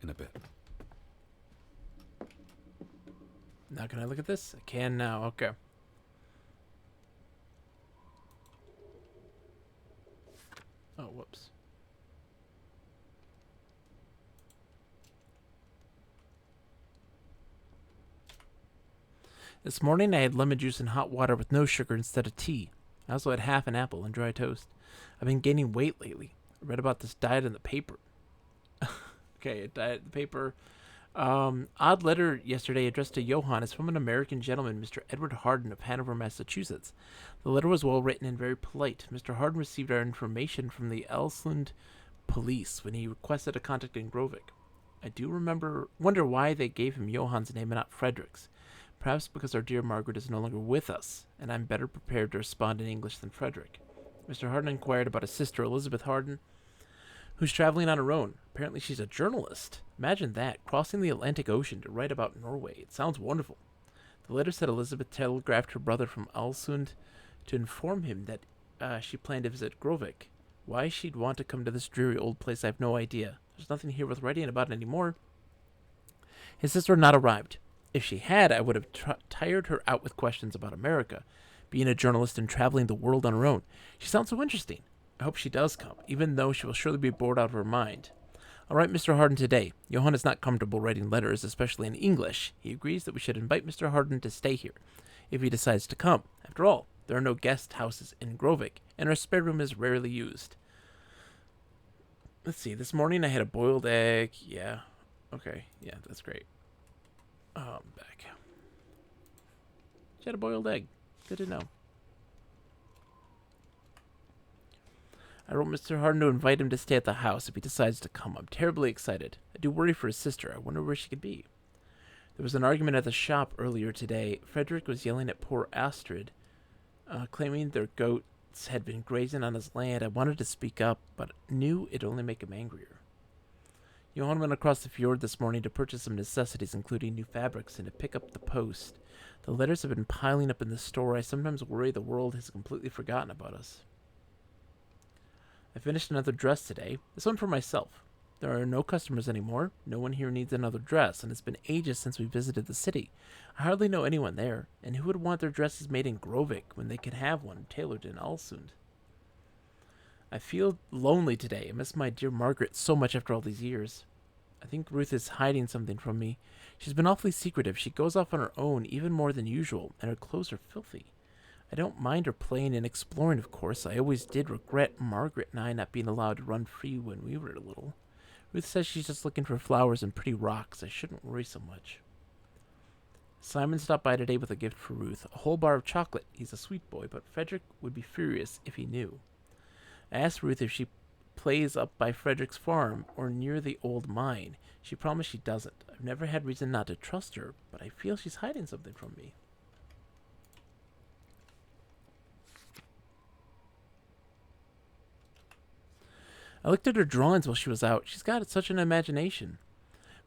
In a bit. Now can I look at this? I can now. Okay. Oh, whoops. This morning I had lemon juice and hot water with no sugar instead of tea. I also had half an apple and dry toast. I've been gaining weight lately. I read about this diet in the paper. Okay, a diet in the paper. Odd letter yesterday addressed to Johann is from an American gentleman, Mr. Edward Harden of Hanover, Massachusetts. The letter was well written and very polite. Mr. Harden received our information from the Elsland police when he requested a contact in Grovik. I do wonder why they gave him Johann's name and not Frederick's. Perhaps because our dear Margaret is no longer with us, and I'm better prepared to respond in English than Frederick. Mr. Harden inquired about his sister, Elizabeth Harden, who's traveling on her own. Apparently she's a journalist. Imagine that, crossing the Atlantic Ocean to write about Norway. It sounds wonderful. The letter said Elizabeth telegraphed her brother from Alsund to inform him that she planned to visit Grovik. Why she'd want to come to this dreary old place, I have no idea. There's nothing here worth writing about anymore. His sister had not arrived. If she had, I would have tired her out with questions about America, being a journalist and traveling the world on her own. She sounds so interesting. I hope she does come, even though she will surely be bored out of her mind. I'll write Mr. Harden today. Johann is not comfortable writing letters, especially in English. He agrees that we should invite Mr. Harden to stay here, if he decides to come. After all, there are no guest houses in Grovik, and our spare room is rarely used. Let's see, this morning I had a boiled egg. Yeah. Okay, yeah, that's great. I'm back. She had a boiled egg. Good to know. I wrote Mr. Harden to invite him to stay at the house if he decides to come. I'm terribly excited. I do worry for his sister. I wonder where she could be. There was an argument at the shop earlier today. Frederick was yelling at poor Astrid, claiming their goats had been grazing on his land. I wanted to speak up, but knew it'd only make him angrier. Johann went across the fjord this morning to purchase some necessities, including new fabrics, and to pick up the post. The letters have been piling up in the store. I sometimes worry the world has completely forgotten about us. I finished another dress today. This one for myself. There are no customers anymore. No one here needs another dress, and it's been ages since we visited the city. I hardly know anyone there, and who would want their dresses made in Grovik when they could have one tailored in Alsund? I feel lonely today. I miss my dear Margaret so much after all these years. I think Ruth is hiding something from me. She's been awfully secretive. She goes off on her own even more than usual, and her clothes are filthy. I don't mind her playing and exploring, of course. I always did regret Margaret and I not being allowed to run free when we were little. Ruth says she's just looking for flowers and pretty rocks. I shouldn't worry so much. Simon stopped by today with a gift for Ruth, a whole bar of chocolate. He's a sweet boy, but Frederick would be furious if he knew. I asked Ruth if she plays up by Frederick's farm or near the old mine. She promised she doesn't. I've never had reason not to trust her, but I feel she's hiding something from me. I looked at her drawings while she was out. She's got such an imagination.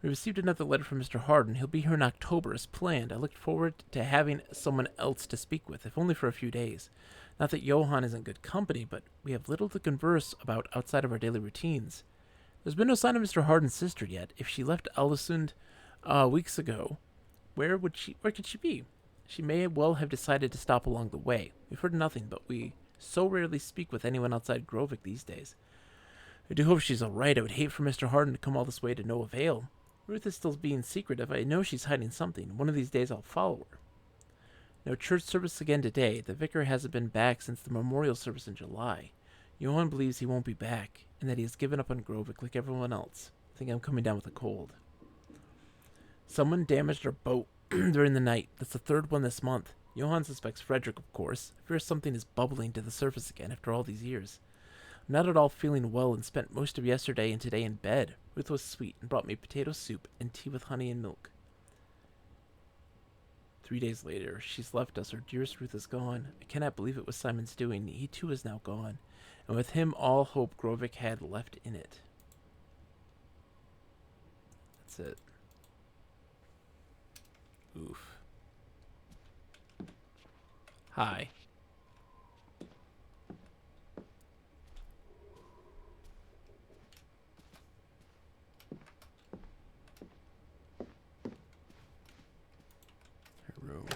We received another letter from Mr. Harden. He'll be here in October as planned. I looked forward to having someone else to speak with, if only for a few days. Not that Johann isn't good company, but we have little to converse about outside of our daily routines. There's been no sign of Mr. Harden's sister yet. If she left Ellesund weeks ago, where could she be? She may well have decided to stop along the way. We've heard nothing, but we so rarely speak with anyone outside Grovik these days. I do hope she's all right. I would hate for Mr. Harden to come all this way to no avail. Ruth is still being secretive. I know she's hiding something. One of these days I'll follow her. No church service again today. The vicar hasn't been back since the memorial service in July. Johann believes he won't be back, and that he has given up on Grovik like everyone else. I think I'm coming down with a cold. Someone damaged our boat during the night. That's the third one this month. Johann suspects Frederick, of course. I fear something is bubbling to the surface again after all these years. I'm I'm not at all feeling well and spent most of yesterday and today in bed. Ruth was sweet and brought me potato soup and tea with honey and milk. 3 days later, she's left us. Our dearest Ruth is gone. I cannot believe it was Simon's doing. He too is now gone. And with him, all hope Grovik had left in it. That's it. Oof. Hi. Her room.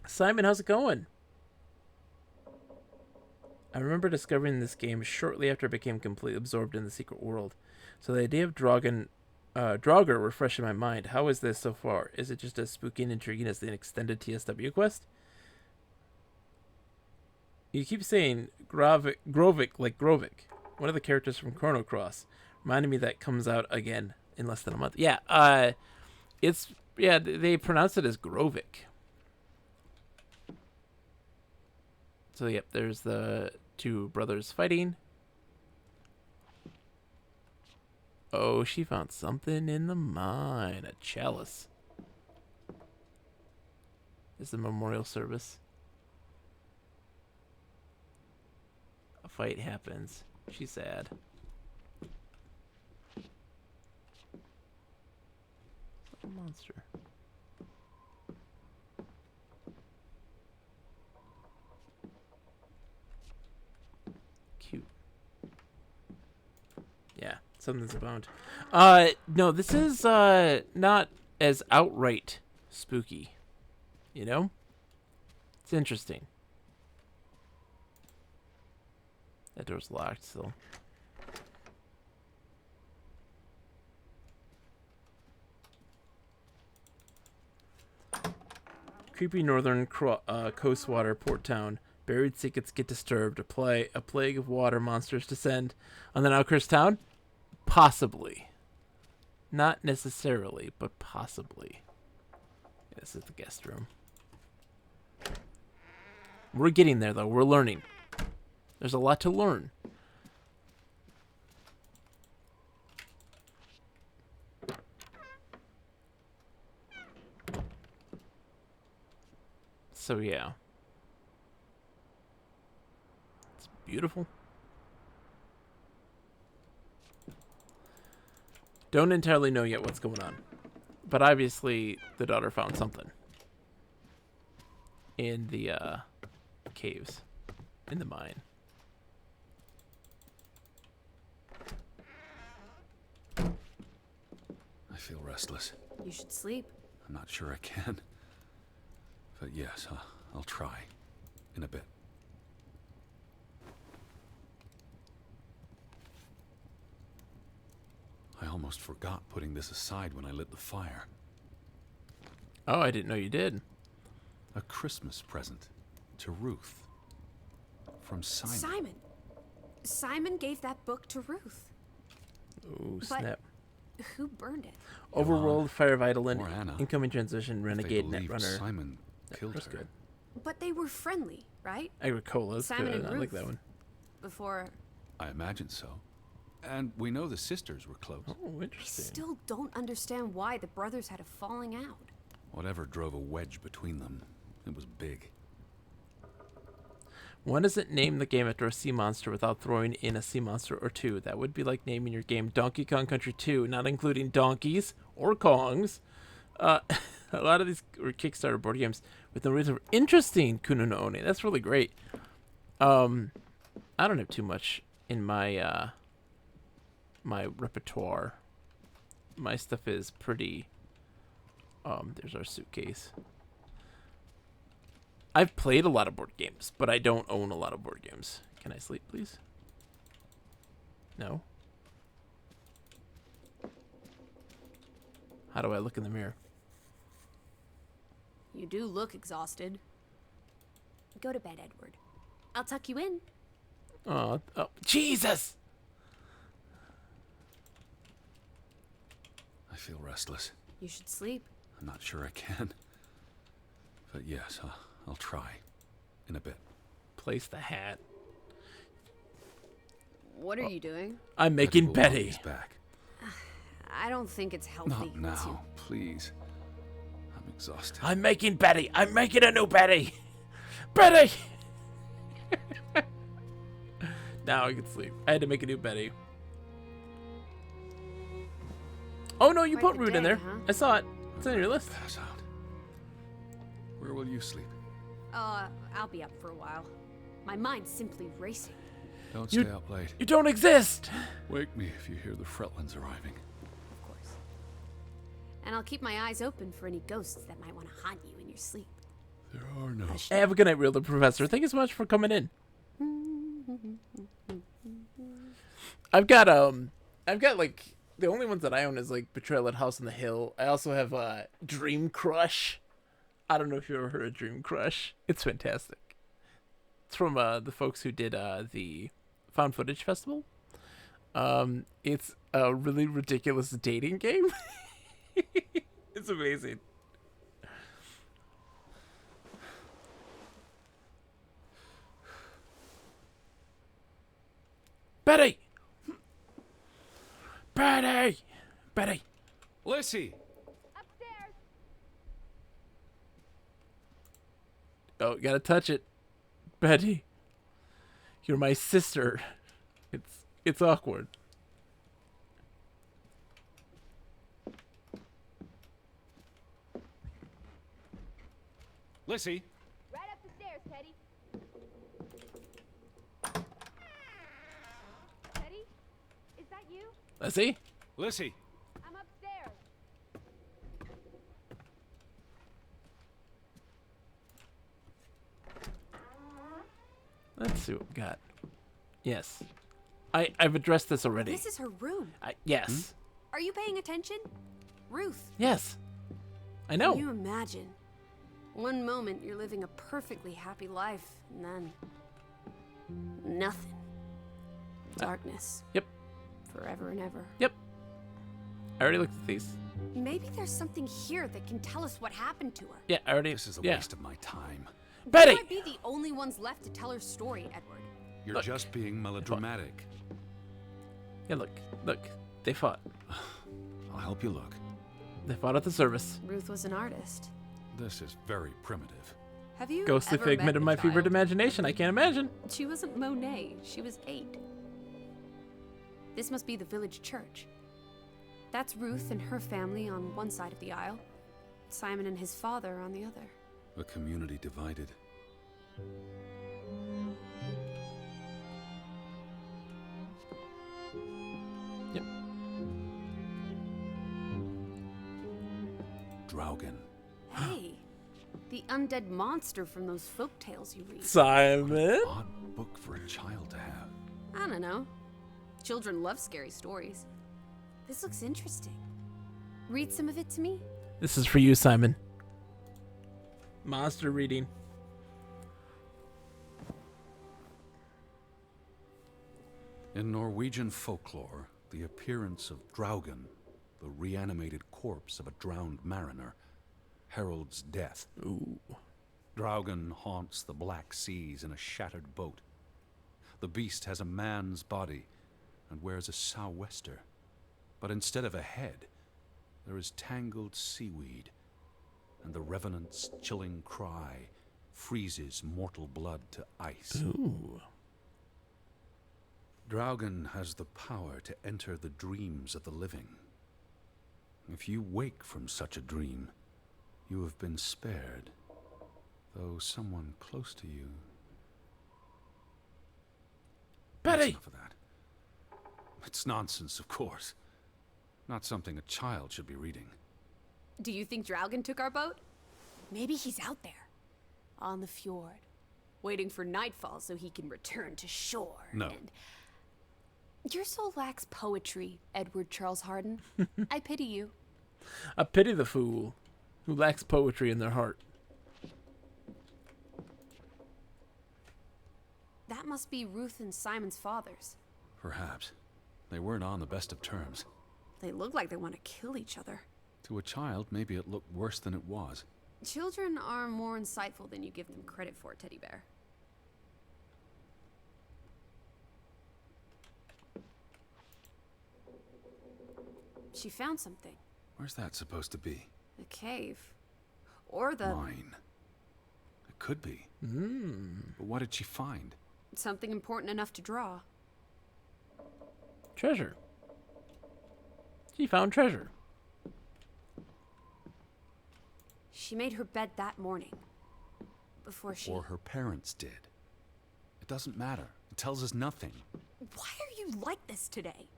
Simon, how's it going? I remember discovering this game shortly after I became completely absorbed in the secret world. So the idea of Draugen were fresh in my mind. How is this so far? Is it just as spooky and intriguing as the extended TSW quest? You keep saying Grovik like Grovik. One of the characters from Chrono Cross. Reminded me that comes out again in less than a month. Yeah, they pronounce it as Grovik. So yep, there's the two brothers fighting. Oh, she found something in the mine. A chalice. This is the memorial service. A fight happens. She's sad. A monster. Cute. Yeah, something's abound. No, this is not as outright spooky. You know? It's interesting. That door's locked still. Creepy northern coastwater port town. Buried secrets get disturbed. A plague of water monsters descend on the now cursed town? Possibly. Not necessarily, but possibly. This is the guest room. We're getting there, though. We're learning. There's a lot to learn. So, yeah. It's beautiful. Don't entirely know yet what's going on. But obviously, the daughter found something. In the, caves. In the mine. I feel restless. You should sleep. I'm not sure I can. But yes, I'll try. In a bit. I almost forgot putting this aside when I lit the fire. Oh, I didn't know you did. A Christmas present to Ruth. From Simon. Simon. Simon gave that book to Ruth. Ooh, But snap. who burned it? Overworld, Fire Vitalant, or Anna. Incoming Transition, If Renegade, they believed Netrunner. Simon killed That's her. good. But they were friendly, right? Agricola's Simon good. and I like Ruth. that one. Before... I imagine so. And we know the sisters were close. Oh, I interesting. still don't understand why the brothers had a falling out. Whatever drove a wedge between them, it was big. One doesn't name the game after a sea monster without throwing in a sea monster or two. That would be like naming your game Donkey Kong Country 2, not including donkeys or Kongs. A lot of these were Kickstarter board games with no reason for interesting Kuno no Oni. That's really great. I don't have too much in my my repertoire. My stuff is pretty. There's our suitcase. I've played a lot of board games, but I don't own a lot of board games. Can I sleep, please? No. How do I look in the mirror? You do look exhausted. Go to bed, Edward. I'll tuck you in. Oh, Jesus! I feel restless. You should sleep. I'm not sure I can. But yes, I'll try. In a bit. Place the hat. What are you doing? I'm making will want Betty. these back. I don't think it's healthy. Not to- now, please. I'm exhausted. I'm making Betty. I'm making a new Betty. Betty! Now I can sleep. I had to make a new Betty. Oh no, you Quite put the Root in day, there. huh? I saw it. It's on your list. Pass out. Where will you sleep? I'll be up for a while. My mind's simply racing. Don't You- stay up late. You don't exist. Wake me if you hear the Fretlands arriving. Of course. And I'll keep my eyes open for any ghosts that might want to haunt you in your sleep. There are no. Hey, have a good night, Real the Professor. Thank you so much for coming in. I've got like the only ones that I own is like Betrayal at House on the Hill. I also have Dream Crush. I don't know if you ever heard of Dream Crush. It's fantastic. It's from the folks who did the Found Footage Festival. It's a really ridiculous dating game. It's amazing. Betty! Betty! Betty! Lissy! Upstairs! Oh, you gotta touch it. Betty. You're my sister. It's awkward. Lissy! Right up the stairs, Teddy. Teddy? Is that you? Let's see. Lissy! I'm upstairs. Let's see what we got. Yes. I've addressed this already. This is her room. Yes. Are you paying attention? Ruth, Yes. I know. can you imagine? One moment you're living a perfectly happy life, and then nothing. Darkness. Yep. Forever and ever. Yep. I already looked at these. Maybe there's something here that can tell us what happened to her. Yeah, I already. This is a yeah. waste of my time. Betty! We might be the only ones left to tell her story, Edward. You're Look. just being melodramatic. Yeah, look. They fought. I'll help you look. They fought at the service. Ruth was an artist. This is very primitive. Have you Ghostly ever figment met of a my fevered child? imagination. I can't imagine. She wasn't Monet. She was 8. This must be the village church. That's Ruth and her family on one side of the aisle. Simon and his father on the other. A community divided. Yep. Draugen. Hey, the undead monster from those folk tales you read. Simon. Odd book for a child to have. I don't know. Children love scary stories. This looks interesting. Read some of it to me. This is for you, Simon. Monster reading. In Norwegian folklore, the appearance of Draugen, the reanimated corpse of a drowned mariner, heralds death. Ooh. Draugen haunts the black seas in a shattered boat. The beast has a man's body and wears a sou'wester. But instead of a head, there is tangled seaweed, and the revenant's chilling cry freezes mortal blood to ice. Ooh. Draugen has the power to enter the dreams of the living. If you wake from such a dream, you have been spared, though someone close to you... That's Betty! enough of that. It's nonsense, of course. Not something a child should be reading. Do you think Draugen took our boat? Maybe he's out there, on the fjord, waiting for nightfall so he can return to shore. No. And your soul lacks poetry, Edward Charles Harden. I pity you. I pity the fool who lacks poetry in their heart. That must be Ruth and Simon's fathers. Perhaps. They weren't on the best of terms. They look like they want to kill each other. To a child, maybe it looked worse than it was. Children are more insightful than you give them credit for, Teddy Bear. She found something. Where's that supposed to be? A cave. Or the... Mine. It could be. But what did she find? something important enough to draw. Treasure. She found treasure. She made her bed that morning. Before she... Or her parents did. It doesn't matter. It tells us nothing. Why are you like this today?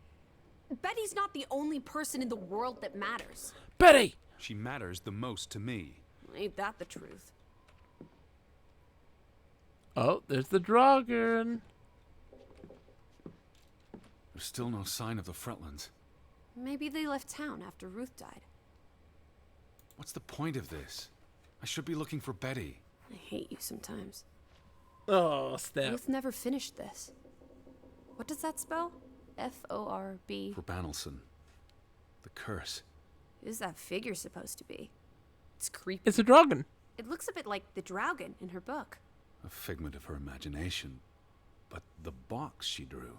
Betty's not the only person in the world that matters. Betty! She matters the most to me. Ain't that the truth? Oh, there's the Draugen. There's still no sign of the Fretlands. Maybe they left town after Ruth died. What's the point of this? I should be looking for Betty. I hate you sometimes. Oh, snap. Ruth never finished this. What does that spell? F-O-R-B. For Banelson. The curse. Who's that figure supposed to be? It's creepy. It's a Draugen. It looks a bit like the Draugen in her book. A figment of her imagination. But the box she drew.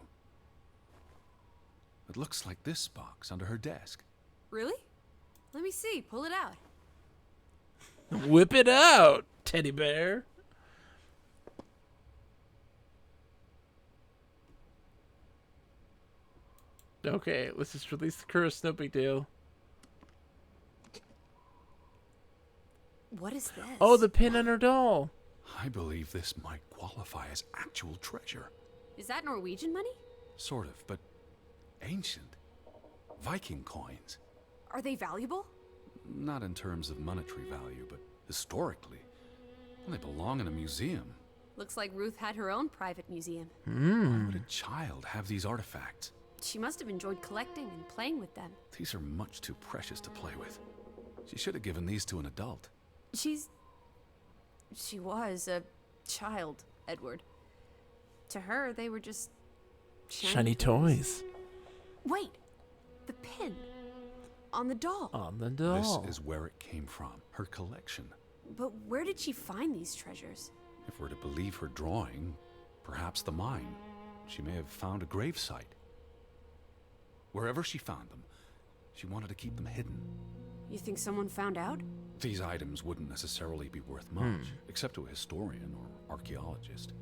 It looks like this box under her desk. Really? Let me see. Pull it out. Whip it out, teddy bear. Okay, let's just release the curse. No big deal. What is this? Oh, the pin on her doll. I believe this might qualify as actual treasure. Is that Norwegian money? Sort of, but ancient. Viking coins. Are they valuable? Not in terms of monetary value, but historically. They belong in a museum. Looks like Ruth had her own private museum. Why would a child have these artifacts? She must have enjoyed collecting and playing with them. These are much too precious to play with. She should have given these to an adult. She was a child, Edward. To her, they were just Shiny toys. Wait, the pin on the doll. On the doll. This is where it came from, her collection. But where did she find these treasures? If we're to believe her drawing, perhaps the mine. She may have found a gravesite. Wherever she found them, she wanted to keep them hidden. You think someone found out? These items wouldn't necessarily be worth much, except to a historian or archaeologist.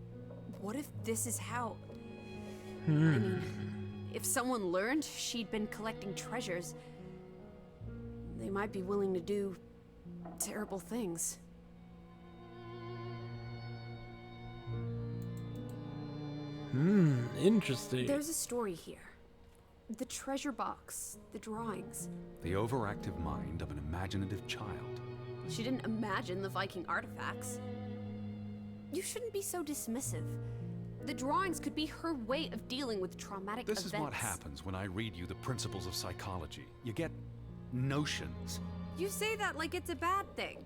What if this is how... I mean, if someone learned she'd been collecting treasures, they might be willing to do terrible things. Interesting. There's a story here. The treasure box, the drawings. The overactive mind of an imaginative child. She didn't imagine the Viking artifacts. You shouldn't be so dismissive. The drawings could be her way of dealing with traumatic events. This is what happens when I read you the principles of psychology. You get notions. You say that like it's a bad thing.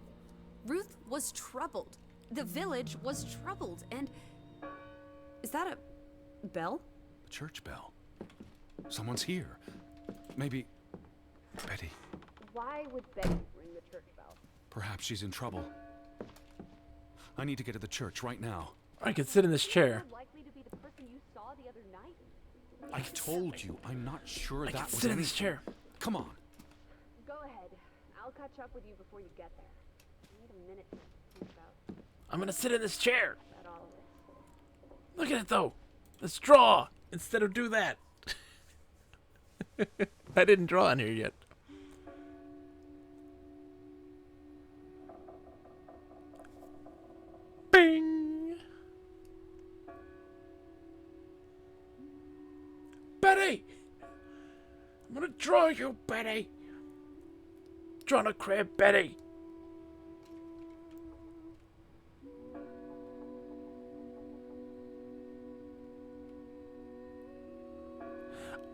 Ruth was troubled. The village was troubled, and... Is that a bell? The church bell. Someone's here. Maybe... Betty. Why would Betty ring the church bell? Perhaps she's in trouble. I need to get to the church right now. I could sit in this chair. Likely to be the person you saw the other night. I told you, I'm not sure I that could was sit in this anything. chair. Come on. Go ahead. I'll catch up with you before you get there. I need a minute to think about I'm gonna sit in this chair. all of this. Look at it though. Let's draw instead of do that. I didn't draw on here yet. Bing! Betty! I'm gonna draw you, Betty! Drawing a crab, Betty!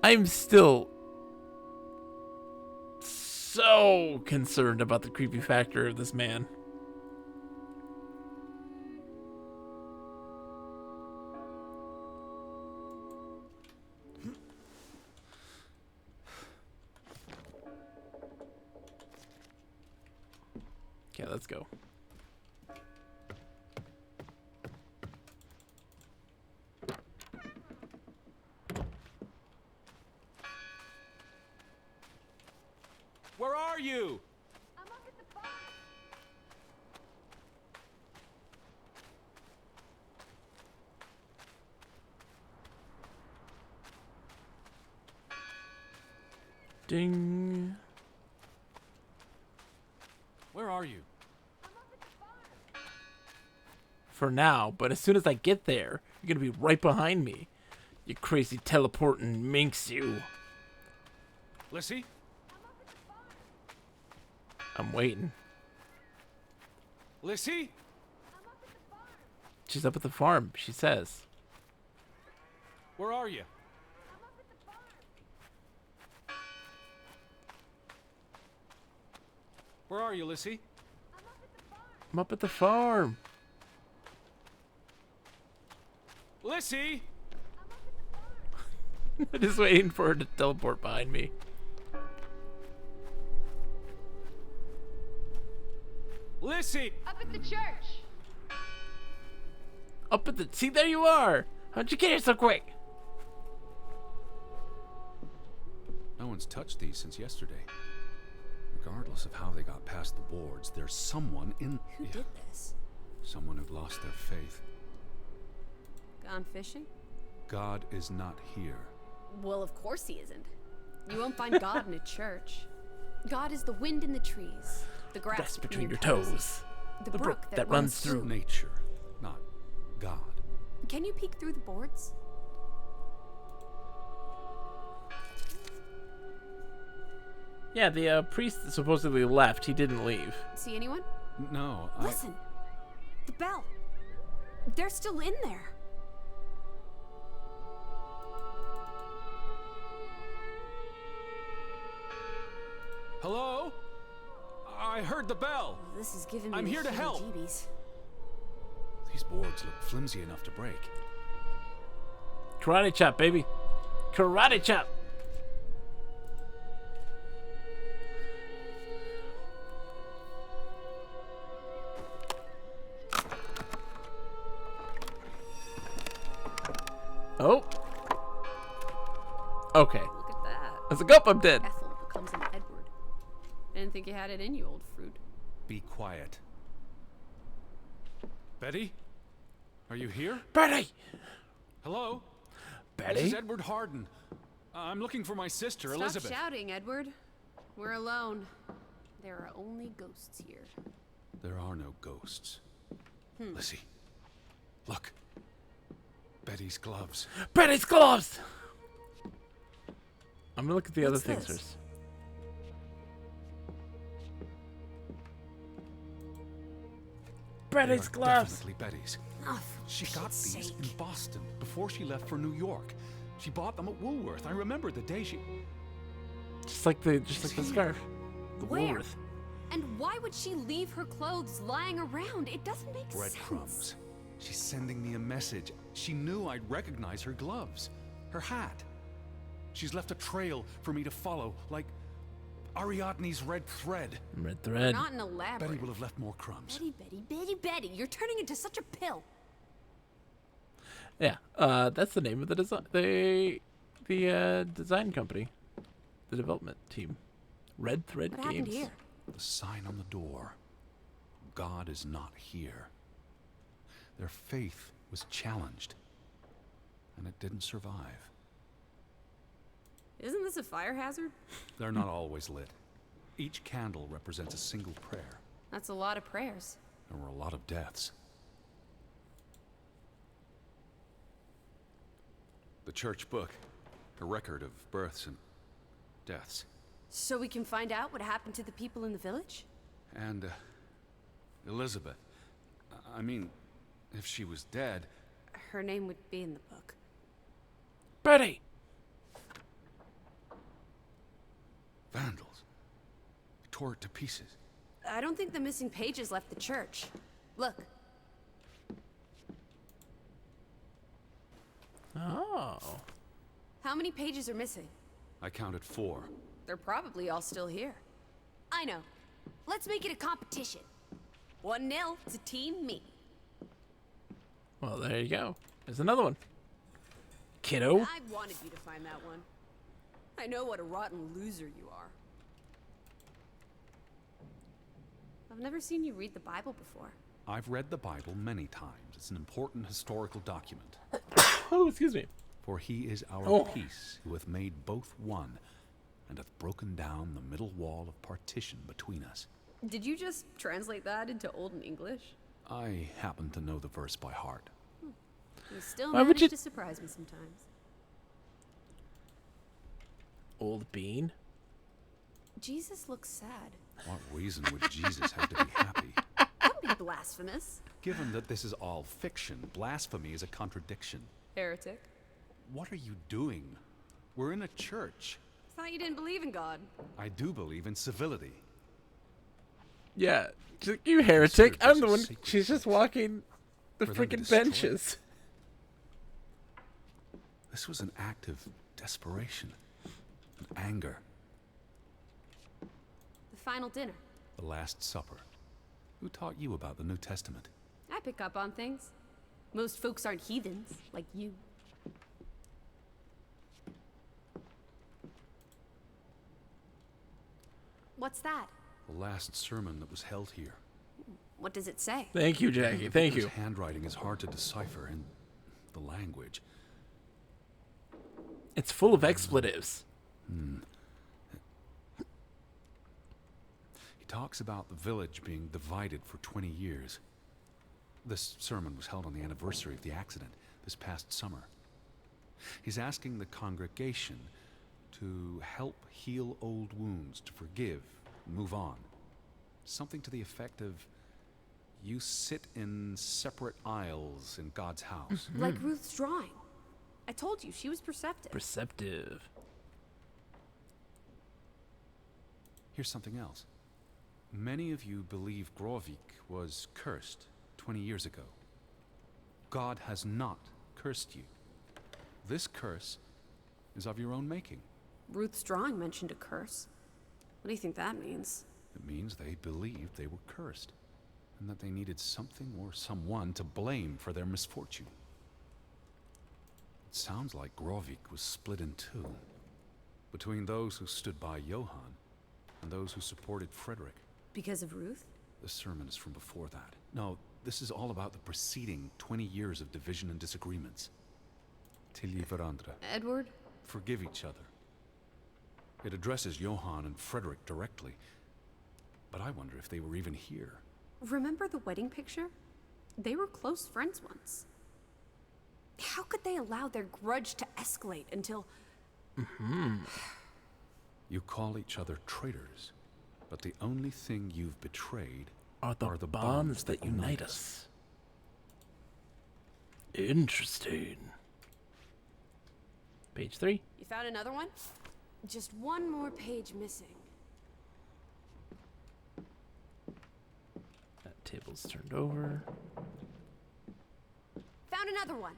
I'm still so concerned about the creepy factor of this man. Okay, let's go. are you? I'm up at the farm. Ding. Where are you? For now, but as soon as I get there, you're gonna be right behind me. You crazy teleporting minx, you. Lissy? I'm waiting. Lissy? She's up at the farm, she says. Where are you? Where are you, Lissy? I'm up at the farm. Lissy? I'm just waiting for her to teleport behind me. Lissy! Up at the church. Up at the... See, there you are! How'd you get here so quick? No one's touched these since yesterday. Regardless of how they got past the boards, there's someone in... Who did this? Someone who'd lost their faith. Gone fishing? God is not here. Well, of course he isn't. You won't find God in a church. God is the wind in the trees, the grass That's between your toes, toes. the brook that runs through. Nature, not God. Can you peek through the boards? Yeah, the priest supposedly left. He didn't leave. See anyone? No, Listen! The bell! They're still in there! Hello? I heard the bell. This is giving me I'm the here to help. heebie-jeebies. These boards look flimsy enough to break. Karate chop, baby. Karate chop. Oh. Okay. Look at that. I was like, oh, I'm dead. Ethel becomes an Edward. I didn't think you had it in you, old fruit. Be quiet. Betty? Are you here? Betty! Hello? This Betty? is Edward Harden. I'm looking for my sister, Stop Elizabeth. shouting, Edward. We're alone. There are only ghosts here. There are no ghosts. Lissy, look. Betty's gloves. Betty's gloves! I'm gonna look at the other What's things this? first. Betty's They are gloves! Definitely Betty's. Oh, She for got Pete's these sake. in Boston before she left for New York. She bought them at Woolworth. I remember the day she... Just like the scarf. The Where? Woolworth. And why would she leave her clothes lying around? It doesn't make sense. Breadcrumbs. She's sending me a message. She knew I'd recognize her gloves. Her hat. She's left a trail for me to follow, like Ariadne's red thread. Red We're thread. not an elaborate. Betty will have left more crumbs. Betty. You're turning into such a pill. Yeah, that's the name of the design. The design company, the development team, Red Thread What happened Games. here? The sign on the door. God is not here. Their faith was challenged, and it didn't survive. Isn't this a fire hazard? They're not always lit. Each candle represents a single prayer. That's a lot of prayers. There were a lot of deaths. The church book, a record of births and deaths. So we can find out what happened to the people in the village? And, Elizabeth. I mean, if she was dead, Her name would be in the book. Betty! vandals. Tore it to pieces. I don't think the missing pages left the church. Look. Oh. How many pages are missing? I counted 4. They're probably all still here. I know. Let's make it a competition. 1-0 to Team Me. Well, there you go. There's another one. Kiddo. I wanted you to find that one. I know what a rotten loser you are. I've never seen you read the Bible before. I've read the Bible many times. It's an important historical document. Oh, excuse me. For he is our Oh. peace, who hath made both one, and hath broken down the middle wall of partition between us. Did you just translate that into Olden English? I happen to know the verse by heart. You still Why would manage you- to surprise me sometimes. Old bean. Jesus looks sad. What reason would Jesus have to be happy? Don't be blasphemous. Given that this is all fiction, blasphemy is a contradiction. Heretic. What are you doing? We're in a church. Thought you didn't believe in God. I do believe in civility. Yeah, you heretic. Consider I'm the this a one. sacred She's just site walking the for them to freaking destroy. benches. This was an act of desperation and anger. The final dinner. The Last Supper. Who taught you about the New Testament? I pick up on things. Most folks aren't heathens, like you. What's that? The last sermon that was held here. What does it say? Thank you, Jackie. Thank His you. handwriting is hard to decipher, and the language. It's full of expletives. He talks about the village being divided for 20 years. This sermon was held on the anniversary of the accident this past summer. He's asking the congregation to help heal old wounds, to forgive, and move on. Something to the effect of, you sit in separate aisles in God's house. Like Ruth's drawing. I told you, she was perceptive. Perceptive. Here's something else. Many of you believe Grovik was cursed 20 years ago. God has not cursed you. This curse is of your own making. Ruth's drawing mentioned a curse. What do you think that means? It means they believed they were cursed, and that they needed something or someone to blame for their misfortune. It sounds like Grovik was split in two, between those who stood by Johann and those who supported Frederick. Because of Ruth? The sermon is from before that. No, this is all about the preceding 20 years of division and disagreements. Tilly Verandra. Edward? Forgive each other. It addresses Johann and Frederick directly. But I wonder if they were even here. Remember the wedding picture? They were close friends once. How could they allow their grudge to escalate until... You call each other traitors, but the only thing you've betrayed Are the bonds that unite us. Interesting. Page 3. You found another one? Just one more page missing. That table's turned over. Found another one.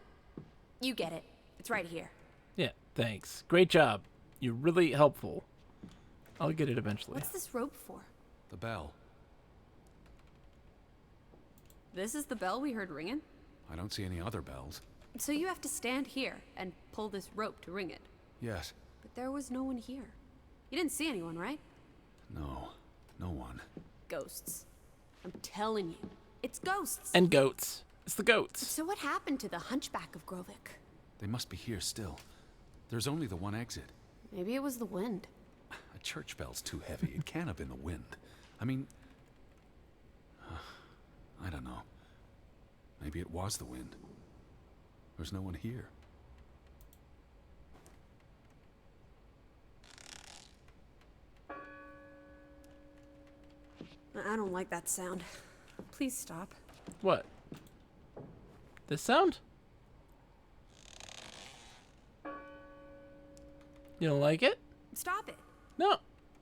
You get it. It's right here. Yeah, thanks. Great job. You're really helpful. I'll get it eventually. What's this rope for? The bell. This is the bell we heard ringing? I don't see any other bells. So you have to stand here and pull this rope to ring it. Yes. But there was no one here. You didn't see anyone, right? No. No one. Ghosts. I'm telling you. It's ghosts. And goats. It's the goats. So what happened to the hunchback of Grovik? They must be here still. There's only the one exit. Maybe it was the wind. A church bell's too heavy. It can't have been the wind. I mean... I don't know. Maybe it was the wind. There's no one here. I don't like that sound. Please stop. What? This sound? You don't like it? Stop it. No.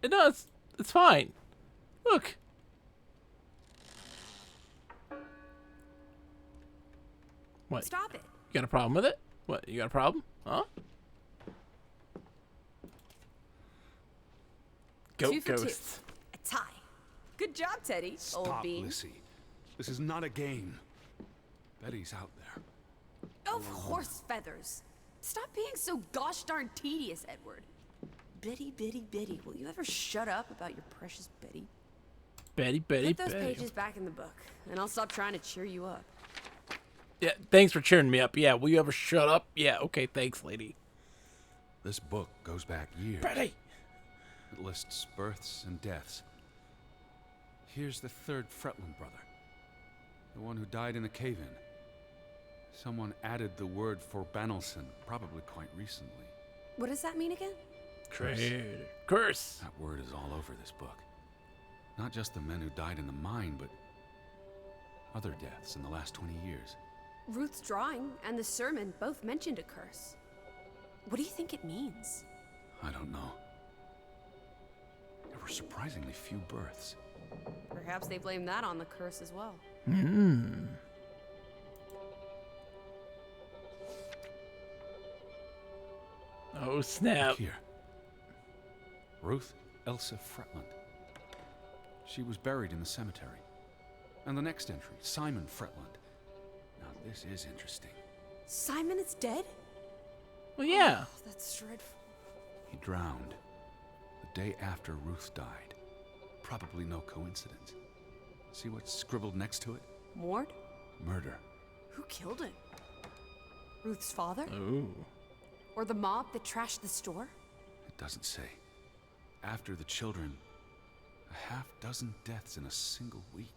No, it's fine. Look. What? Stop it. You got a problem with it? What? You got a problem? Huh? Goat 2 for 2. ghosts. A tie. Good job, Teddy. Old Stop, bean. Lissy. This is not a game. Betty's out there. Of horse feathers. Stop being so gosh darn tedious, Edward. Betty, Betty, Betty. Will you ever shut up about your precious Betty? Betty, Betty, Put those Betty. pages back in the book, and I'll stop trying to cheer you up. Yeah, thanks for cheering me up. Yeah, will you ever shut up? Yeah, okay, thanks, lady. This book goes back years. Betty! It lists births and deaths. Here's the third Fretland brother. The one who died in a cave-in. Someone added the word for Banelson, probably quite recently. What does that mean again? Curse! That word is all over this book. Not just the men who died in the mine, but other deaths in the last 20 years. Ruth's drawing and the sermon both mentioned a curse. What do you think it means? I don't know. There were surprisingly few births. Perhaps they blame that on the curse as well. Oh, snap. Look here. Ruth Elsa Fretland. She was buried in the cemetery. And the next entry, Simon Fretland. Now this is interesting. Simon is dead? Well, yeah. Oh, that's dreadful. He drowned the day after Ruth died. Probably no coincidence. See what's scribbled next to it? Mord? Murder. Who killed him? Ruth's father? Ooh. Or the mob that trashed the store? It doesn't say. After the children, a half dozen deaths in a single week.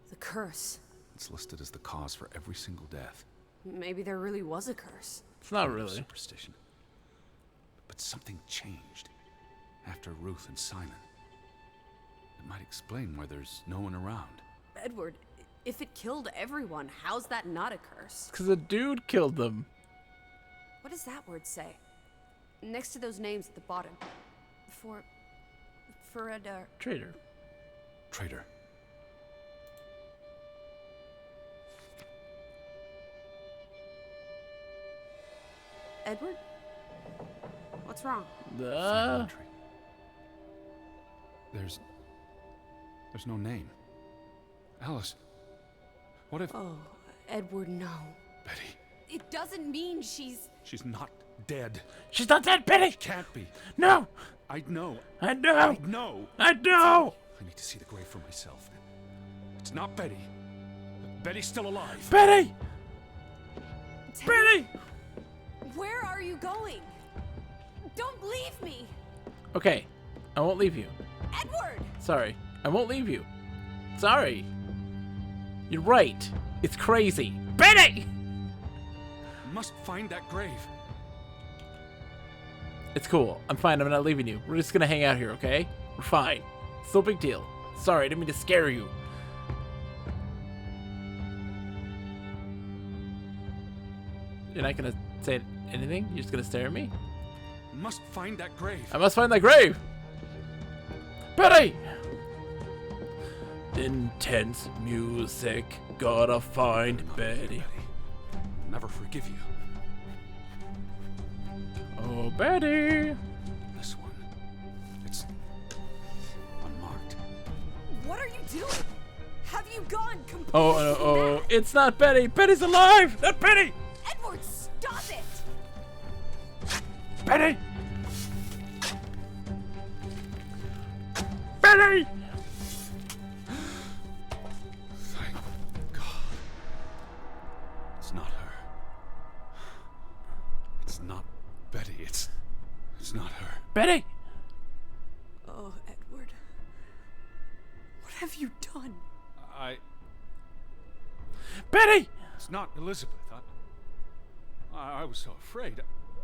The curse. It's listed as the cause for every single death. Maybe there really was a curse. It's not really. Superstition. But something changed after Ruth and Simon. It might explain why there's no one around. Edward, if it killed everyone, how's that not a curse? Because a dude killed them. What does that word say? Next to those names at the bottom. For a Traitor. Traitor. Edward? What's wrong? Final entry. There's no name. Alice, what if... Oh, Edward, no. Betty, It doesn't mean she's... she's not dead. She's not dead, Betty! Can't be. No! I know. I know! I know. I know! I need to see the grave for myself. It's not Betty. Betty's still alive. Betty! Teddy, Betty! where are you going? Don't leave me! Okay, I won't leave you. Edward! Sorry. I won't leave you. Sorry. You're right. It's crazy. Betty! Must find that grave. It's cool. I'm fine. I'm not leaving you. We're just gonna hang out here, okay? We're fine. It's no big deal. Sorry, I didn't mean to scare you. You're not gonna say anything? You're just gonna stare at me? Must find that grave. I must find that grave! Betty! Intense music. Gotta find Not Betty. I'll never forgive you. Oh, Betty! This one. It's unmarked. What are you doing? Have you gone completely Oh, mad? it's not Betty! Betty's alive! Not Betty! Edward, stop it! Betty! Betty! Thank God. It's not her. It's not Betty. It's not her. Betty! Oh, Edward. What have you done? Betty! It's not Elizabeth. I was so afraid.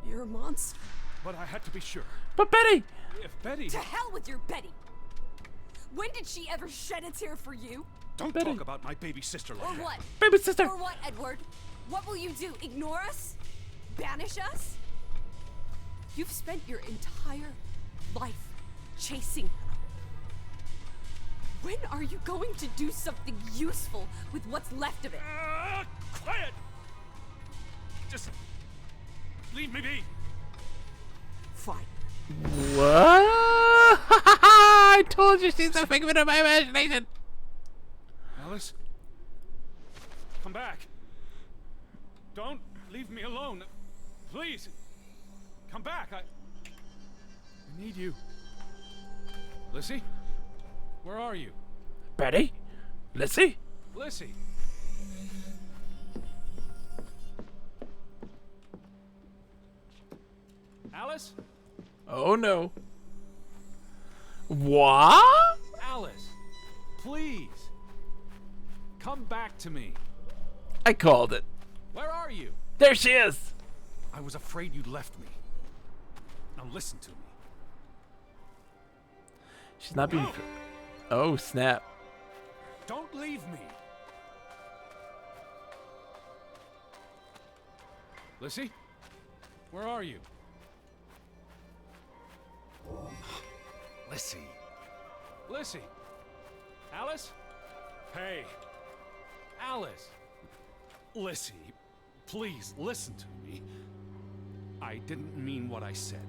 You're a monster. But I had to be sure. But Betty! If Betty... To hell with your Betty! When did she ever shed a tear for you? Don't Betty. talk about my baby sister like Or that. what? Baby sister! Or what, Edward? What will you do? Ignore us? Banish us? You've spent your entire life chasing her. When are you going to do something useful with what's left of it? Quiet! Just leave me be. Fine. What? I told you she's a figment of my imagination! Alice? Come back. Don't leave me alone. Please. Come back. I need you. Lizzie? Where are you? Betty? Lissy? Lissy! Alice? Oh no. What? Alice! Please! Come back to me. I called it. Where are you? There she is. I was afraid you'd left me. Now listen to me. She's not being. Oh snap. Don't leave me. Lissy? Where are you? Lissy. Lissy. Alice? Hey. Alice. Lissy, please listen to me. I didn't mean what I said.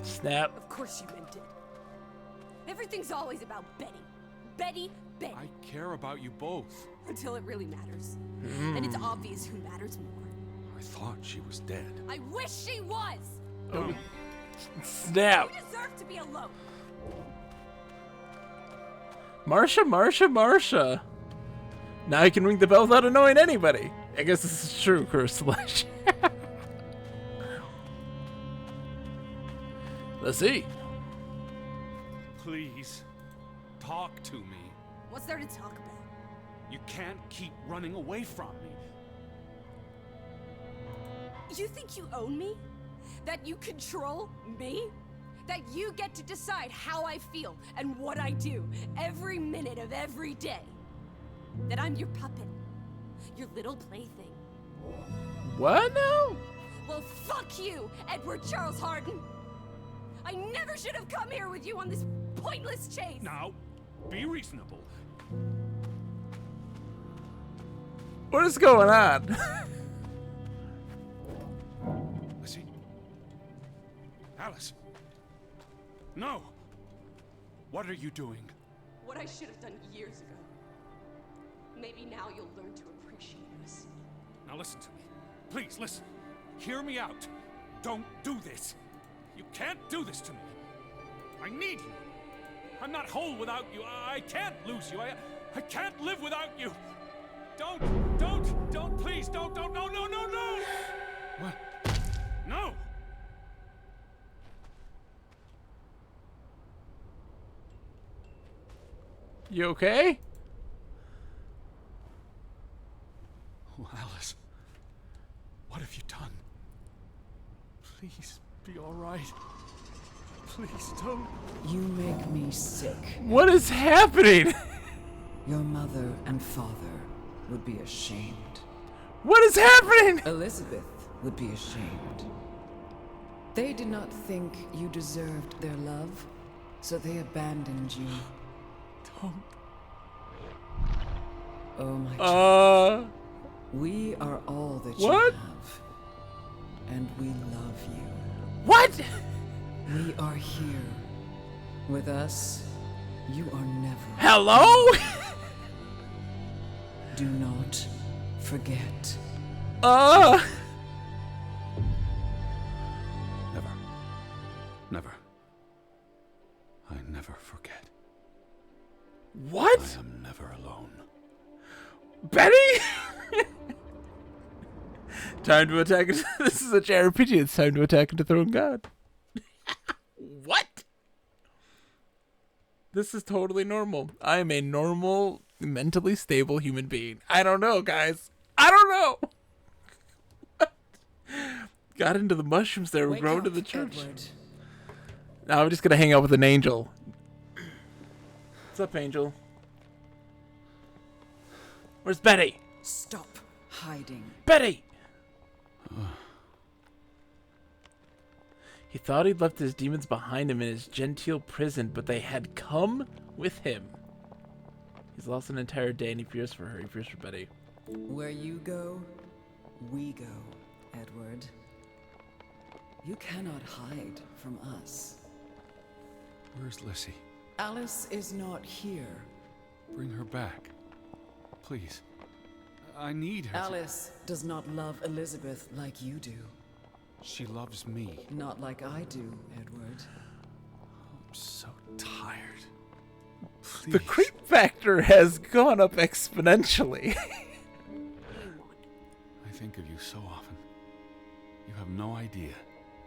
Snap. Of course you meant it. Everything's always about Betty. Betty, Betty. I care about you both. Until it really matters. And it's obvious who matters more. I thought she was dead. I wish she was! Oh. Snap. You deserve to be alone. Marsha. Now I can ring the bell without annoying anybody. I guess this is true, Curse Slash. Let's see. Please, talk to me. What's there to talk about? You can't keep running away from me. You think you own me? That you control me? That you get to decide how I feel and what I do every minute of every day? That I'm your puppet, your little plaything? What now? Well, fuck you, Edward Charles Harden! I never should have come here with you on this pointless chase! Now, be reasonable. What is going on? Lissy? Alice? No! What are you doing? What I should have done years ago. Maybe now you'll learn to appreciate us. Now listen to me. Please, listen. Hear me out. Don't do this. You can't do this to me. I need you. I'm not whole without you. I can't lose you. I can't live without you. Don't, please, don't, no. What? No! You okay? Oh, Alice. What have you done? Please, be all right. Please, don't. You make me sick. What is happening? Your mother and father would be ashamed. What is happening? Elizabeth would be ashamed. They did not think you deserved their love, so they abandoned you. Don't. Oh, my child. We are all that What? you have. And we love you. What? We are here. With us, you are never. Hello? Do not forget. Never. I never forget. What? I am never alone. Betty? Time to attack. This is a JRPG. It's time to attack into Throne God. What? This is totally normal. I am a normal, mentally stable human being. I don't know, guys. I don't know. What? Got into the mushrooms there. We're going to the church. Edward. Now I'm just going to hang out with an angel. What's up, Angel? Where's Betty? Stop hiding. Betty! He thought he'd left his demons behind him in his genteel prison, but they had come with him. He's lost an entire day and he fears for her. He fears for Betty. Where you go, we go, Edward. You cannot hide from us. Where's Lissy? Alice is not here. Bring her back. Please. I need her. Alice does not love Elizabeth like you do. She loves me. Not like I do, Edward. I'm so tired. The creep factor has gone up exponentially. I think of you so often. You have no idea.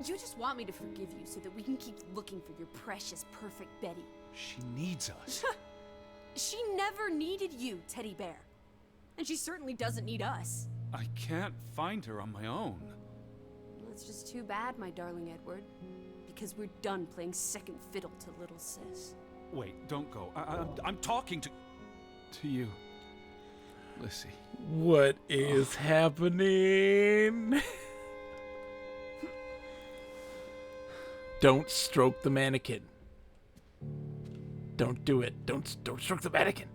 You just want me to forgive you so that we can keep looking for your precious, perfect Betty. She needs us. She never needed you, Teddy Bear. And she certainly doesn't need us. I can't find her on my own. That's just too bad, my darling Edward. Because we're done playing second fiddle to little sis. Wait, don't go. I'm talking to you. Lissy. What is happening? Don't stroke the mannequin. Don't do it. Don't stroke the mannequin.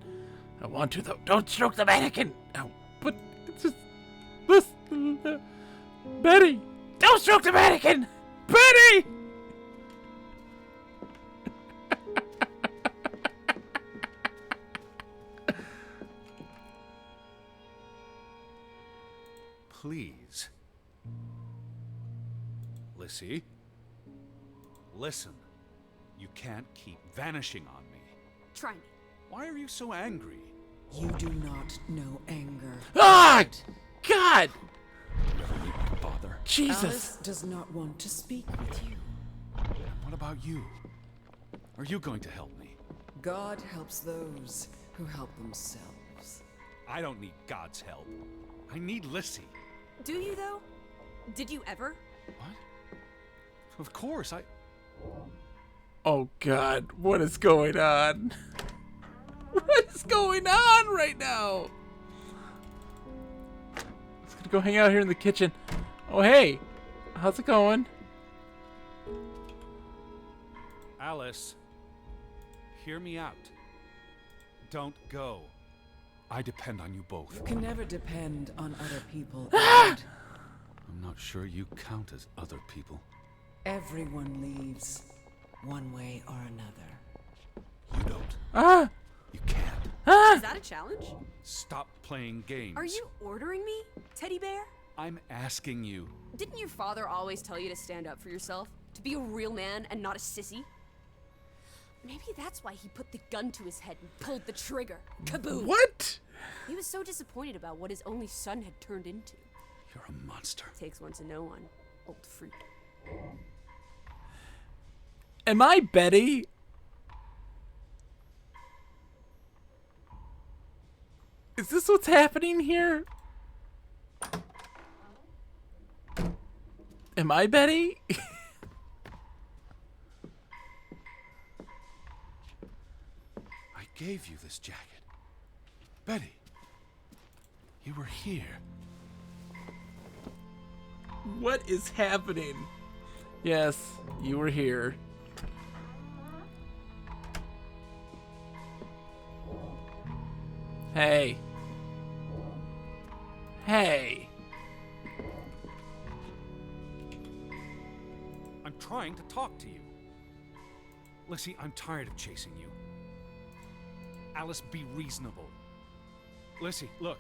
I want to though. Don't stroke the mannequin. Oh, but it's just listen, Betty. Don't stroke the mannequin. Betty. Please. Lissy. Listen. You can't keep vanishing on me. Try me. Why are you so angry? You do not know anger. Ah, God. Father. Jesus. Alice does not want to speak with you. What about you? Are you going to help me? God helps those who help themselves. I don't need God's help. I need Lissy. Do you, though? Did you ever? What? Of course, Oh God, what is going on? What is going on right now? Let's go hang out here in the kitchen. Oh hey, how's it going? Alice, hear me out. Don't go. I depend on you both. You can never depend on other people. I'm not sure you count as other people. Everyone leaves, one way or another. You don't. Ah! You can't. Ah! Is that a challenge? Stop playing games. Are you ordering me, Teddy Bear? I'm asking you. Didn't your father always tell you to stand up for yourself? To be a real man and not a sissy? Maybe that's why he put the gun to his head and pulled the trigger. Kaboom! What? He was so disappointed about what his only son had turned into. You're a monster. Takes one to know one. Old fruit. Am I Betty? Is this what's happening here? Am I Betty? I gave you this jacket. Betty, you were here. What is happening? Yes, you were here. Hey. Hey. I'm trying to talk to you. Lissy, I'm tired of chasing you. Alice, be reasonable. Lissy, look.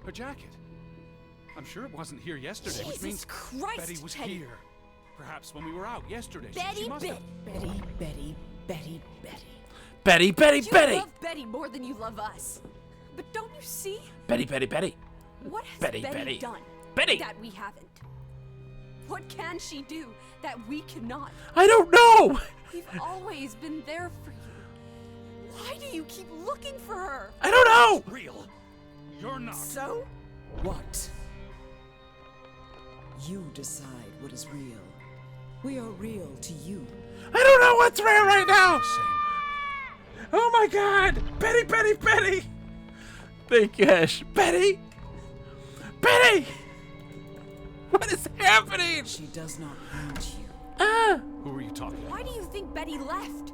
Her jacket. I'm sure it wasn't here yesterday, which means Christ, Betty was Teddy. here. Perhaps when we were out yesterday. Betty she must Bit. have... Betty, Betty, Betty, Betty. Betty, Betty, You Betty. love Betty more than you love us. But don't you see? Betty, Betty, Betty. What has Betty, Betty, Betty. done Betty. that we haven't? What can she do that we cannot? I don't know. We've always been there for you. Why do you keep looking for her? I don't know. Real. You're not. So? What? You decide what is real. We are real to you. I don't know what's real right now. Same. Oh my God. Betty, Betty, Betty. Thank you, Ash. Betty. Betty. What is happening? She does not want you. Ah. Who are you talking about? Why do you think Betty left?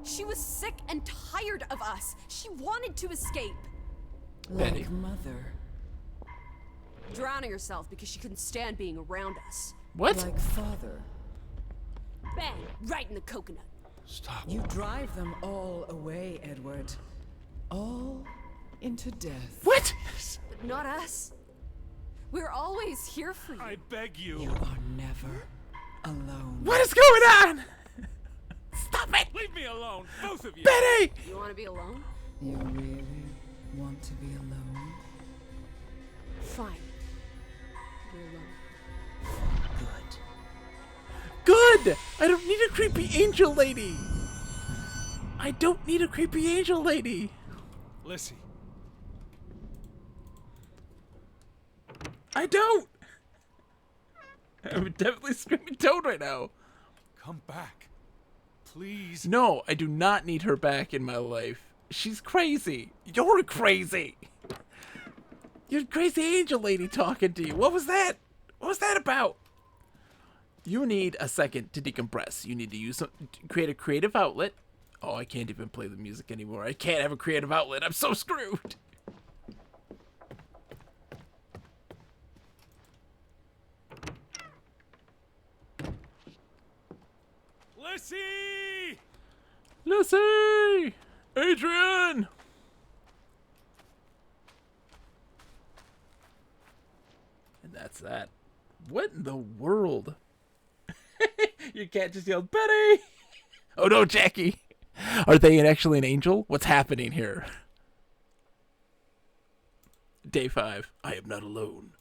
She was sick and tired of us. She wanted to escape. Betty. Like mother. Drowning herself because she couldn't stand being around us. What? Like father. Bang! Right in the coconut. Stop. You drive them all away, Edward. All into death. What? But not us. We're always here for you. I beg you. You are never alone. What is going on? Stop it. Leave me alone, both of you! Betty! You want to be alone? You really want to be alone? Fine. Be alone. Good. Good! I don't need a creepy angel lady! I don't need a creepy angel lady! Lissy, I don't! I'm definitely screaming Toad right now. come back. Please. No, I do not need her back in my life. She's crazy. You're crazy. You're a crazy angel lady talking to you. What was that? What was that about? You need a second to decompress. You need to use create a creative outlet. Oh, I can't even play the music anymore. I can't have a creative outlet. I'm so screwed. Lissy! Lissy! Adrian! And that's that. What in the world? Your cat just yelled, Betty! Oh no, Jackie! Are they actually an angel? What's happening here? Day 5. I am not alone.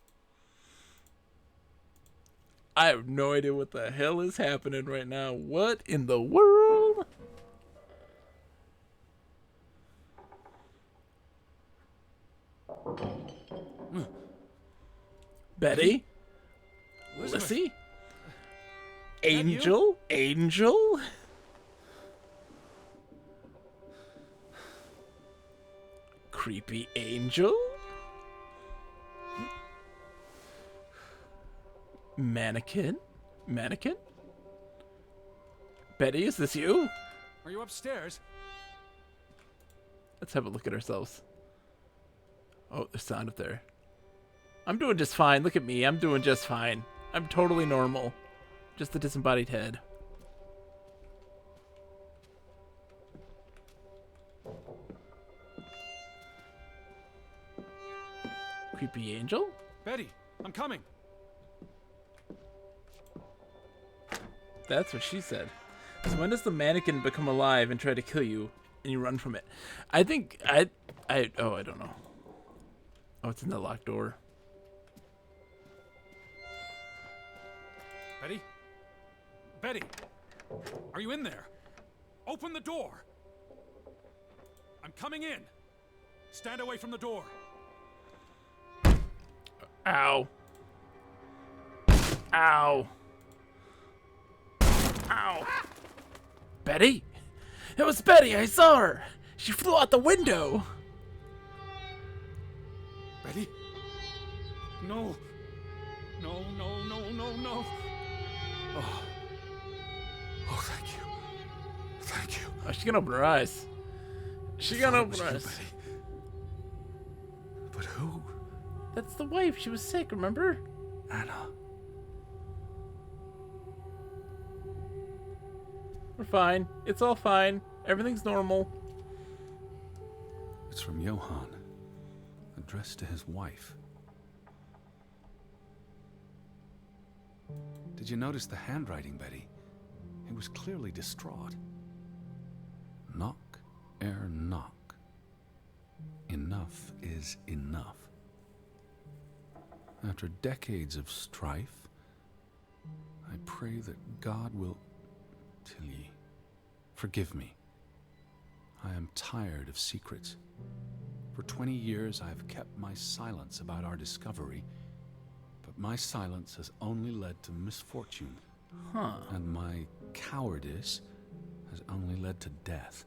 I have no idea what the hell is happening right now. What in the world? Betty? Elizabeth. Lissy? that you? Angel? Angel? Creepy angel? Mannequin? Mannequin? Betty, is this you? Are you upstairs? Let's have a look at ourselves. Oh, there's sound up there. I'm doing just fine. Look at me. I'm doing just fine. I'm totally normal. Just a disembodied head. Creepy angel? Betty, I'm coming. That's what she said. So when does the mannequin become alive and try to kill you and you run from it? I think oh, I don't know. Oh, it's in the locked door. Betty? Betty! Are you in there? Open the door! I'm coming in! Stand away from the door! Ow. Ow. Ow. Betty? It was Betty, I saw her. She flew out the window. Betty? No! No, no, no, no, no! Oh. Oh, thank you. Thank you. Oh, she's gonna open her eyes. She's gonna Thought it open her was you, eyes. Betty. But who? That's the wife. She was sick, remember? Anna. We're fine. It's all fine. Everything's normal. It's from Johann, addressed to his wife. Did you notice the handwriting, Betty? He was clearly distraught. Knock ere knock. Enough is enough. After decades of strife, I pray that God will... Tilly, forgive me. I am tired of secrets. For 20 years I've kept my silence about our discovery, but my silence has only led to misfortune. Huh. And my cowardice has only led to death.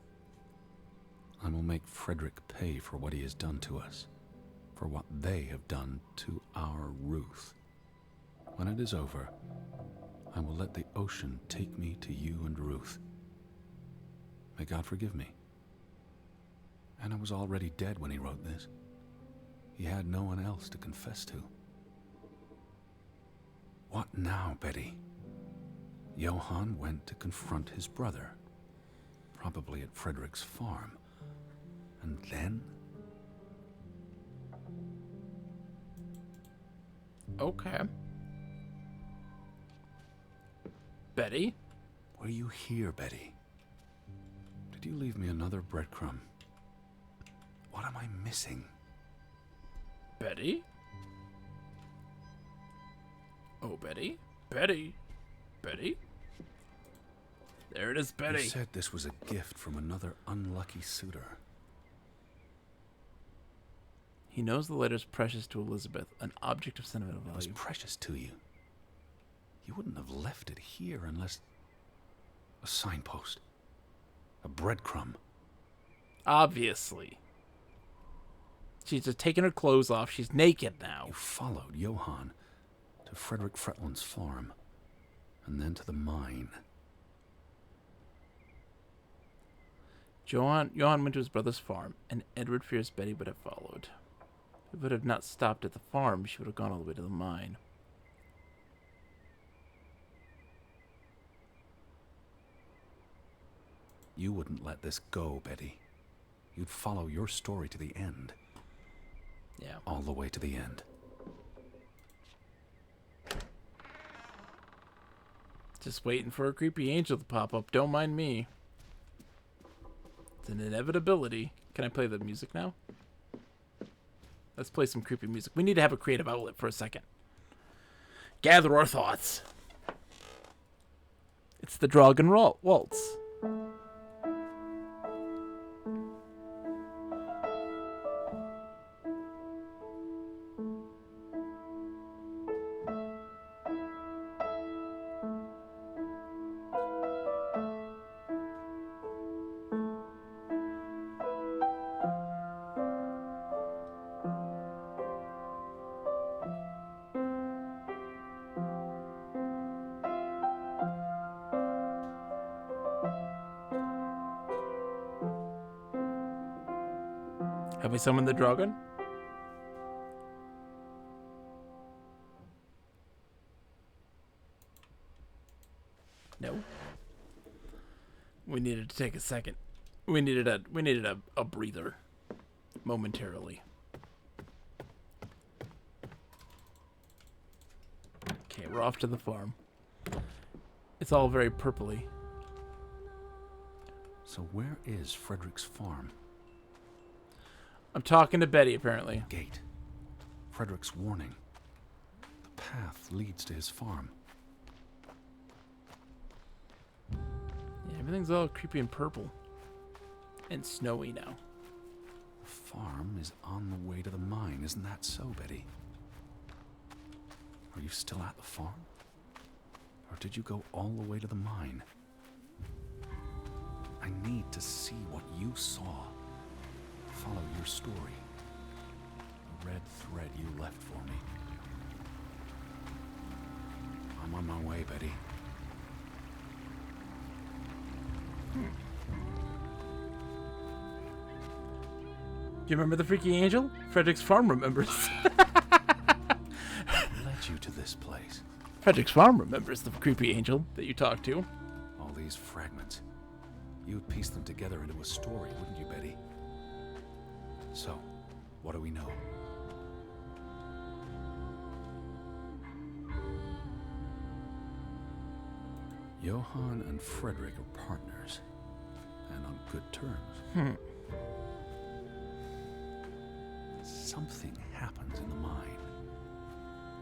I will make Frederick pay for what he has done to us, for what they have done to our Ruth. When it is over, I will let the ocean take me to you and Ruth. May God forgive me. Anna was already dead when he wrote this. He had no one else to confess to. What now, Betty? Johann went to confront his brother, probably at Frederick's farm. And then? Okay. Betty? Were you here, Betty? Did you leave me another breadcrumb? What am I missing? Betty? Oh, Betty? Betty? Betty? There it is, Betty. You said this was a gift from another unlucky suitor. He knows the letter's precious to Elizabeth, an object of sentimental It was value. precious to you. You wouldn't have left it here unless... A signpost. A breadcrumb. Obviously. She's just taking her clothes off. She's naked now. You followed Johann to Frederick Fretland's farm, and then to the mine. Johann went to his brother's farm, and Edward fears Betty would have followed. If it would have not stopped at the farm, she would have gone all the way to the mine. You wouldn't let this go, Betty. You'd follow your story to the end. Yeah. All the way to the end. Just waiting for a creepy angel to pop up. Don't mind me. It's an inevitability. Can I play the music now? Let's play some creepy music. We need to have a creative outlet for a second. Gather our thoughts. It's the Draugen Waltz. Have we summoned the Draugen? No. We needed to take a second. We needed a breather momentarily. Okay, we're off to the farm. It's all very purpley. So where is Frederick's farm? I'm talking to Betty, apparently. Gate. Frederick's warning. The path leads to his farm. Yeah, everything's all creepy and purple. And snowy now. The farm is on the way to the mine, isn't that so, Betty? Are you still at the farm? Or did you go all the way to the mine? I need to see what you saw. Follow your story. The red thread you left for me. I'm on my way, Betty. Do you remember the freaky angel? Frederick's farm remembers. What led you to this place? Frederick's farm remembers the creepy angel that you talked to. All these fragments. You'd piece them together into a story, wouldn't you, Betty? So, what do we know? Johann and Frederick are partners, and on good terms. Something happens in the mine.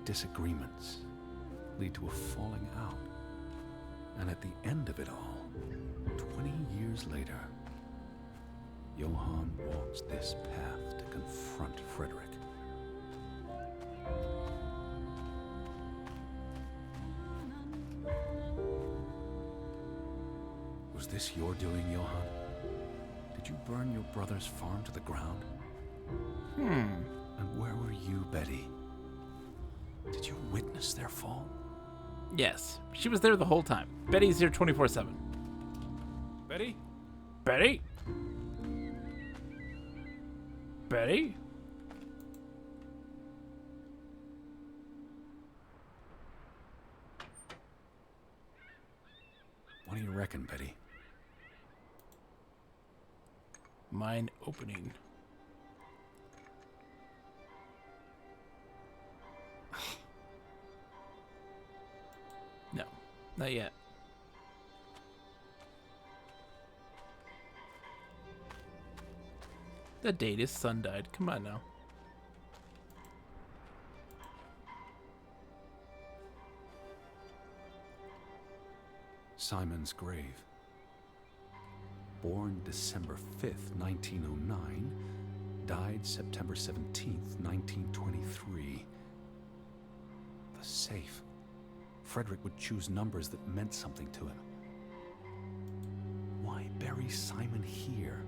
Disagreements lead to a falling out. And at the end of it all, 20 years later, Johann walks this path to confront Frederick. Was this your doing, Johann? Did you burn your brother's farm to the ground? And where were you, Betty? Did you witness their fall? Yes, she was there the whole time. Betty's here 24/7. Betty? Betty? Betty? What do you reckon, Betty? Mine opening. No, not yet. The date his son died. Come on now. Simon's grave. Born December 5th, 1909. Died September 17th, 1923. The safe. Frederick would choose numbers that meant something to him. Why bury Simon here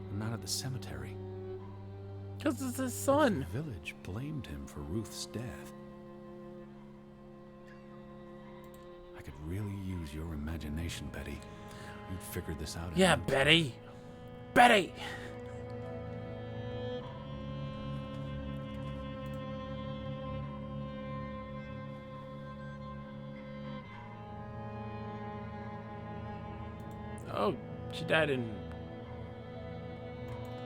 and not at the cemetery? Because it's his son. The village blamed him for Ruth's death. I could really use your imagination, Betty. You'd figured this out. Yeah, Betty. Betty! Oh, she died in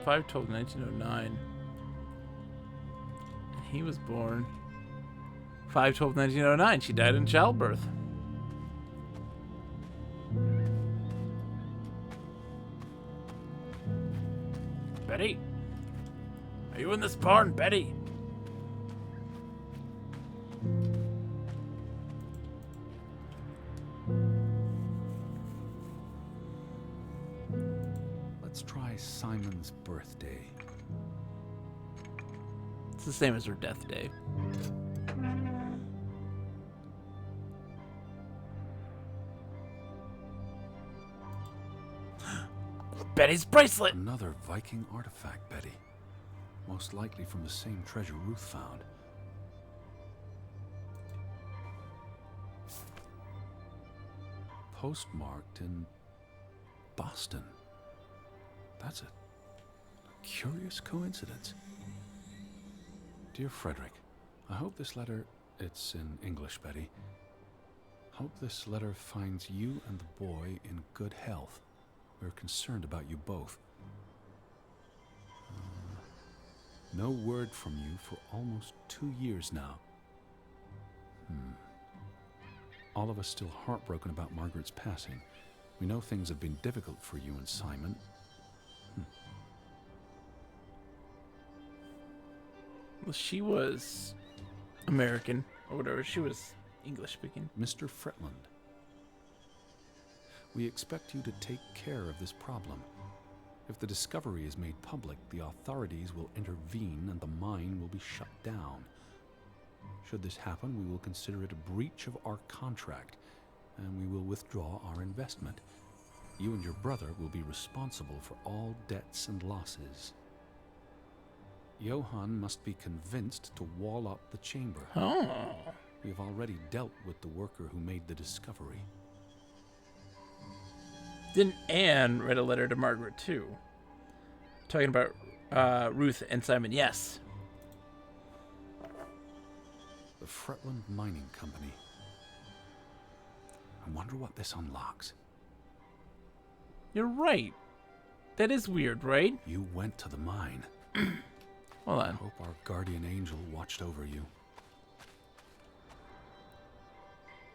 5/12/1909. And he was born 5/12/1909. She died in childbirth. Betty? Are you in this barn, Betty? Let's try Simon's birthday. It's the same as her death day. Betty's bracelet! Another Viking artifact, Betty. Most likely from the same treasure Ruth found. Postmarked in Boston. That's a curious coincidence. Dear Frederick, I hope this letter, it's in English, Betty. Hope this letter finds you and the boy in good health. We're concerned about you both. No word from you for almost 2 years now. All of us still heartbroken about Margaret's passing. We know things have been difficult for you and Simon. Well, she was American, or whatever. She was English speaking. Mr. Fretland, we expect you to take care of this problem. If the discovery is made public, the authorities will intervene and the mine will be shut down. Should this happen, we will consider it a breach of our contract, and we will withdraw our investment. You and your brother will be responsible for all debts and losses. Johann must be convinced to wall up the chamber. Oh. We have already dealt with the worker who made the discovery. Didn't Anne write a letter to Margaret, too? Talking about Ruth and Simon, yes. The Fretland Mining Company. I wonder what this unlocks. You're right. That is weird, right? You went to the mine. Hold I on. hope our guardian angel watched over you.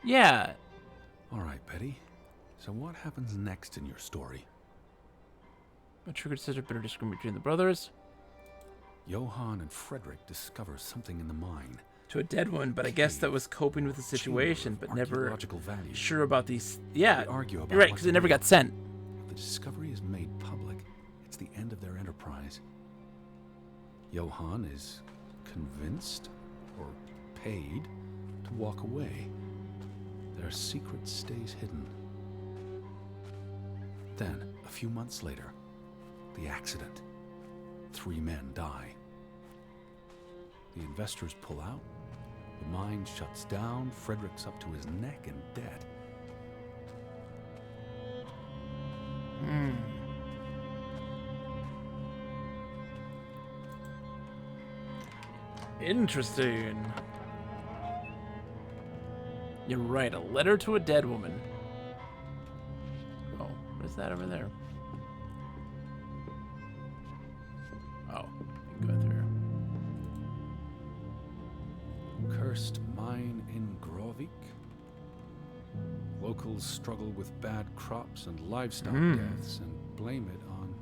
Yeah. All right, Betty. So what happens next in your story? A triggered such a bitter disagreement between the brothers. Johann and Frederick discover something in the mine. To a dead one, but I guess that was coping with the situation, but never Archaeological value. sure about these. Yeah, They argue about you're right, what's because it never got sent. If the discovery is made public, it's the end of their enterprise. Johann is convinced, or paid, to walk away. Their secret stays hidden. Then, a few months later, the accident. 3 men die. The investors pull out. The mine shuts down. Frederick's up to his neck in debt. Interesting. You're right, a letter to a dead woman. Oh, what is that over there? Oh, you can go through. Cursed mine in Grovik. Locals struggle with bad crops and livestock deaths and blame it on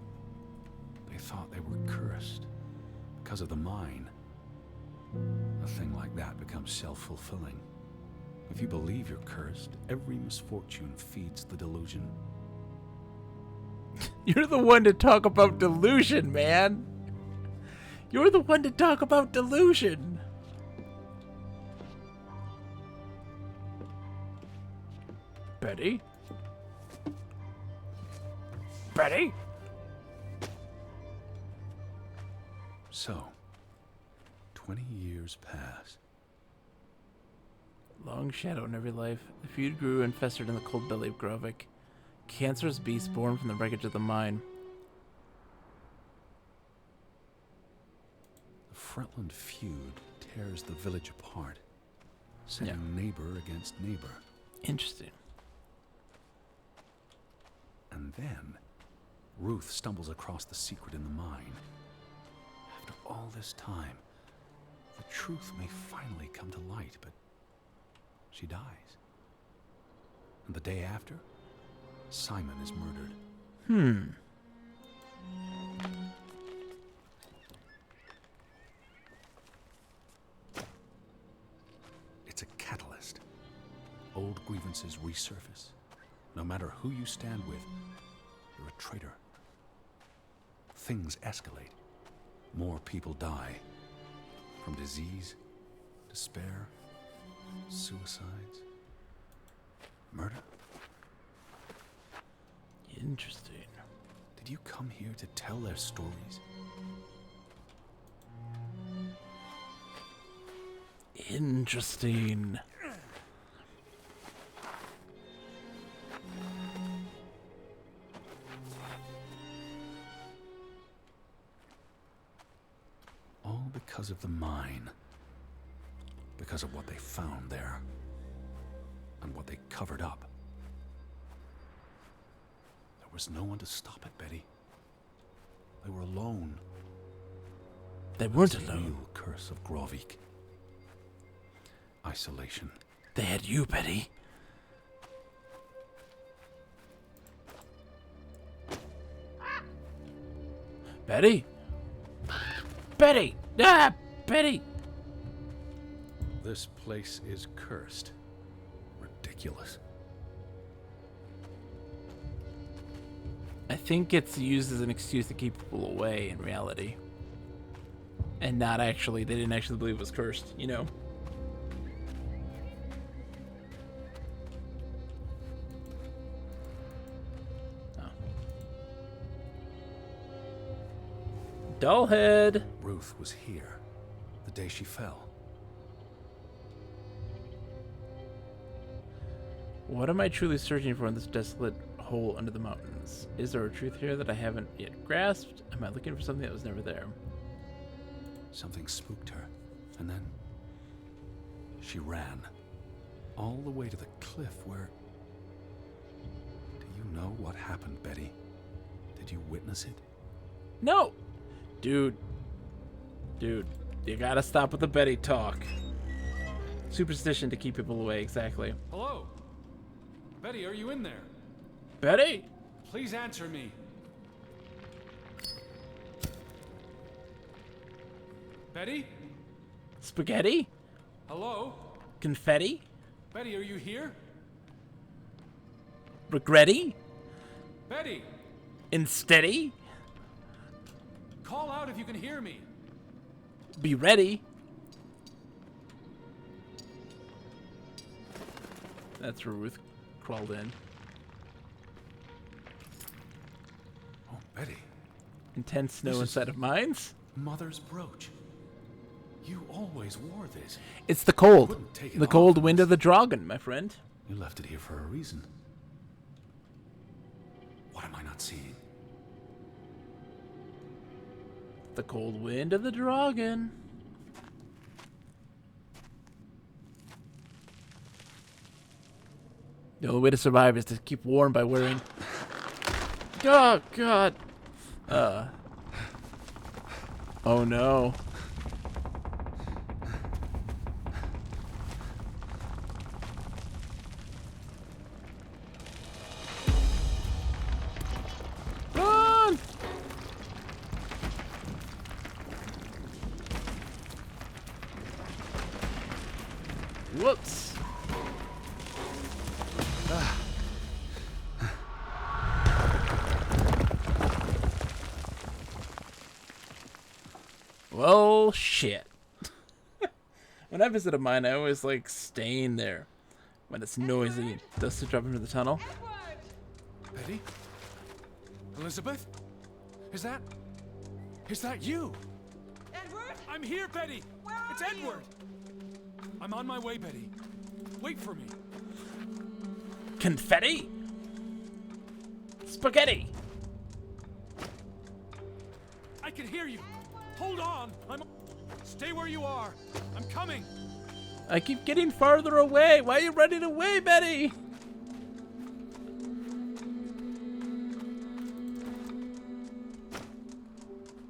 They thought they were cursed because of the mine. A thing like that becomes self-fulfilling. If you believe you're cursed, every misfortune feeds the delusion. You're the one to talk about delusion, man. You're the one to talk about delusion. Betty? Betty? So, 20 years pass. Long shadow in every life. The feud grew and festered in the cold belly of Grovik. Cancerous beast born from the wreckage of the mine. The Fretland feud tears the village apart, setting neighbor against neighbor. Interesting. And then, Ruth stumbles across the secret in the mine. After all this time, the truth may finally come to light, but she dies. And the day after, Simon is murdered. It's a catalyst. Old grievances resurface. No matter who you stand with, you're a traitor. Things escalate. More people die. From disease, despair, suicides, murder. Interesting. Did you come here to tell their stories? Interesting. All because of the mine. Because of what they found there. And what they covered up. There was no one to stop it, Betty. They were alone. They weren't That's the alone. real curse of Grovik. Isolation. They had you, Betty. Betty? Betty! Ah! Betty! This place is cursed. Ridiculous. I think it's used as an excuse to keep people away in reality. And not actually, they didn't actually believe it was cursed, you know? Oh. Dullhead! Ruth was here the day she fell. What am I truly searching for in this desolate hole under the mountains? Is there a truth here that I haven't yet grasped? Am I looking for something that was never there? Something spooked her, and then she ran all the way to the cliff where... Do you know what happened, Betty? Did you witness it? No! Dude, you gotta stop with the Betty talk. Superstition to keep people away, exactly. Hello? Betty, are you in there? Betty? Please answer me. Betty? Spaghetti? Hello? Confetti? Betty, are you here? Regretti? Betty! Insteady? Call out if you can hear me. Be ready? That's where Ruth crawled in. Oh, Betty. Intense snow This is- inside of mines? Mother's brooch. You always wore this. It's the cold. Wouldn't take it The off cold unless- wind of the Draugen, my friend. You left it here for a reason. What am I not seeing? The cold wind of the Draugen. The only way to survive is to keep warm by wearing... Oh, God. Oh, no. Run! Whoops. Well, shit. When I visit a mine, I always like staying there when it's noisy. Just to drop into the tunnel. Betty? Elizabeth? Is that you? Edward? I'm here, Betty! Where It's are Edward! I'm on my way, Betty. Wait for me. Confetti? Spaghetti? I can hear you. Hold on. Stay where you are. I'm coming. I keep getting farther away. Why are you running away, Betty?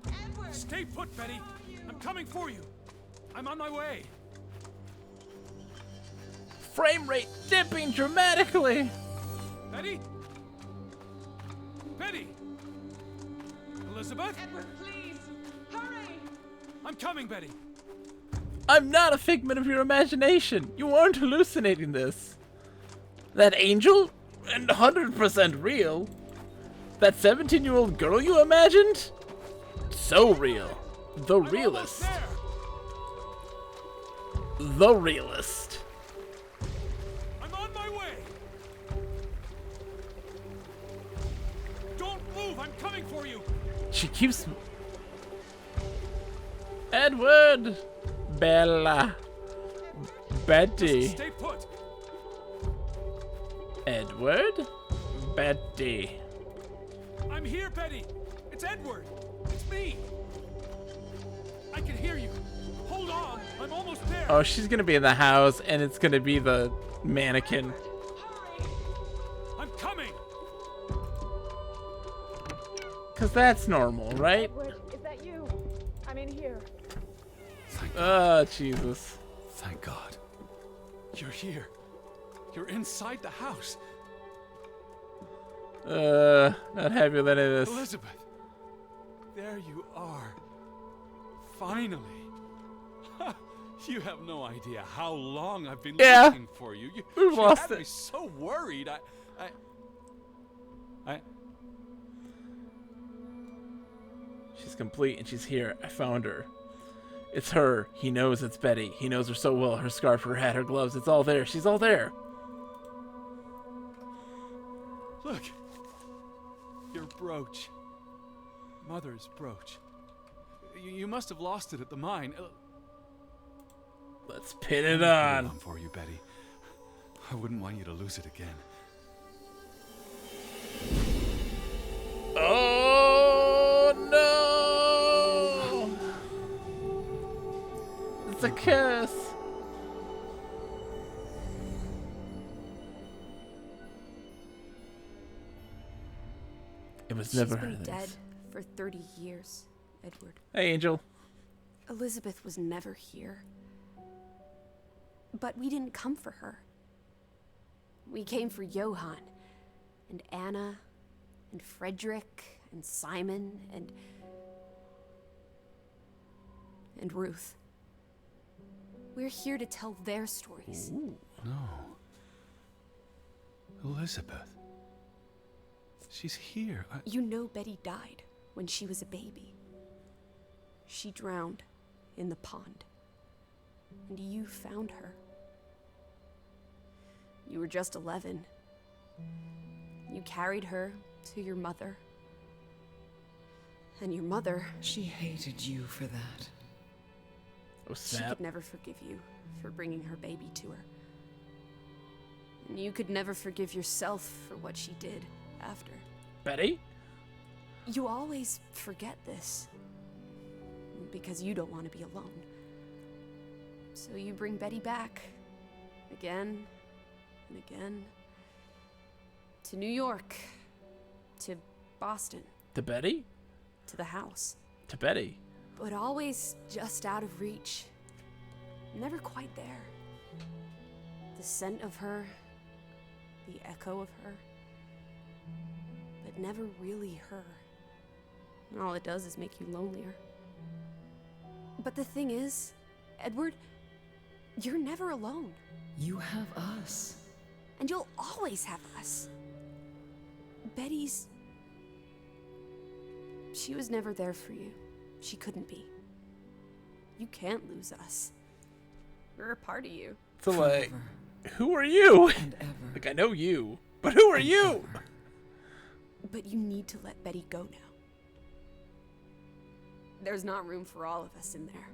Edward! Stay put, Betty. I'm coming for you. I'm on my way. Frame rate dipping dramatically. Betty? Betty? Elizabeth? Edward, please! Hurry! I'm coming, Betty. I'm not a figment of your imagination. You aren't hallucinating this. That angel? And 100% real. That 17-year-old girl you imagined? So real. The I'm almost realist. there. The realist. I'm on my way. Don't move. I'm coming for you. She keeps... Edward! Bella. Betty. Stay put. Edward? Betty. I'm here, Betty. It's Edward. It's me. I can hear you. Hold on. I'm almost there. Oh, she's gonna be in the house, and it's gonna be the mannequin. Hurry! I'm coming. Cause that's normal, right? Edward, is that you? I'm in here. Oh, Jesus. Thank God. You're here. You're inside the house. Not happy with any of this. Elizabeth. There you are. Finally. You have no idea how long I've been Yeah. looking for you. We've You lost had it. me so worried. I She's complete, and she's here. I found her. It's her. He knows it's Betty. He knows her so well. Her scarf, her hat, her gloves. It's all there. She's all there. Look. Your brooch. Mother's brooch. You must have lost it at the mine. Let's pin it Put on. for you, Betty. I wouldn't want you to lose it again. Oh, no. It's a curse. It was She's never been her. dead for 30 years, Edward. Hey, Angel. Elizabeth was never here. But we didn't come for her. We came for Johann, and Anna, and Frederick, and Simon, and Ruth. We're here to tell their stories. No. Elizabeth. She's here. You know Betty died when she was a baby. She drowned in the pond. And you found her. You were just 11. You carried her to your mother. And your mother, She hated you for that. Oh, she snap. could never forgive you for bringing her baby to her. And you could never forgive yourself for what she did after. Betty? You always forget this. Because you don't want to be alone. So you bring Betty back. Again and again. To New York. To Boston. To Betty? To the house. To Betty. But always just out of reach. Never quite there. The scent of her. The echo of her. But never really her. And all it does is make you lonelier. But the thing is, Edward, You're never alone. You have us. And you'll always have us. Betty's... She was never there for you. She couldn't be. You can't lose us. We're a part of you. So, like, Forever who are you? and ever. Like, I know you, but who are and you? ever. But you need to let Betty go now. There's not room for all of us in there.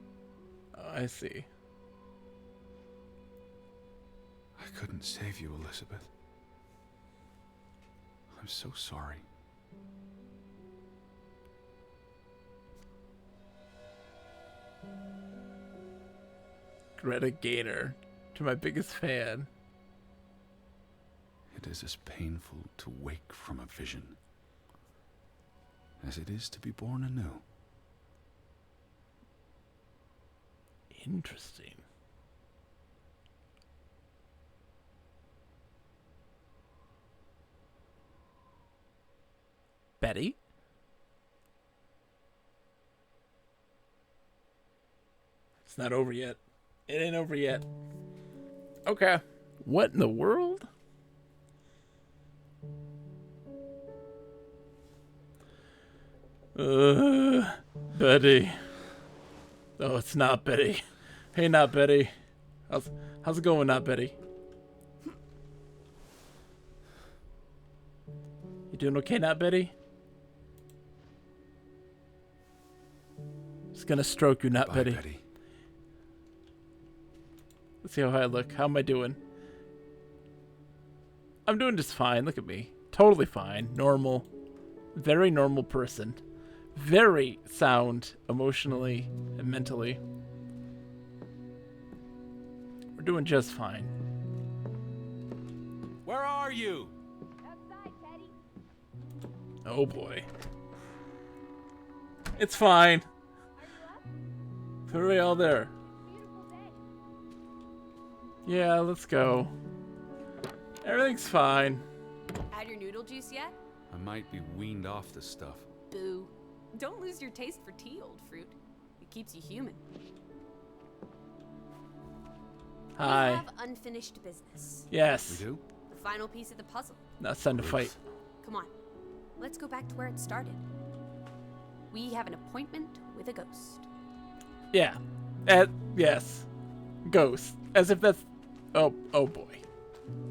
Oh, I see. I couldn't save you, Elizabeth. I'm so sorry. Greta Gaynor, to my biggest fan. It is as painful to wake from a vision as it is to be born anew. Interesting. Betty? It's not over yet. It ain't over yet. Okay. What in the world? Betty. Oh, it's not Betty. Hey, not Betty. How's it going, not Betty? You doing okay, not Betty? Just gonna stroke you, not Bye, Betty. Betty. Let's see how I look. How am I doing? I'm doing just fine. Look at me. Totally fine. Normal. Very normal person. Very sound emotionally and mentally. We're doing just fine. Where are you? Outside, Teddy. Oh boy. It's fine. Are you up? Are we all there? Beautiful day. Yeah, let's go. Everything's fine. Had your noodle juice yet? I might be weaned off this stuff. Boo. Don't lose your taste for tea, old fruit. It keeps you human. We Hi. have unfinished business. Yes. We do? The final piece of the puzzle. Now it's time to fight. Come on. Let's go back to where it started. We have an appointment with a ghost. Yeah. Yes. Ghost. As if that's... Oh boy.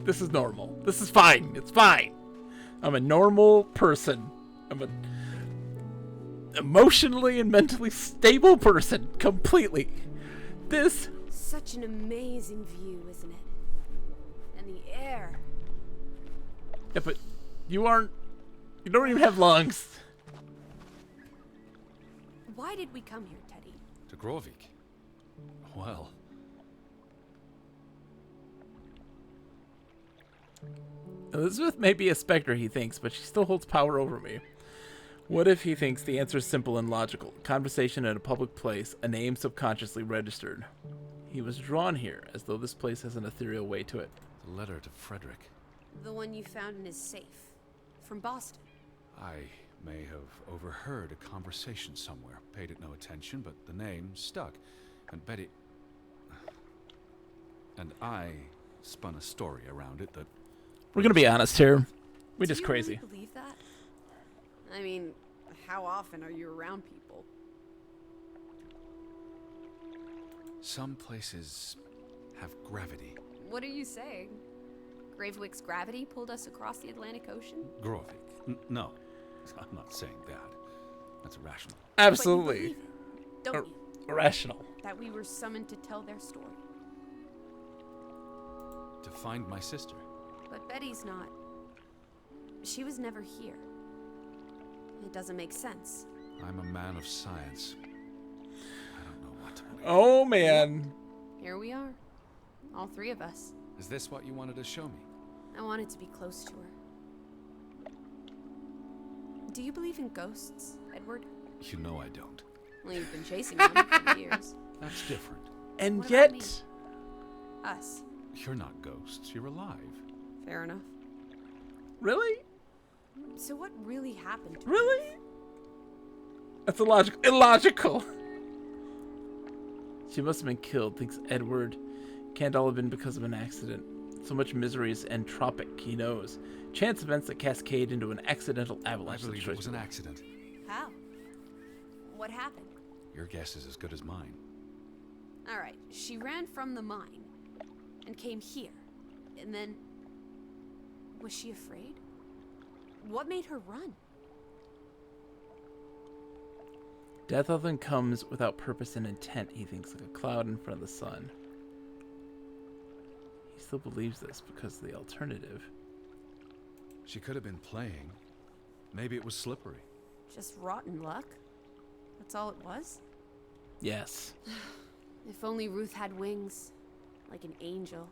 This is normal. This is fine. It's fine. I'm a normal person. I'm a emotionally and mentally stable person. Completely. This... Such an amazing view, isn't it? And the air. Yeah, but you aren't... You don't even have lungs. Why did we come here, Teddy? To Grovik? Well, Elizabeth may be a specter, he thinks, but she still holds power over me. What if he thinks the answer is simple and logical? Conversation at a public place, a name subconsciously registered. He was drawn here, as though this place has an ethereal way to it. the letter to Frederick. The one you found in his safe. From Boston. I may have overheard a conversation somewhere, paid it no attention, but the name stuck. And Betty... And I spun a story around it that... We're gonna be honest here. We Do just you crazy. Really believe that? I mean, how often are you around people? Some places have gravity. What are you saying? Gravewick's gravity pulled us across the Atlantic Ocean? Grovik. No, I'm not saying that. That's irrational. Absolutely. But you believe it, don't you? Irrational. That we were summoned to tell their story. To find my sister. But Betty's not. She was never here. It doesn't make sense. I'm a man of science. I don't know what to believe. Oh, man. Here we are. All three of us. Is this what you wanted to show me? I wanted to be close to her. Do you believe in ghosts, Edward? You know I don't. Well, you've been chasing them for years. That's different. And What about yet... me? Us. You're not ghosts. You're alive. Fair enough. Really? So what really happened to Really? That's illogical. She must have been killed, thinks Edward. Can't all have been because of an accident. So much misery is entropic, he knows. Chance events that cascade into an accidental I avalanche. believe it was an accident. How? What happened? Your guess is as good as mine. Alright, she ran from the mine and came here. And then. Was she afraid? What made her run? Death often comes without purpose and intent, he thinks, like a cloud in front of the sun. He still believes this because of the alternative. She could have been playing. Maybe it was slippery. Just rotten luck? That's all it was? Yes. If only Ruth had wings. Like an angel.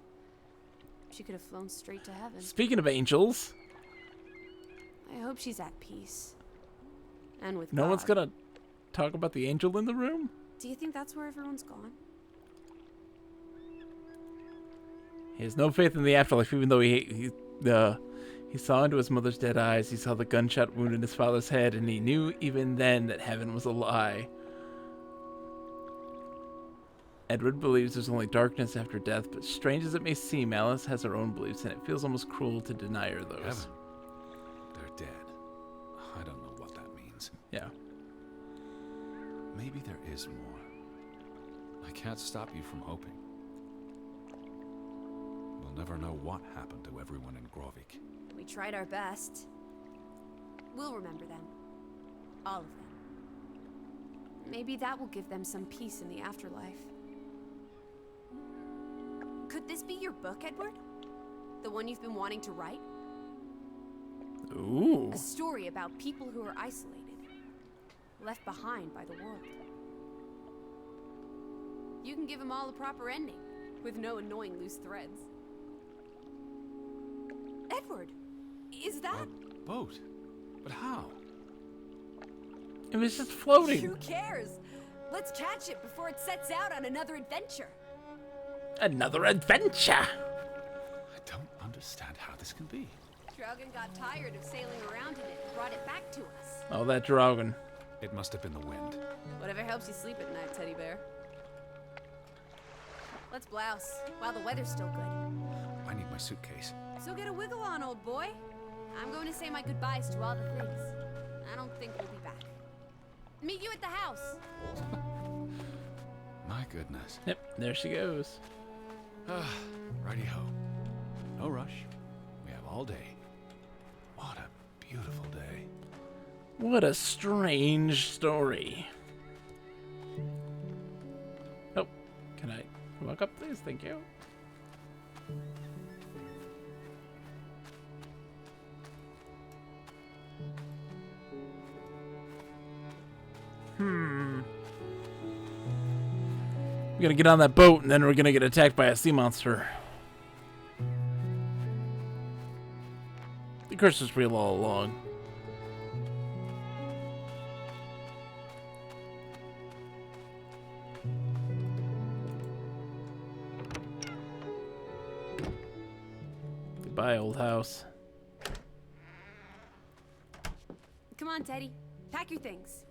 She could have flown straight to heaven. Speaking of angels, I hope she's at peace. And with no God. one's gonna talk about the angel in the room? Do you think that's where everyone's gone? He has no faith in the afterlife, even though he saw into his mother's dead eyes, he saw the gunshot wound in his father's head, and he knew even then that heaven was a lie. Edward believes there's only darkness after death, but strange as it may seem, Alice has her own beliefs, and it feels almost cruel to deny her those. Heaven. They're dead. I don't know what that means. Yeah. Maybe there is more. I can't stop you from hoping. We'll never know what happened to everyone in Grovik. We tried our best. We'll remember them. All of them. Maybe that will give them some peace in the afterlife. Could this be your book, Edward? The one you've been wanting to write? Ooh. A story about people who are isolated, left behind by the world. You can give them all a proper ending, with no annoying loose threads. Edward, is that... A boat? But how? It was just floating. Who cares? Let's catch it before it sets out on another adventure. Another adventure. I don't understand how this can be. Draugen got tired of sailing around in it and brought it back to us. Oh, that Draugen. It must have been the wind. Whatever helps you sleep at night, teddy bear. Let's blouse, while the weather's still good. I need my suitcase. So get a wiggle on, old boy. I'm going to say my goodbyes to all the things. I don't think we'll be back. Meet you at the house. My goodness. Yep, there she goes. Righty-ho. No rush. We have all day. What a beautiful day. What a strange story. Oh, can I walk up, please? Thank you. We're gonna get on that boat, and then we're gonna get attacked by a sea monster. The curse was real all along. Goodbye, old house. Come on, Teddy. Pack your things.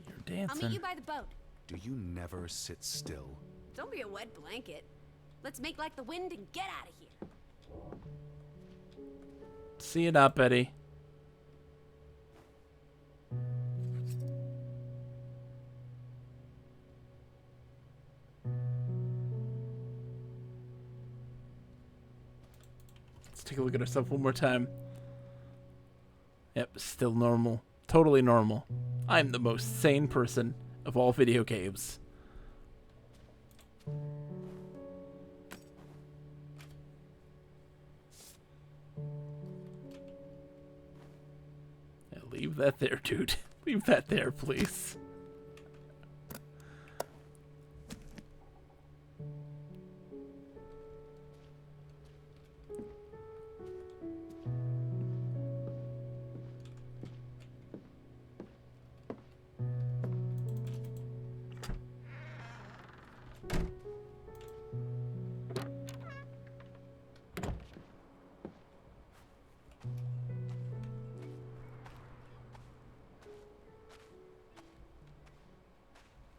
You're I'll dancing. meet you by the boat. Do you never sit still? Don't be a wet blanket. Let's make like the wind and get out of here. See you not, Betty. Let's take a look at ourselves one more time. Yep, still normal. Totally normal. I'm the most sane person of all video games. Yeah, leave that there, dude. Leave that there, please.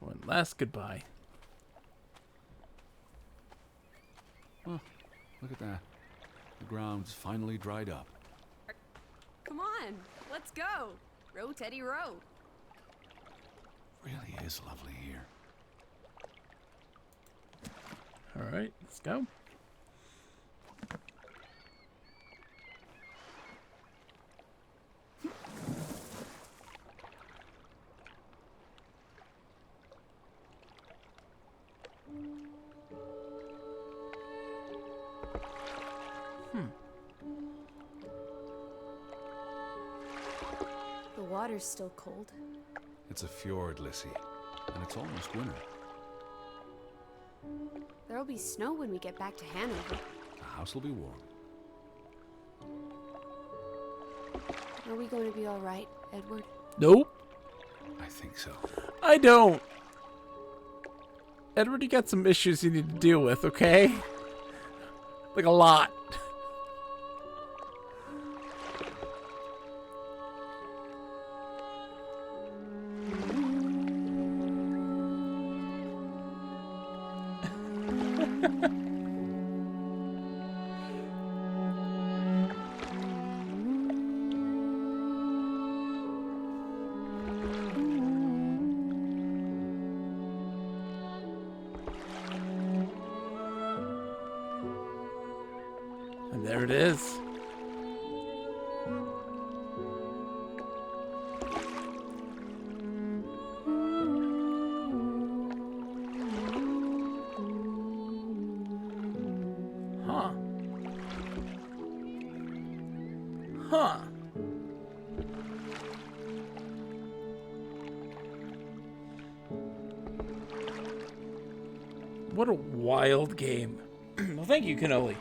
One last goodbye. Look at that. The ground's finally dried up. Come on, let's go. Row, Teddy, row. Really is lovely here. All right, let's go. The water's still cold. It's a fjord, Lissy, and it's almost winter. There'll be snow when we get back to Hanover. The house will be warm. Are we going to be all right, Edward? Nope, I think so. I don't. Edward, you got some issues you need to deal with, okay? Like a lot. And there it is. Huh. Huh. What a wild game. Well, thank you, Cannoli.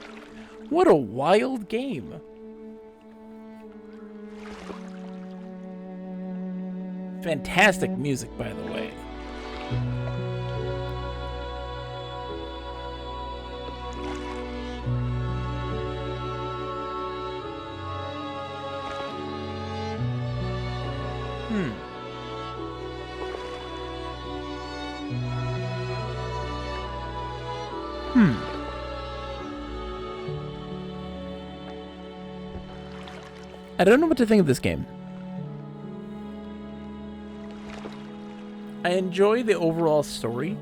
What a wild game. Fantastic music, by the way. I don't know what to think of this game. I enjoy the overall story.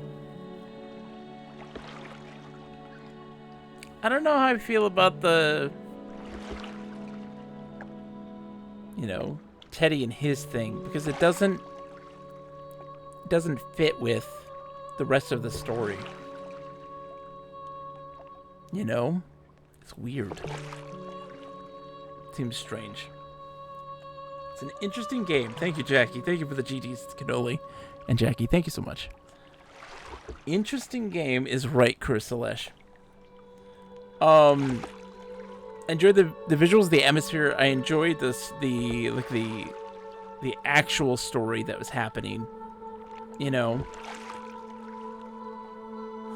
I don't know how I feel about the, Teddy and his thing, because it doesn't fit with the rest of the story. It's weird. Seems strange. It's an interesting game. Thank you, Jackie. Thank you for the GDs, Cannoli. And Jackie, thank you so much. Interesting game is right, Kursalesh. Enjoyed the visuals, the atmosphere. I enjoyed the actual story that was happening.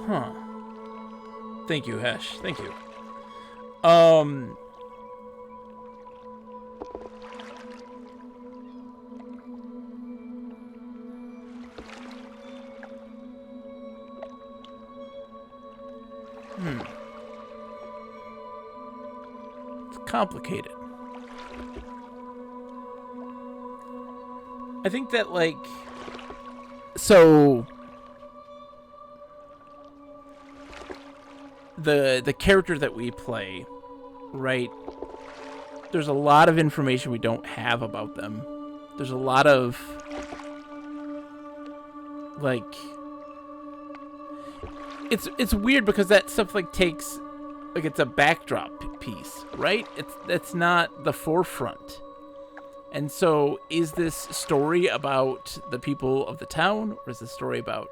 Huh. Thank you, Hesh. Thank you. It's complicated. I think that, so the character that we play, right? There's a lot of information we don't have about them. There's a lot of it's weird because that stuff takes it's a backdrop piece, right? That's not the forefront. And so is this story about the people of the town, or is this story about,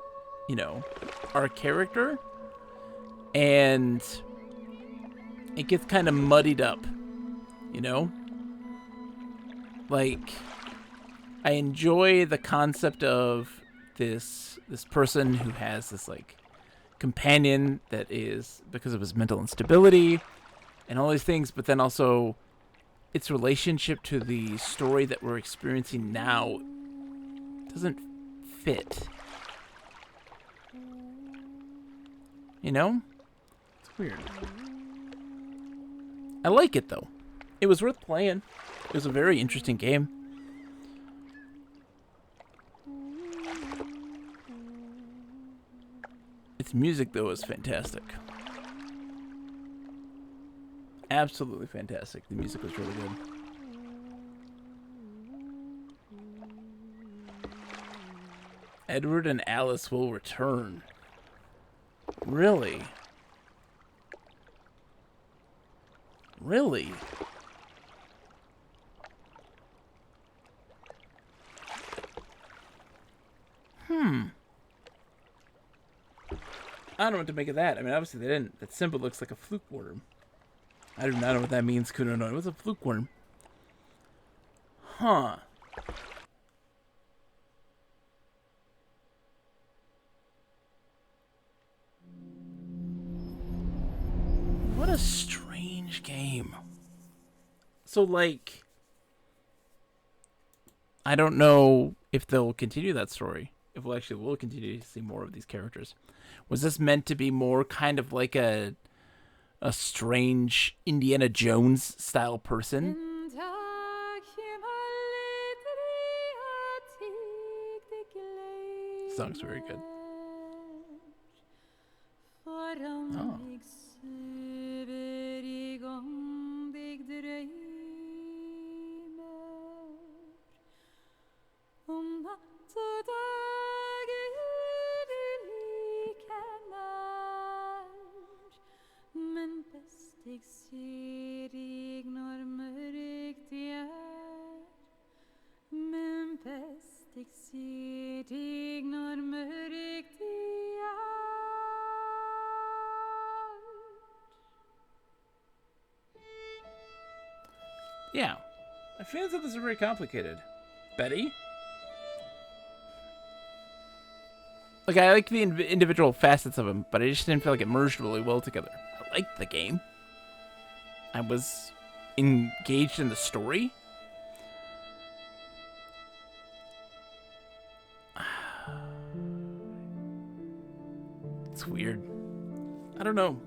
our character? And it gets kind of muddied up, I enjoy the concept of this person who has this companion that is because of his mental instability and all these things, but then also its relationship to the story that we're experiencing now doesn't fit. It's weird. I like it, though. It was worth playing. It was a very interesting game. Its music, though, is fantastic. Absolutely fantastic. The music was really good. Edward and Alice will return. Really? Really? I don't know what to make of that. I mean, obviously they didn't. That symbol looks like a fluke worm. I do not know what that means, Kuno. No, it was a fluke worm. Huh. What a strange game. So, like, I don't know if they'll continue that story. If we'll actually will continue to see more of these characters. Was this meant to be more kind of like a strange Indiana Jones style person? Song's very good. Oh. Jeg ser deg når mørkt det er, men best jeg ser deg når mørkt det er. Yeah. I feel as if this is very complicated. Betty? Like, I like the individual facets of him, but I just didn't feel like it merged really well together. I liked the game. I was engaged in the story. It's weird. I don't know.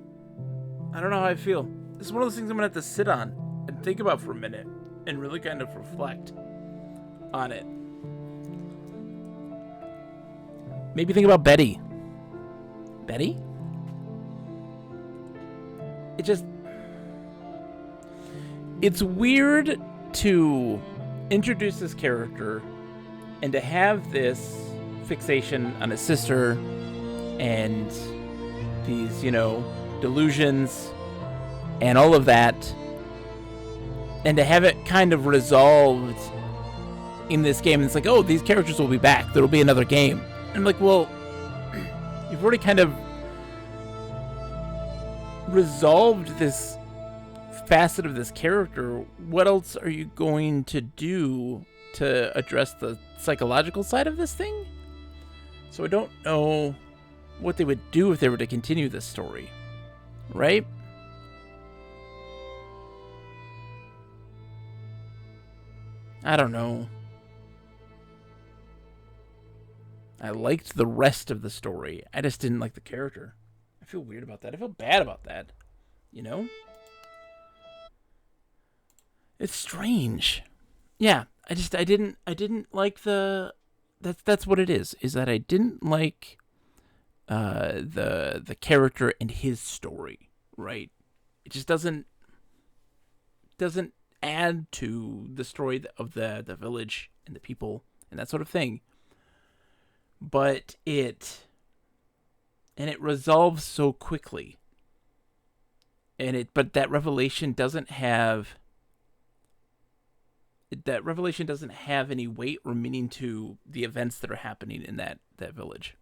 I don't know how I feel. This is one of those things I'm going to have to sit on and think about for a minute and really kind of reflect on it. Maybe think about Betty. Betty? It just... It's weird to introduce this character and to have this fixation on his sister and these, you know, delusions and all of that, and to have it kind of resolved in this game. It's like, oh, these characters will be back. There will be another game. And I'm like, well, you've already kind of resolved this facet of this character. What else are you going to do to address the psychological side of this thing? So I don't know what they would do if they were to continue this story, right? I don't know. I liked the rest of the story. I just didn't like the character. I feel weird about that. I feel bad about that. You know? It's strange. Yeah, I didn't like the... That's what it is that I didn't like the character and his story, right? It just doesn't add to the story of the village and the people and that sort of thing. But it resolves so quickly. But that revelation doesn't have any weight or meaning to the events that are happening in that village.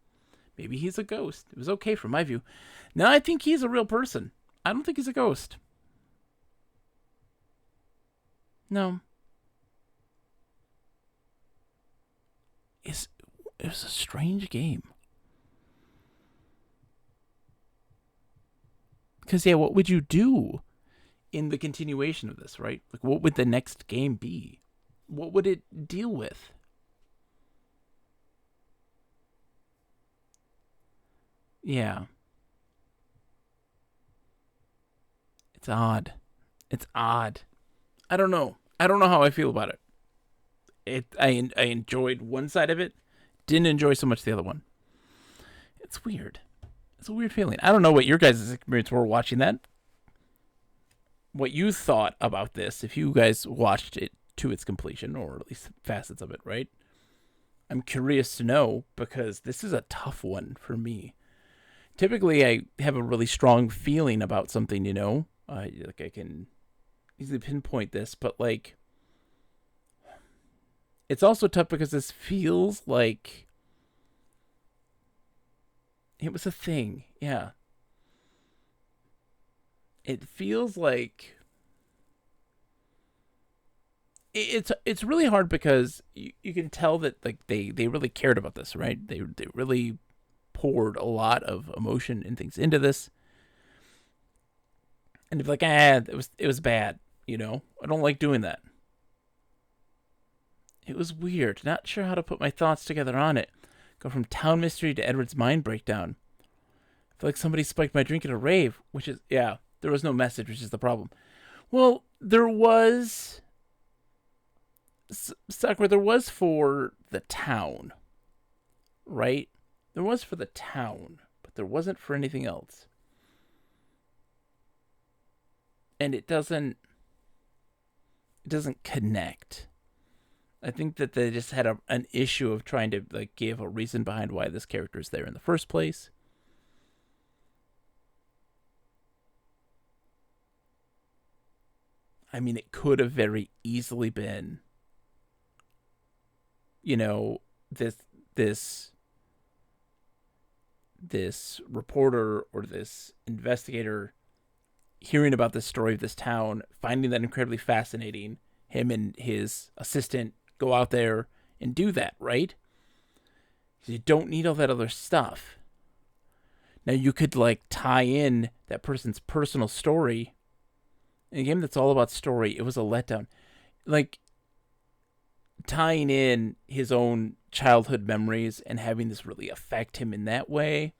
Maybe he's a ghost. It was okay from my view. No, I think he's a real person. I don't think he's a ghost. No. It was a strange game. Because, yeah, what would you do in the continuation of this, right? Like, what would the next game be? What would it deal with? Yeah. It's odd. It's odd. I don't know. I don't know how I feel about it. I enjoyed one side of it, didn't enjoy so much the other one. It's weird. It's a weird feeling. I don't know what your guys' experience were watching that. What you thought about this, if you guys watched it to its completion, or at least facets of it, right? I'm curious to know, because this is a tough one for me. Typically, I have a really strong feeling about something, you know? Like I can easily pinpoint this, but like, it's also tough because this feels like it was a thing. Yeah. It feels like it's really hard because you can tell that like they really cared about this, right? They really poured a lot of emotion and things into this. And if like, it was bad, you know? I don't like doing that. It was weird. Not sure how to put my thoughts together on it. Go from town mystery to Edward's mind breakdown. I feel like somebody spiked my drink at a rave, which is, yeah, there was no message, which is the problem. Well, there was, Sakura, there was for the town, right? There was for the town, but there wasn't for anything else. And it doesn't connect. I think that they just had an issue of trying to like give a reason behind why this character is there in the first place. I mean, it could have very easily been, you know, this reporter or this investigator hearing about this story of this town, finding that incredibly fascinating, him and his assistant go out there and do that, right? You don't need all that other stuff. Now, you could, like, tie in that person's personal story. In a game that's all about story, it was a letdown. Like, tying in his own childhood memories and having this really affect him in that way,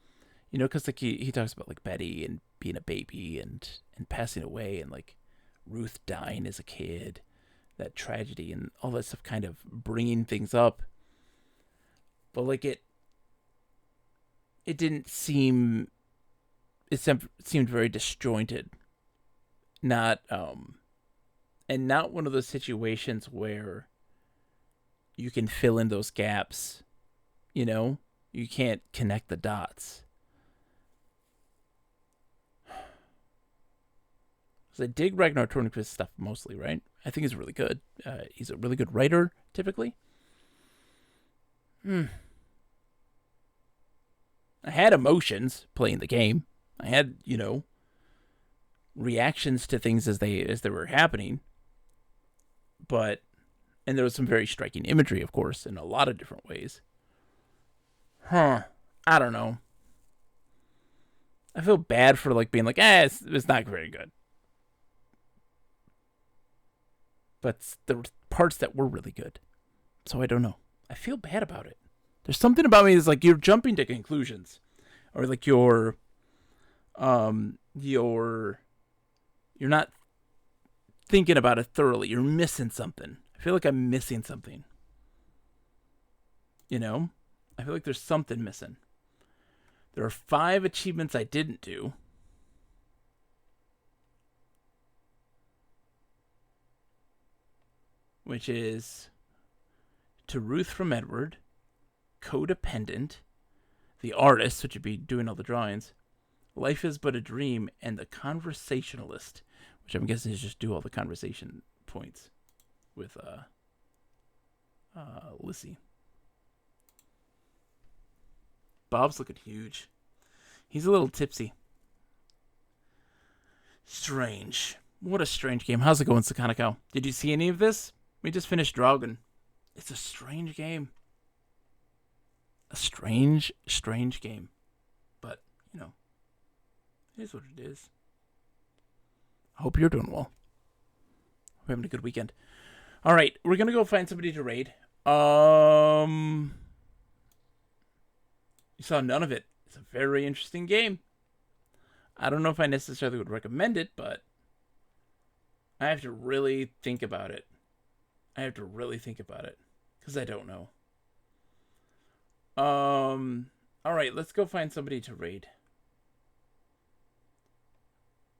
you know, because, like, he talks about, like, Betty and being a baby and passing away and, like, Ruth dying as a kid, that tragedy and all that stuff, kind of bringing things up. But like it didn't seem, it seemed very disjointed, not and not one of those situations where you can fill in those gaps, you know? You can't connect the dots. So I dig Ragnar Tornquist's stuff mostly, right? I think he's really good. He's a really good writer, typically. I had emotions playing the game. I had, you know, reactions to things as they were happening. And there was some very striking imagery, of course, in a lot of different ways. I don't know. I feel bad for like being like, it's not very good. But there were parts that were really good. So I don't know. I feel bad about it. There's something about me that's like you're jumping to conclusions. Or like you're not thinking about it thoroughly. You're missing something. I feel like I'm missing something. You know? I feel like there's something missing. There are 5 achievements I didn't do. Which is To Ruth from Edward, Codependent, The Artist, which would be doing all the drawings, Life is But a Dream, and The Conversationalist, which I'm guessing is just do all the conversation points with Lissy. Bob's looking huge. He's a little tipsy. Strange. What a strange game. How's it going, Sakanako? Did you see any of this? We just finished Draugen. It's a strange game. A strange, strange game. But, you know, it is what it is. I hope you're doing well. Hope you're having a good weekend. All right, we're going to go find somebody to raid. You saw none of it. It's a very interesting game. I don't know if I necessarily would recommend it, but I have to really think about it. Because I don't know. Alright, let's go find somebody to raid.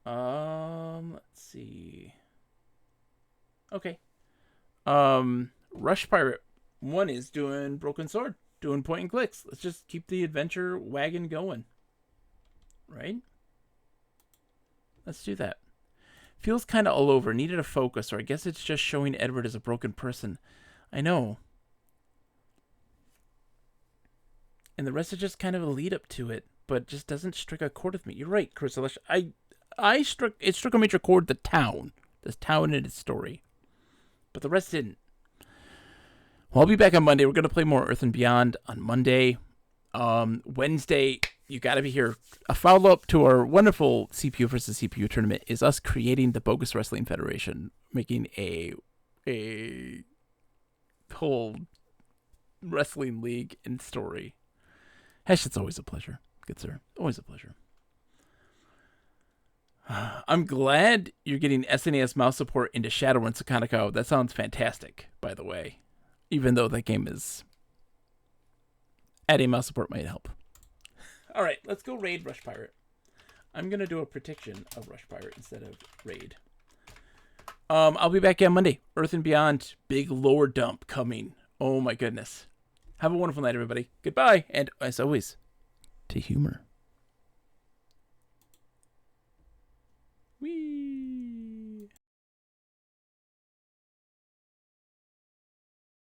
Let's see. Okay. Rush Pirate 1 is doing Broken Sword, doing point and clicks. Let's just keep the adventure wagon going. Right? Let's do that. Feels kind of all over. Needed a focus, or I guess it's just showing Edward as a broken person. I know. And the rest is just kind of a lead up to it, but just doesn't strike a chord with me. You're right, Chris. It struck a major chord, this town and its story. But the rest didn't. Well, I'll be back on Monday. We're going to play more Earth and Beyond on Monday. Wednesday, you got to be here. A follow-up to our wonderful CPU versus CPU tournament is us creating the Bogus Wrestling Federation, making a whole wrestling league and story. Hesh, it's always a pleasure. Good sir. Always a pleasure. I'm glad you're getting SNES mouse support into Shadowrun Sakanako. That sounds fantastic, by the way. Even though that game is... adding mouse support might help. Alright, let's go raid Rush Pirate. I'm going to do a prediction of Rush Pirate instead of raid. I'll be back on Monday. Earth and Beyond, big lore dump coming. Oh my goodness. Have a wonderful night, everybody. Goodbye, and as always, to humor.